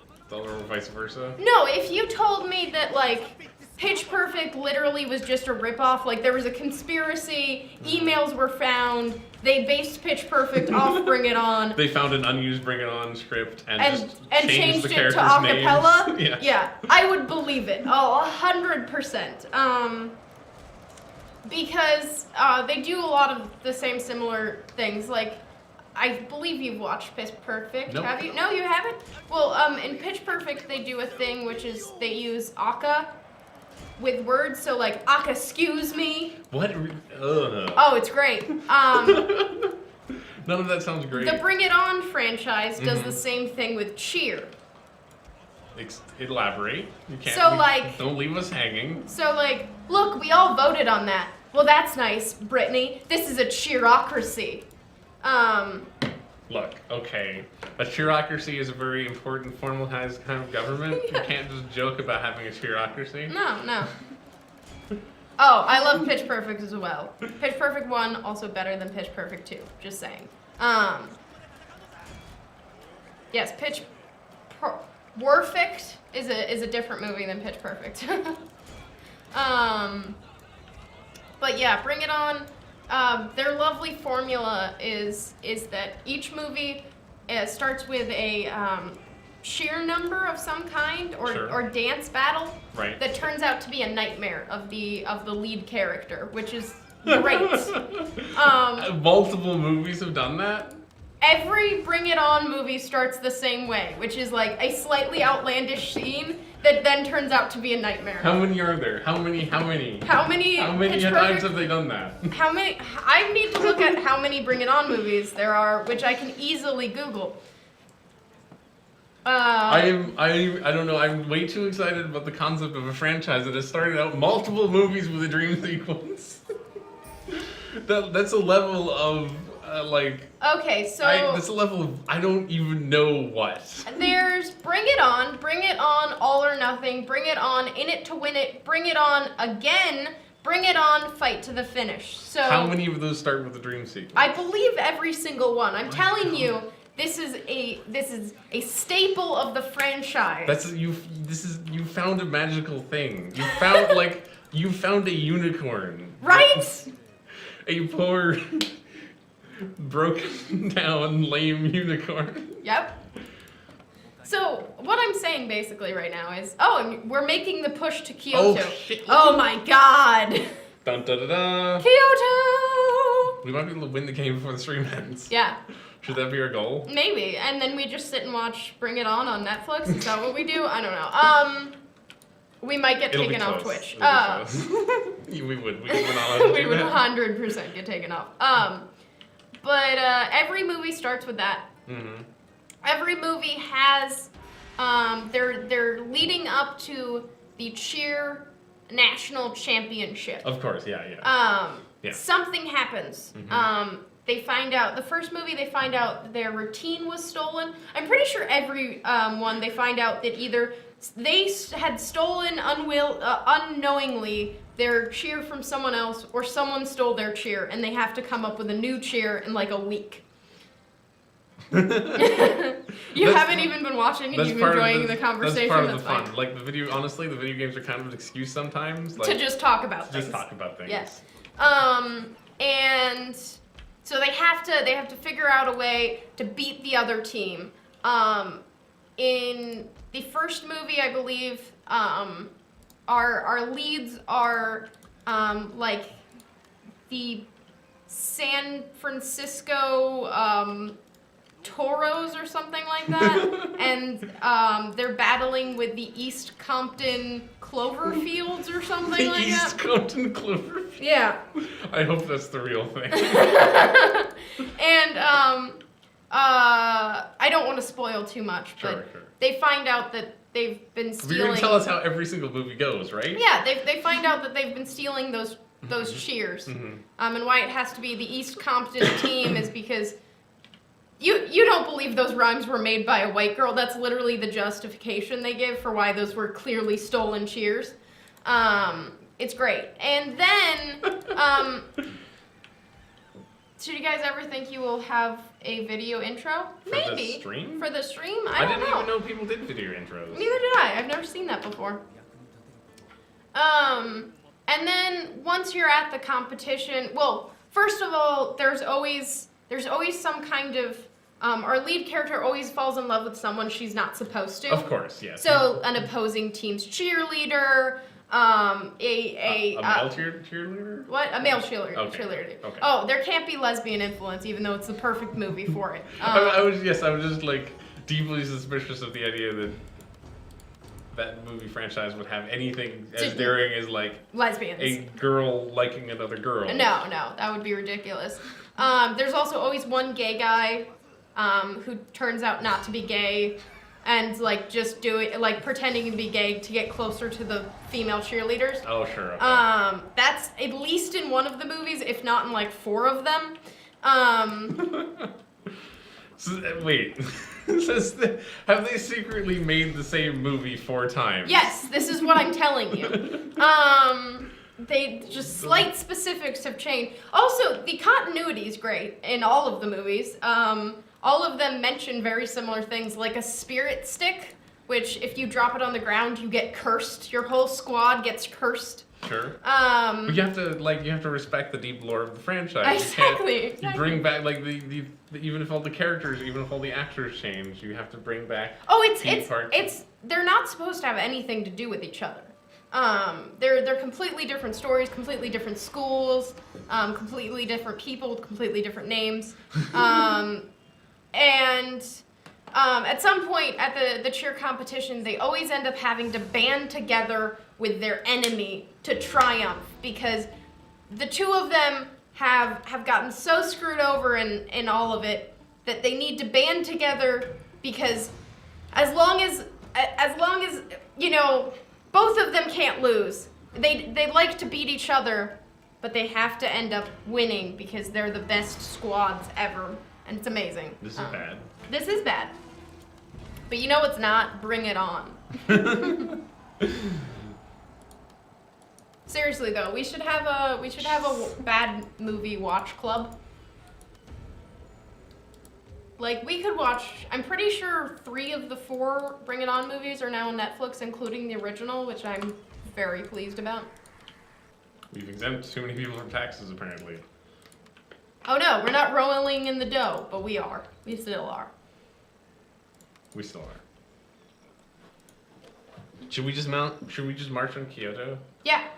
vice versa. No, if you told me that, like, Pitch Perfect literally was just a ripoff, like, there was a conspiracy, emails were found, they based Pitch Perfect off Bring It On. They found an unused Bring It On script and just changed the it characters' to acapella. names. Yeah. Yeah, I would believe it. Oh, 100%. Because they do a lot of the same similar things. Like, I believe you've watched Pitch Perfect. Nope. Have you? No, you haven't? Well, in Pitch Perfect, they do a thing which is they use with words. So like, excuse me. What? Ugh. Oh, it's great. None of that sounds great. The Bring It On franchise does the same thing with cheer. Elaborate. You can't. So, like- don't leave us hanging. So like, look, we all voted on that. Well, that's nice, Brittany. This is a cheerocracy. Look, okay. A cheerocracy is a very important formalized kind of government. Yeah. You can't just joke about having a cheerocracy. No. Oh, I love Pitch Perfect as well. Pitch Perfect 1 also better than Pitch Perfect 2. Just saying. Yes, Warfict is a different movie than Pitch Perfect. But yeah, Bring It On. Their lovely formula is that each movie starts with a cheer number of some kind or dance battle that turns out to be a nightmare of the lead character, which is great. Multiple movies have done that. Every Bring It On movie starts the same way, which is like a slightly outlandish scene that then turns out to be a nightmare. How many are there? How many times have they done that? How many? I need to look at how many Bring It On movies there are, which I can easily Google. I don't know. I'm way too excited about the concept of a franchise that has started out multiple movies with a dream sequence. That's a level of Okay, so that's a level of I don't even know what. There's Bring It On, All or Nothing, Bring It On, In It to Win It, Bring It On Again, Bring It On, Fight to the Finish. So how many of those start with a dream sequence? I believe every single one. I'm telling you, this is a staple of the franchise. You found a magical thing. You found a unicorn. Right? A poor broken down lame unicorn. Yep. So what I'm saying basically right now is, and we're making the push to Kyoto. Oh shit. Oh my god. Dun, dun, dun, dun. Kyoto! We might be able to win the game before the stream ends. Yeah. Should that be our goal? Maybe. And then we just sit and watch Bring It On Netflix. Is that what we do? I don't know. We might get It'll taken be off close. Twitch. We would not allowed to We do would that. 100% get taken off. But every movie starts with that. Mm-hmm. Every movie has they're leading up to the cheer national championship. Of course, yeah. Yeah. Something happens. Mm-hmm. They find out the first movie. They find out their routine was stolen. I'm pretty sure every one they find out that either they had stolen unknowingly their cheer from someone else, or someone stole their cheer, and they have to come up with a new cheer in like a week. You haven't even been watching, and you've enjoying the conversation. That's part of the fine. fun. Like honestly, the video games are kind of an excuse sometimes. To just talk about things. Just talk about things. Yes. And so they have to figure out a way to beat the other team. In the first movie, I believe, our leads are like the San Francisco Toros or something like that, and they're battling with the East Compton Cloverfields or something like that. East Compton Cloverfield. Yeah. I hope that's the real thing. And I don't want to spoil too much, but Sure. they find out that they've been stealing. You're gonna tell us how every single movie goes, right? Yeah, they find out that they've been stealing those cheers. Mm-hmm. And why it has to be the East Compton team is because you don't believe those rhymes were made by a white girl. That's literally the justification they give for why those were clearly stolen cheers. It's great. And then should you guys ever think you will have a video intro? For Maybe. the stream? For the stream? I don't didn't know. even know people did video intros. Neither did I. I've never seen that before. And then once you're at the competition, well, first of all, there's always some kind of our lead character always falls in love with someone she's not supposed to. Of course, yes. So an opposing team's cheerleader, a male cheerleader? What? A male cheerleader. Okay. Cheerleader. Okay. Oh, there can't be lesbian influence, even though it's the perfect movie for it. I was just like deeply suspicious of the idea that that movie franchise would have anything as daring as like lesbians. a girl liking another girl. No, that would be ridiculous. There's also always one gay guy who turns out not to be gay and like just pretending to be gay to get closer to the female cheerleaders. Oh, sure. Okay. That's at least in one of the movies, if not in like 4 of them. So, wait. Have they secretly made the same movie 4 times? Yes, this is what I'm telling you. They just slight specifics have changed. Also, the continuity is great in all of the movies. All of them mention very similar things, like a spirit stick, which if you drop it on the ground, you get cursed. Your whole squad gets cursed. Sure. But you have to respect the deep lore of the franchise. Exactly. You bring back like the even if all the characters, even if all the actors change, you have to bring back. Oh, it's they're not supposed to have anything to do with each other. They're completely different stories, completely different schools, completely different people with completely different names. And at some point at the cheer competition, they always end up having to band together with their enemy to triumph because the 2 of them have gotten so screwed over in all of it that they need to band together because as long as you know, both of them can't lose. They like to beat each other, but they have to end up winning because they're the best squads ever. And it's amazing. This is bad. This is bad. But you know what's not? Bring it on. Seriously though, we should have a bad movie watch club. Like we could watch, I'm pretty sure 3 of the 4 Bring It On movies are now on Netflix, including the original, which I'm very pleased about. We've exempted too many people from taxes apparently. Oh no, we're not rolling in the dough, but we are. We still are. We still are. Should we just march on Kyoto? Yeah.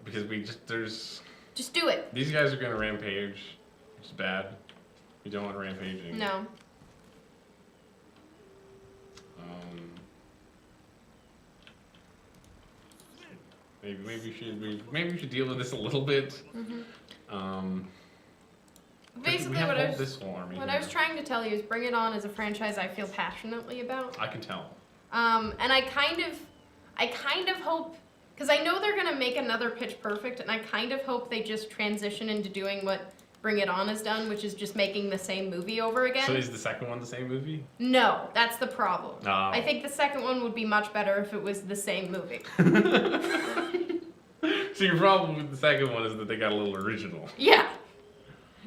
Because there's... Just do it. These guys are gonna rampage. It's bad. You don't want rampaging. No. Maybe we should deal with this a little bit. Mm-hmm. Basically, what I was trying to tell you is Bring It On is a franchise I feel passionately about. I can tell. And I kind of hope, because I know they're gonna make another Pitch Perfect, and I kind of hope they just transition into doing what Bring It On has done, which is just making the same movie over again. So is the second one the same movie? No, that's the problem. Oh. I think the second one would be much better if it was the same movie. So your problem with the second one is that they got a little original. Yeah.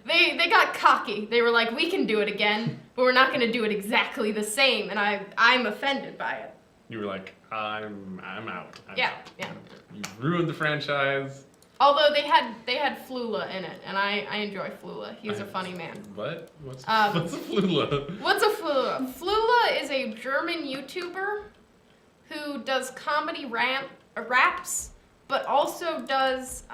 They got cocky. They were like, we can do it again, but we're not going to do it exactly the same, and I'm offended by it. You were like, I'm out. I'm Yeah, out. yeah. You ruined the franchise. Although they had Flula in it, and I enjoy Flula. He's a funny man. What? What's a Flula? What's a Flula? Flula is a German YouTuber who does comedy raps, but also does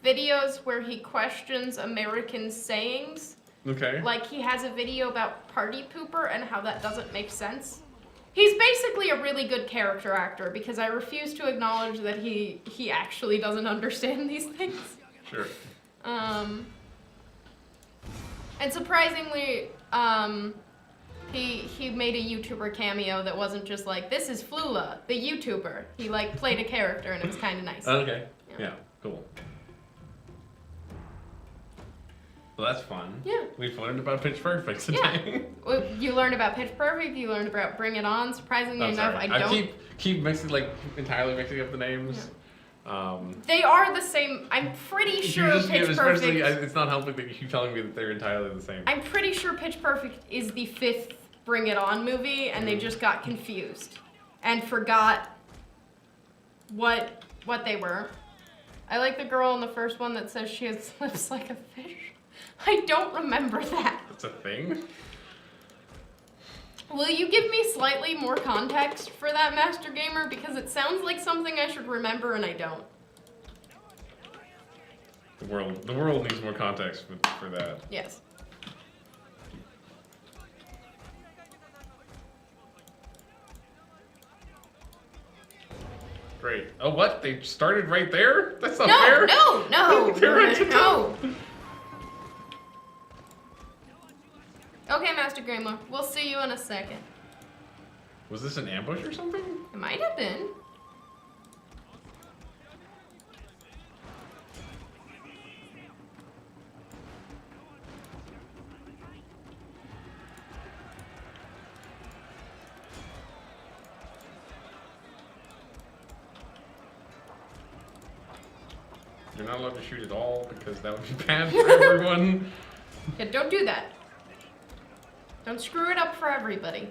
videos where he questions American sayings. Okay. Like he has a video about party pooper and how that doesn't make sense. He's basically a really good character actor because I refuse to acknowledge that he actually doesn't understand these things. Sure. And surprisingly, he made a YouTuber cameo that wasn't just like, this is Flula, the YouTuber. He like played a character and it was kind of nice. Okay. Yeah, cool. Well, that's fun. Yeah. We've learned about Pitch Perfect today. Yeah. Well, you learned about Pitch Perfect. You learned about Bring It On. Surprisingly enough, sorry. I don't. keep mixing entirely mixing up the names. Yeah. They are the same. I'm pretty sure Pitch Perfect. It's not helping that you keep telling me that they're entirely the same. I'm pretty sure Pitch Perfect is the 5th Bring It On movie, and they just got confused and forgot what they were. I like the girl in the first one that says she has lips like a fish. I don't remember that. That's a thing? Will you give me slightly more context for that, Master Gamer? Because it sounds like something I should remember and I don't. The world needs more context for that. Yes. great. Oh, what? They started right there? That's not No, fair. no. They're right to No. Okay, Master Grandma. We'll see you in a second. Was this an ambush or something? It might have been. You're not allowed to shoot at all because that would be bad for everyone. Yeah, don't do that. Don't screw it up for everybody.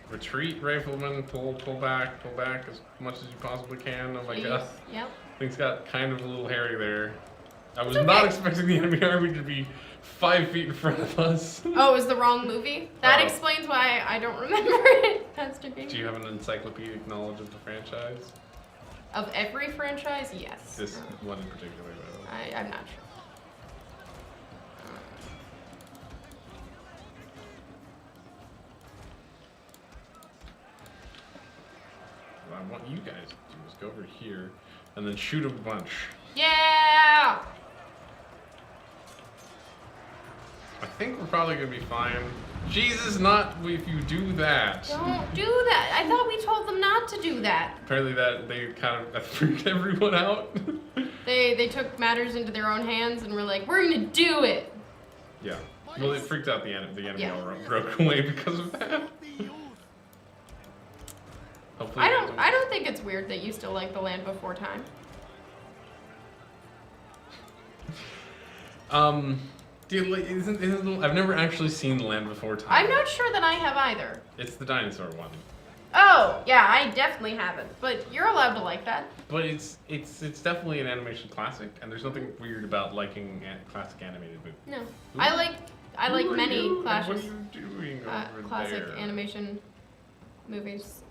Retreat, rifleman, pull back as much as you possibly can. Oh my Please. god. Yep. Things got kind of a little hairy there. I was It's not okay. expecting the enemy army to be 5 feet in front of us. Oh, it was the wrong movie? That Oh. explains why I don't remember it, Master Grandma. Do you have an encyclopedic knowledge of the franchise? Of every franchise? Yes. This one in particular, though. I'm not sure. What I want you guys to do is go over here and then shoot a bunch. Yeah! I think we're probably gonna be fine. Jesus, not if you do that. Don't do that. I thought we told them not to do that. Apparently that they kind of freaked everyone out. They took matters into their own hands and were like, we're gonna do it. Yeah. Well, it freaked out the enemy. The enemy Yeah. all broke away because of that. Hopefully I don't think it's weird that you still like The Land Before Time. Dude, like, I've never actually seen Land Before Time. I'm not sure that I have either. It's the dinosaur one. Oh, yeah, I definitely haven't. But you're allowed to like that. But it's definitely an animation classic, and there's nothing weird about liking classic animated movies. No. I like Who are many you? What are classes, you doing over classic there? animation movies.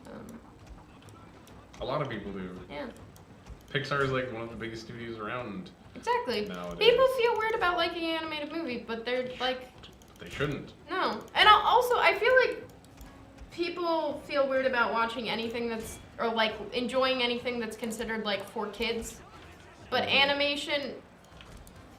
A lot of people do. Yeah, Pixar is like one of the biggest studios around. exactly. Nowadays. People feel weird about liking an animated movie, but they're like, They shouldn't. no. And also, I feel like people feel weird about watching anything that's, or like enjoying anything that's considered like for kids. But animation,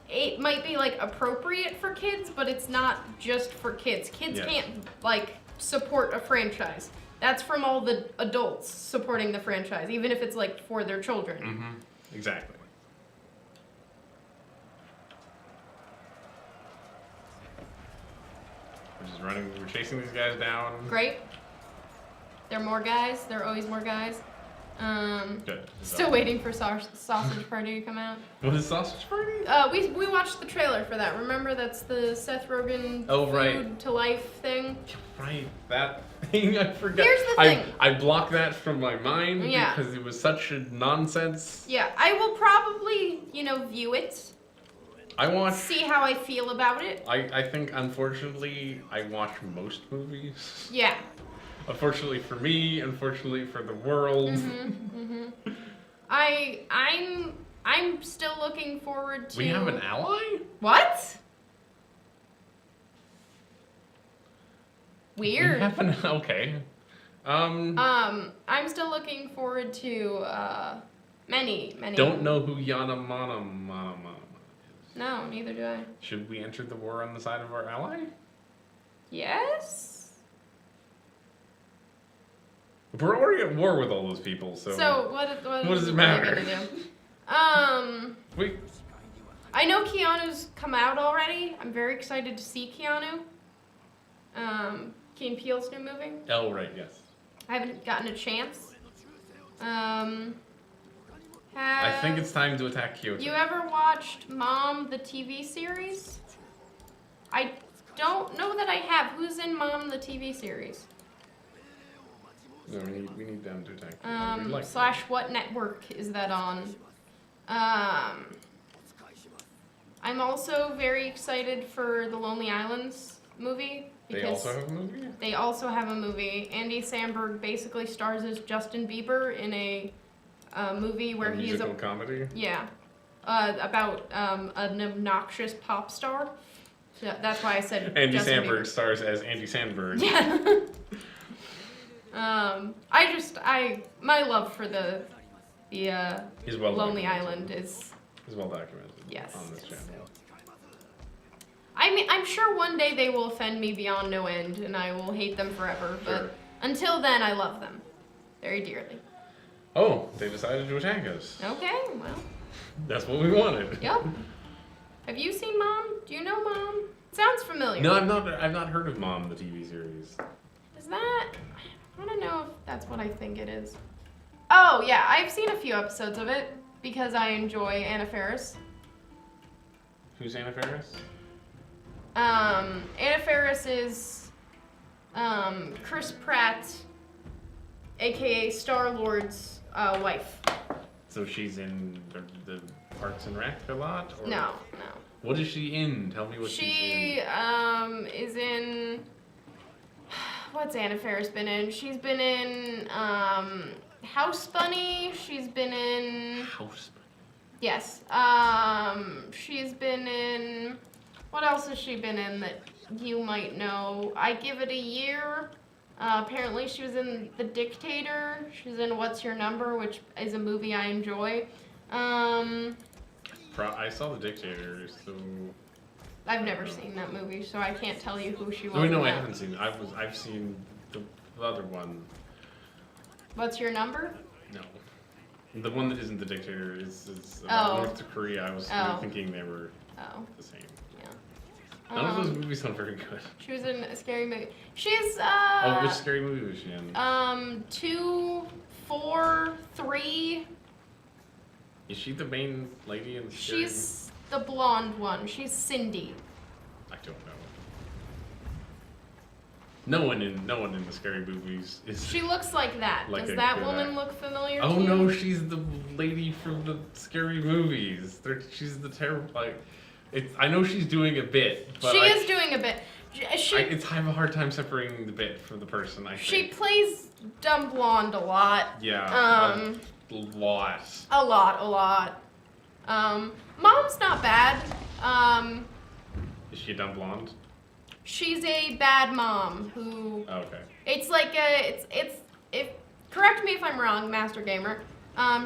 it might be like appropriate for kids, but it's not just for kids. Kids Yes. can't like support a franchise. That's from all the adults supporting the franchise, even if it's like for their children. Mm-hmm. Exactly. We're just running. We're chasing these guys down. Great. There are more guys. There are always more guys. Good. Still waiting for Sausage Party to come out. What is Sausage Party? We watched the trailer for that. Remember, that's the Seth Rogen Oh, Food right. to Life thing. Right, that thing I forgot. Here's the thing. I blocked that from my mind Yeah. because it was such a nonsense. Yeah, I will probably, view it, I watch. see how I feel about it. I think unfortunately I watch most movies. Yeah. Unfortunately for me, unfortunately for the world. I'm still looking forward to. We have an ally? What? We Weird. have an okay. I'm still looking forward to many. Don't know who Yana Mana is. No, neither do I. Should we enter the war on the side of our ally? Yes. We're already at war with all those people, so. What does it am matter? I gonna do? Wait. I know Keanu's come out already. I'm very excited to see Keanu. Key and Peele's new movie. Oh, right, yes. I haven't gotten a chance. I think it's time to attack Kyoto. You ever watched Mom, the TV series? I don't know that I have. Who's in Mom, the TV series? No, we need them to attack Kyoto. We like Slash what network is that on? I'm also very excited for the Lonely Islands movie. They also have a movie? They also have a movie. Andy Samberg basically stars as Justin Bieber in a movie where he is musical comedy? Yeah. About an obnoxious pop star. So that's why I said Andy Justin Samberg Bieber. stars as Andy Samberg. Yeah. My love for the He's well Lonely documented. Island is, Is well documented. Yes, On this yes. channel. I mean, I'm sure one day they will offend me beyond no end, and I will hate them forever. Sure. But until then, I love them very dearly. Oh, they decided to attack us. Okay, well, That's what we wanted. yep. Have you seen Mom? Do you know Mom? Sounds familiar. No, I've not heard of Mom, the TV series. Is that? I want to know if that's what I think it is. Oh yeah, I've seen a few episodes of it because I enjoy Anna Faris. Who's Anna Faris? Anna Faris is Chris Pratt, aka Star-Lord's wife. So she's in the Parks and Rec a lot? Or No. What is she in? Tell me what she's She in. is in. What's Anna Faris been in? She's been in House Bunny. She's been in. House. Yes. She's been in. What else has she been in that you might know? I Give It a Year. Apparently, she was in The Dictator. She's in What's Your Number, which is a movie I enjoy. I saw The Dictator, so. I've never seen that movie, so I can't tell you who she was. No, in I that. haven't seen. I've seen the other one. What's Your Number? No. The one that isn't The Dictator is Oh. North Korea. I was Oh. thinking they were Oh, the same. yeah. None of those movies sound very good. She was in a scary movie. She's Oh, which scary movie was she in? 2, 4, 3. Is she the main lady in the scary? She's the blonde one. She's Cindy. I don't know. No one in the scary movies is. She looks like that. Like Does a that good woman act. look familiar Oh to you? no, she's the lady from the scary movies. She's the terrible. Like, I know she's doing a bit, but She is doing a bit. I She have a hard time separating the bit from the person. I she think. plays dumb blonde a lot. Yeah. Um, A lot. A lot. Mom's not bad. Is she a dumb blonde? She's a bad mom who. Oh, okay. It's like correct me if I'm wrong, Master Gamer.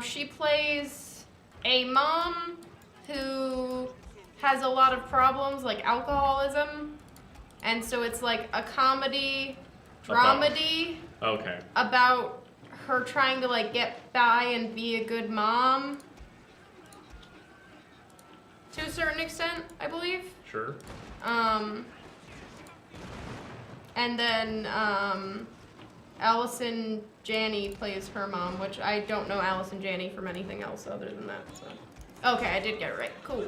She plays a mom who has a lot of problems, like alcoholism, and so it's like a comedy, dramedy Okay. about her trying to like get by and be a good mom. To a certain extent, I believe. Sure. And then Allison Janney plays her mom, which I don't know Allison Janney from anything else other than that. So, okay, I did get it right. Cool.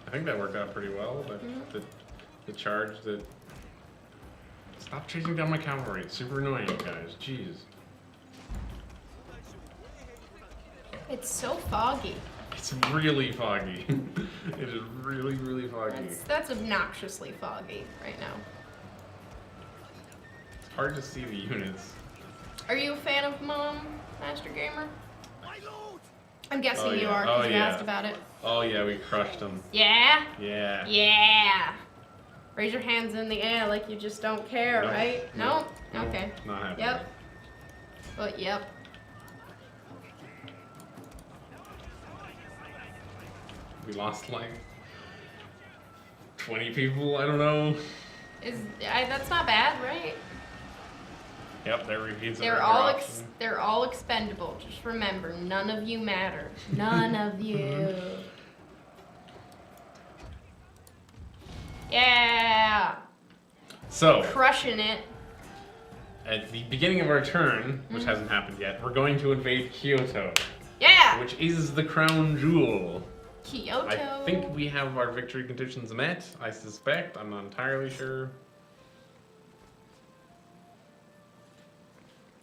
I think that worked out pretty well. The charge that. Stop chasing down my cavalry. It's super annoying, guys. Jeez. It's so foggy. It's really foggy. It is really, really foggy. That's obnoxiously foggy right now. It's hard to see the units. Are you a fan of Mom, Master Gamer? I'm guessing you yeah. are because Oh, you yeah. asked about it. Oh yeah, we crushed them. Yeah? Yeah. Yeah. Raise your hands in the air like you just don't care, Nope. right? Nope. Nope? Okay. Not happening. Yep. But yep. We lost like 20 people. I don't know. That's not bad, right? Yep, that repeats. They're all expendable. Just remember, none of you matter. None of you. Yeah. So Crushing it. at the beginning of our turn, which hasn't happened yet, we're going to invade Kyoto, Yeah. which is the crown jewel. Kyoto. I think we have our victory conditions met. I suspect. I'm not entirely sure.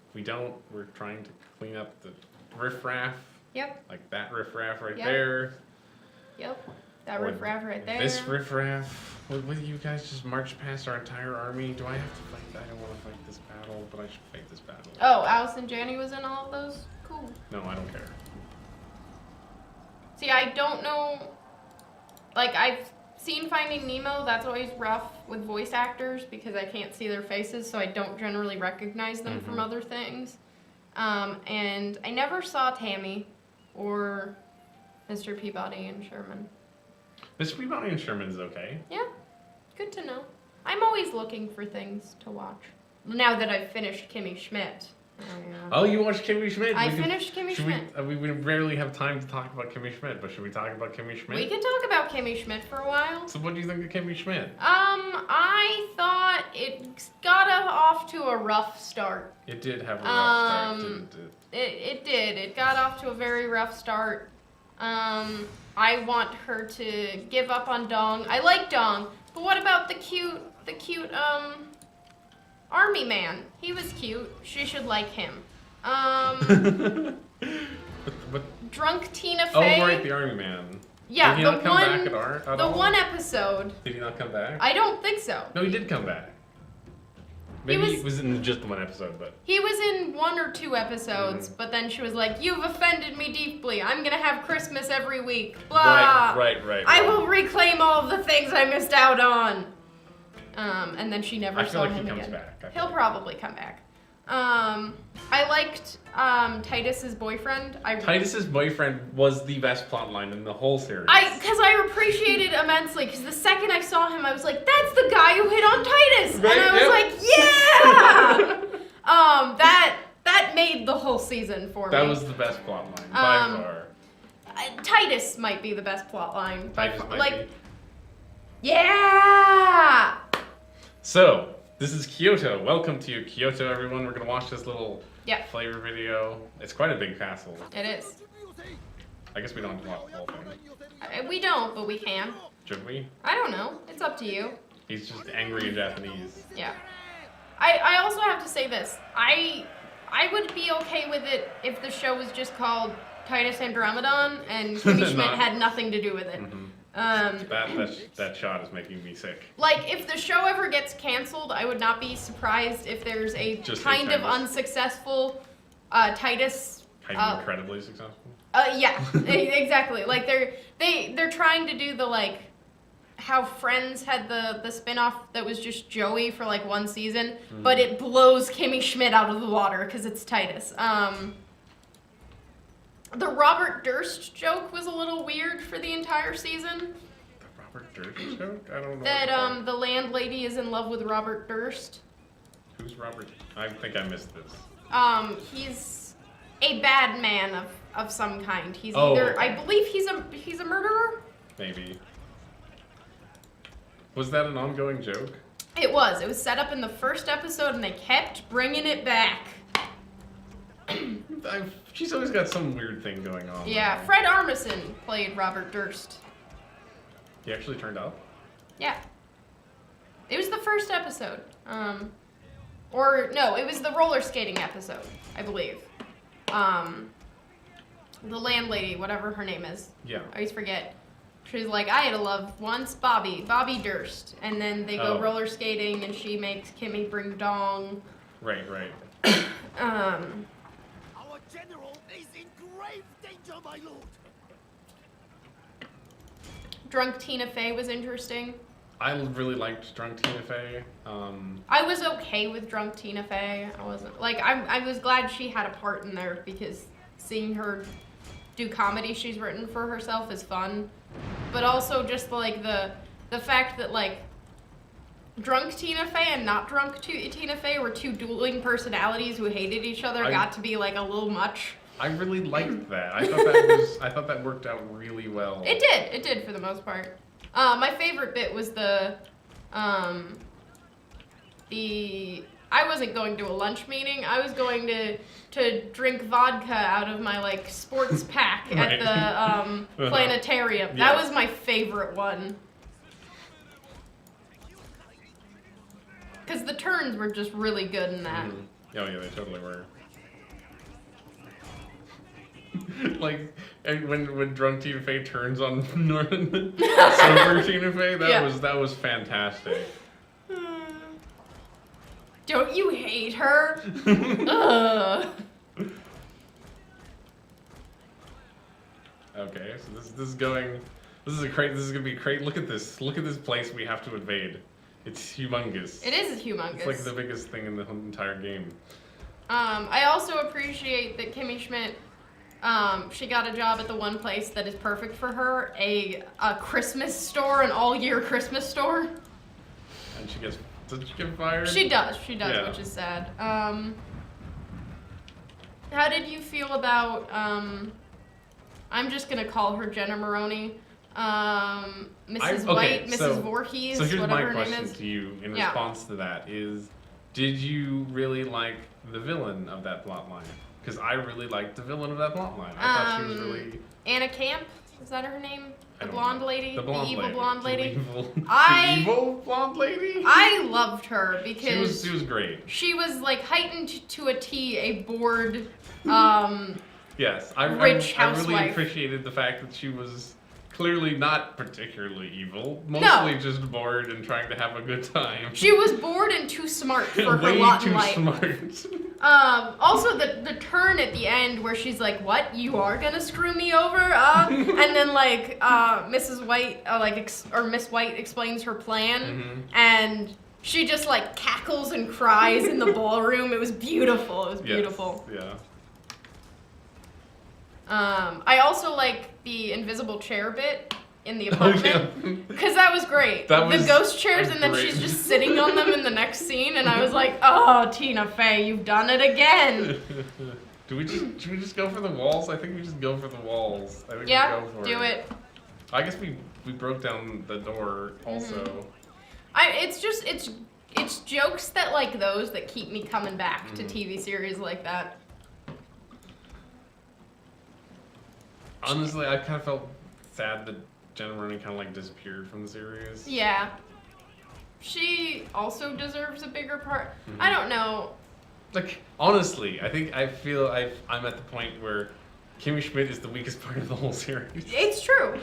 If we don't, we're trying to clean up the riffraff. Yep. Like that riffraff right Yep. there. Yep. That Or riffraff right there. This riffraff. Will you guys just march past our entire army? Do I have to fight? I don't want to fight this battle, but I should fight this battle. Oh, Allison Janney was in all of those? Cool. No, I don't care. See, I don't know. Like, I've seen Finding Nemo, that's always rough with voice actors because I can't see their faces, so I don't generally recognize them from other things. And I never saw Tammy or Mr. Peabody and Sherman. Mr. Peabody and Sherman's okay. Yeah, good to know. I'm always looking for things to watch. Now that I've finished Kimmy Schmidt. Oh, you watched Kimmy Schmidt? I finished Kimmy Schmidt. We rarely have time to talk about Kimmy Schmidt, but should we talk about Kimmy Schmidt? We can talk about Kimmy Schmidt for a while. So what do you think of Kimmy Schmidt? I thought it got off to a rough start. It did have a rough start, didn't it? It did. It got off to a very rough start. I want her to give up on Dong. I like Dong, but what about the cute, army man? He was cute. She should like him. But Drunk Tina oh, Fey. right, the army man. Yeah, did he the not come one. back at the all? one episode. Did he not come back? I don't think so. No, he did come back. Maybe he was in just one episode, but... He was in 1 or 2 episodes, but then she was like, "You've offended me deeply. I'm gonna have Christmas every week. Blah. Right. I will reclaim all of the things I missed out on." And then she never saw him again. I feel like he comes back. He'll probably come back. I liked Titus's boyfriend. Titus's boyfriend was the best plotline in the whole series. Because I appreciated immensely. Because the second I saw him, I was like, "That's the guy who hit on Titus," Right, and I was like, "Yeah!" that made the whole season for me. That was the best plotline by far. Titus might be the best plotline. Titus might be. Yeah. So, this is Kyoto. Welcome to Kyoto, everyone. We're gonna watch this little flavor video. It's quite a big castle. It is. I guess we don't have to watch the whole thing. We don't, but we can. Should we? I don't know. It's up to you. He's just angry in Japanese. Yeah. I also have to say this. I would be okay with it if the show was just called Titus Andromedon and Kimmy Schmidt had nothing to do with it. That shot is making me sick. Like, if the show ever gets canceled, I would not be surprised if there's a kind of unsuccessful Titus. Kind of incredibly successful. Yeah, exactly. Like they're trying to do the like how Friends had the spin-off that was just Joey for like 1 season, but it blows Kimmy Schmidt out of the water because it's Titus. The Robert Durst joke was a little weird for the entire season. The Robert Durst joke? I don't know. That the landlady is in love with Robert Durst. Who's Robert? I think I missed this. He's a bad man of some kind. He's either I believe he's a murderer. Maybe. Was that an ongoing joke? It was. It was set up in the first episode, and they kept bringing it back. She's always got some weird thing going on. Yeah, Fred Armisen played Robert Durst. He actually turned up? Yeah. It was the first episode. Or, no, it was the roller skating episode, I believe. The landlady, whatever her name is. Yeah. I always forget. She's like, "I had a love once, Bobby Durst." And then they go roller skating, and she makes Kimmy bring dong. Right. Our general is in grave danger, my lord. Drunk Tina Fey was interesting. I really liked Drunk Tina Fey. I was okay with Drunk Tina Fey. I wasn't like I was glad she had a part in there because seeing her do comedy she's written for herself is fun. But also just like the fact that like Drunk Tina Fey and not Drunk Tina Fey were 2 dueling personalities who hated each other got to be like a little much. I really liked that. I thought that worked out really well. It did for the most part. My favorite bit was I wasn't going to a lunch meeting. I was going to drink vodka out of my like sports pack at the planetarium. Yes. That was my favorite one. Because the turns were just really good in that. Oh yeah, they totally were. Like when Drunk Tina Fey turns on sober Tina Fey, that was fantastic. Don't you hate her? Ugh. Okay, so this is going This is gonna be great. Look at this. Look at this place we have to invade. It's humongous. It is humongous. It's like the biggest thing in the entire game. I also appreciate that Kimmy Schmidt, she got a job at the one place that is perfect for her, a Christmas store, an all-year Christmas store. And does she get fired? She does, Yeah. which is sad. How did you feel about, I'm just gonna call her Jenna Maroney, Mrs. White, Mrs. Voorhees, so here's whatever my her name question is. to you in Yeah. response to that is, did you really like the villain of that plot line? Because I really liked the villain of that plot line. I thought she was really... Anna Camp, is that her name? I The don't blonde know. lady? The blonde evil lady. blonde lady? The evil blonde lady? I loved her because She was great. she was like heightened to a T, a bored, Yes, rich I really housewife. appreciated the fact that she was clearly not particularly evil, mostly just bored and trying to have a good time. She was bored and too smart for her Way lot in too life. smart. Also the turn at the end where she's like, "What? You are gonna screw me over?" And then like Mrs. White or Miss White explains her plan, and she just like cackles and cries in the ballroom. It was beautiful. It was beautiful. Yeah. I also like the invisible chair bit in the apartment because that was great. That the was ghost chairs, and then great. she's just sitting on them in the next scene, and I was like, "Oh, Tina Fey, you've done it again." Should we just go for the walls? I think we just go for the walls. I think Yeah, we go for do it. I guess we broke down the door also. It's jokes that like those that keep me coming back to TV series like that. Honestly, I kind of felt sad that Jenna Maroney kind of like disappeared from the series. Yeah. She also deserves a bigger part. I don't know. Like, honestly, I feel I'm at the point where Kimmy Schmidt is the weakest part of the whole series. It's true.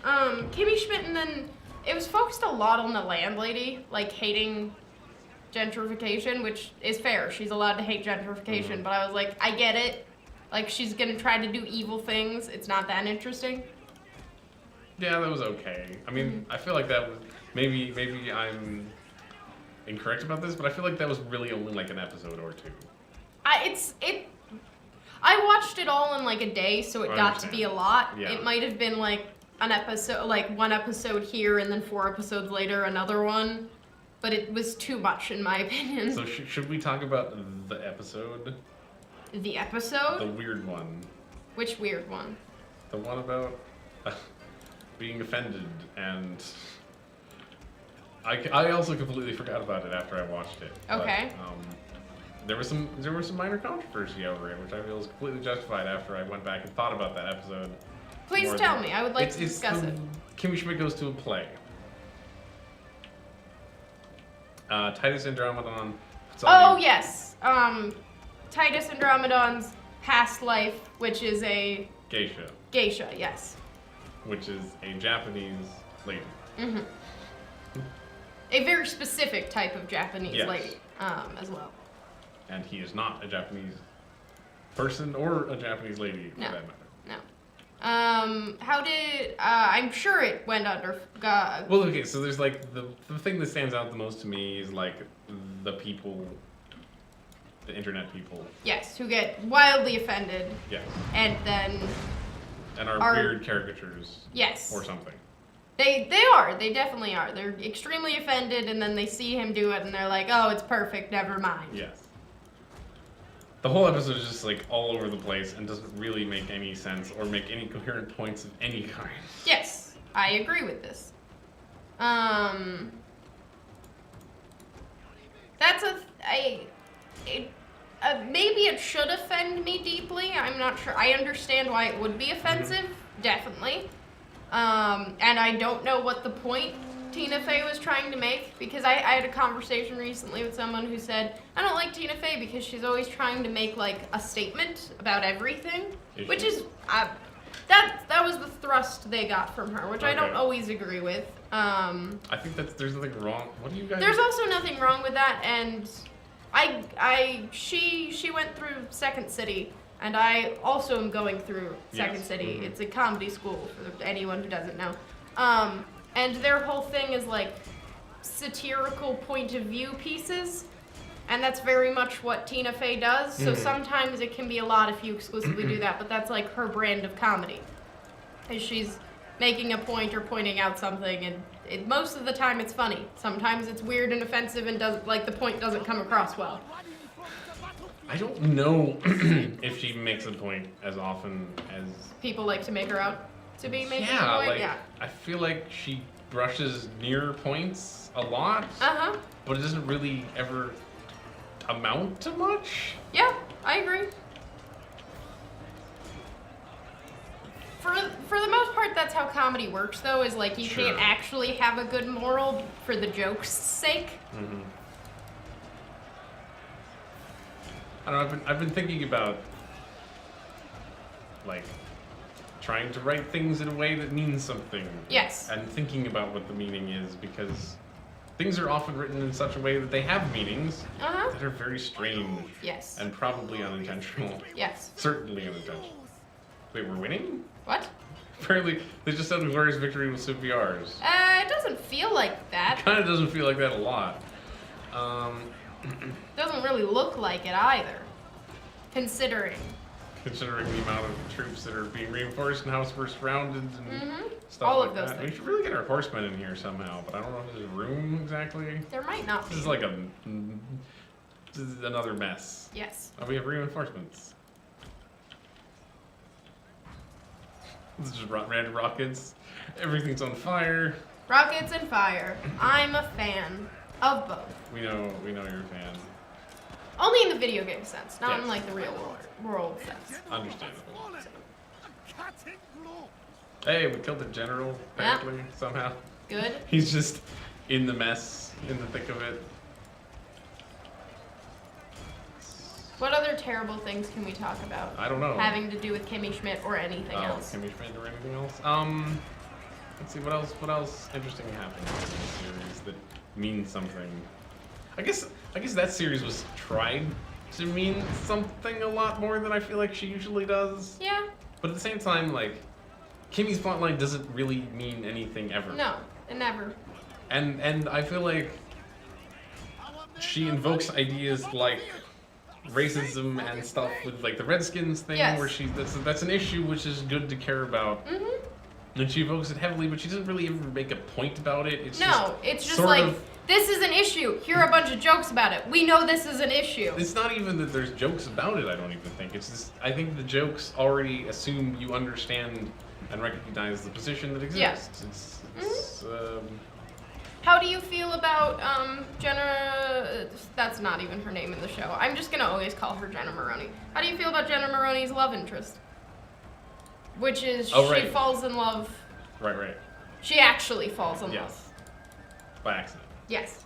Kimmy Schmidt, and then it was focused a lot on the landlady, like hating gentrification, which is fair. She's allowed to hate gentrification, but I was like, I get it. Like, she's gonna try to do evil things. It's not that interesting. Yeah, that was okay. I mean, I feel like that was maybe I'm incorrect about this, but I feel like that was really only like an episode or two. I watched it all in like a day, so it I got to be a lot. Yeah. It might have been like an episode, like one episode here, and then 4 episodes later another one. But it was too much, in my opinion. So should we talk about the episode? The episode? The weird one. Which weird one? The one about being offended, and I also completely forgot about it after I watched it. Okay. But, there was some minor controversy over it, which I feel is completely justified after I went back and thought about that episode. Please tell me. I would like to discuss it. Kimmy Schmidt goes to a play. Titus Andromedon. Oh yes. Titus Andromedon's past life, which is a Geisha, yes. which is a Japanese lady. A very specific type of Japanese Yes. lady, as well. And he is not a Japanese person or a Japanese lady, for No. that matter. No. How did, I'm sure it went under, Well, okay, so there's like, the thing that stands out the most to me is like the people, the internet people. yes, who get wildly offended, Yeah. and then, And are Are- weird caricatures yes. or something. They definitely are. They're extremely offended, and then they see him do it, and they're like, oh, it's perfect, never mind. Yes. The whole episode is just like all over the place and doesn't really make any sense or make any coherent points of any kind. Yes, I agree with this. That's maybe it should offend me deeply. I'm not sure. I understand why it would be offensive, definitely. And I don't know what the point Tina Fey was trying to make, because I had a conversation recently with someone who said, I don't like Tina Fey because she's always trying to make like a statement about everything, which is that was the thrust they got from her, which I don't Okay. always agree with. I think there's nothing wrong. What do you guys? There's also nothing wrong with that, and she went through Second City, And I also am going through Second Yes. City. Mhm. It's a comedy school for anyone who doesn't know. And their whole thing is like satirical point of view pieces. And that's very much what Tina Fey does. So sometimes it can be a lot if you exclusively do that, but that's like her brand of comedy. Is she's making a point or pointing out something, and most of the time it's funny. Sometimes it's weird and offensive and the point doesn't come across well. I don't know if she makes a point as often as... People like to make her out to be making Yeah, a point. like, Yeah. I feel like she brushes near points a lot, Uh-huh. but it doesn't really ever amount to much. Yeah, I agree. For the most part, that's how comedy works, though, is like you Sure. can't actually have a good moral for the joke's sake. Mm-hmm. I don't know, I've been thinking about, like, trying to write things in a way that means something. Yes. And thinking about what the meaning is, because things are often written in such a way that they have meanings Uh-huh. that are very strange Yes. and probably unintentional. Yes. Certainly unintentional. Wait, we're winning? What? Apparently, they just said glorious victory will soon be ours. It doesn't feel like that. Kind of doesn't feel like that a lot. Doesn't really look like it either. Considering. Considering the amount of troops that are being reinforced and how we're surrounded and stuff All like of those that. things. We should really get our horsemen in here somehow, but I don't know if there's room exactly. There might not be. This is like this is another mess. Yes. Oh, we have reinforcements. This is just random rockets. Everything's on fire. Rockets and fire. I'm a fan of both. We know you're a fan. Only in the video game sense, not in Yes. like the real world sense. Understandable. Cutting blow. Hey, we killed the general, Yeah. apparently, somehow. Good. He's just in the mess, in the thick of it. What other terrible things can we talk about? I don't know. Having to do with Kimmy Schmidt or anything else. Can we spend or anything else? Let's see, what else interesting happened in this series that means something? I guess that series was tried to mean something a lot more than I feel like she usually does. Yeah. But at the same time, like, Kimmy's plotline doesn't really mean anything ever. No, it never. And I feel like she invokes ideas like racism and stuff with like the Redskins thing, Yes. where that's an issue which is good to care about. Mm-hmm. And she evokes it heavily, but she doesn't really ever make a point about it. It's just sort like, of- this is an issue. Here are a bunch of jokes about it. We know this is an issue. It's not even that there's jokes about it, I don't even think. It's just, I think the jokes already assume you understand and recognize the position that exists. Yeah. It's How do you feel about Jenna? That's not even her name in the show. I'm just gonna always call her Jenna Maroney. How do you feel about Jenna Maroney's love interest? Which is she right. falls in love. right. She actually falls in love. Yes. By accident. Yes.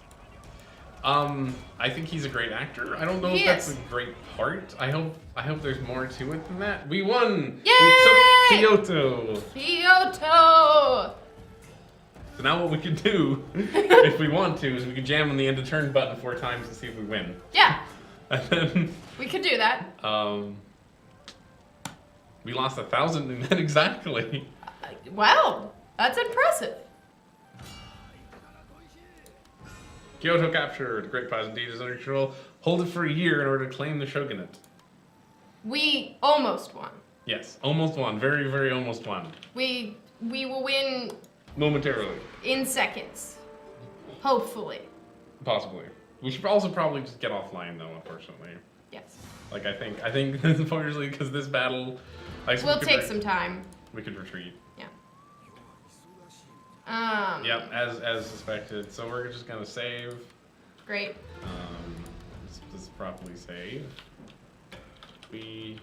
I think he's a great actor. I don't know He if that's is. a great part. I hope there's more to it than that. We won! Yay! We took Kyoto! Kyoto. So now what we can do, if we want to, is we can jam on the end of turn button 4 times to see if we win. Yeah, And then, we could do that. we lost 1,000 in that exactly. Wow, that's impressive. Kyoto captured. Great prize indeed is under control. Hold it for a year in order to claim the shogunate. We almost won. Yes, almost won. Very, very almost won. We will win Momentarily. in seconds. Hopefully. Possibly. We should also probably just get offline though, unfortunately. Yes. Like, I think, unfortunately, because this battle... We'll take some time. We could retreat. Yeah. Yep, as suspected. So we're just gonna save. Great. Let's properly save. We...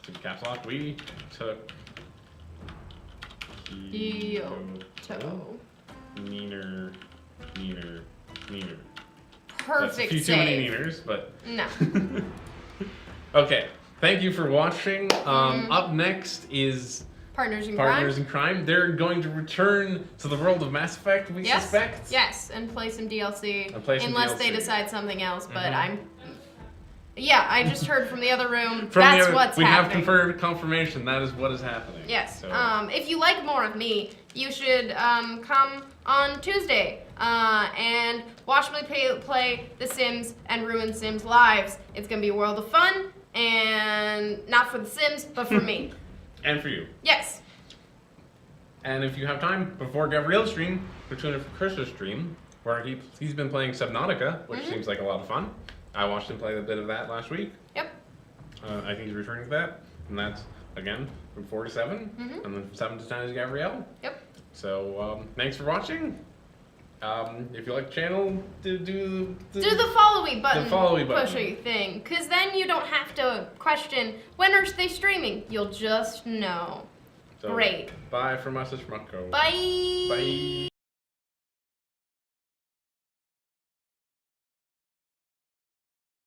To caps lock, we took... Kyoto. Neener. Perfect That's a few save. too many Neeners, but... No. Okay, thank you for watching. Up next is Partners in Partners Crime. in Crime. They're going to return to the world of Mass Effect, we Yes. suspect. Yes, and play some DLC. And play some unless they DLC. decide something else, but Mhm. Yeah, I just heard from the other room. From That's the other, what's we happening. have confirmed confirmation that is what is happening. Yes. So, If you like more of me, you should come on Tuesday and watch me play The Sims and ruin Sims' lives. It's gonna be a world of fun, and not for the Sims, but for me. and for you. Yes. And if you have time before Gavrielle's stream, we're tuning in for Chris's stream, where he's been playing Subnautica, which seems like a lot of fun. I watched him play a bit of that last week. Yep. I think he's returning to that, and that's again from 4 to 7, and then from 7 to 10 is Gavrielle. Yep. So thanks for watching. If you like the channel, do the follow-me button, the follow-me button pushy thing, because then you don't have to question when are they streaming. You'll just know. So, Great. Bye from us at Schmuckco. Bye. Bye.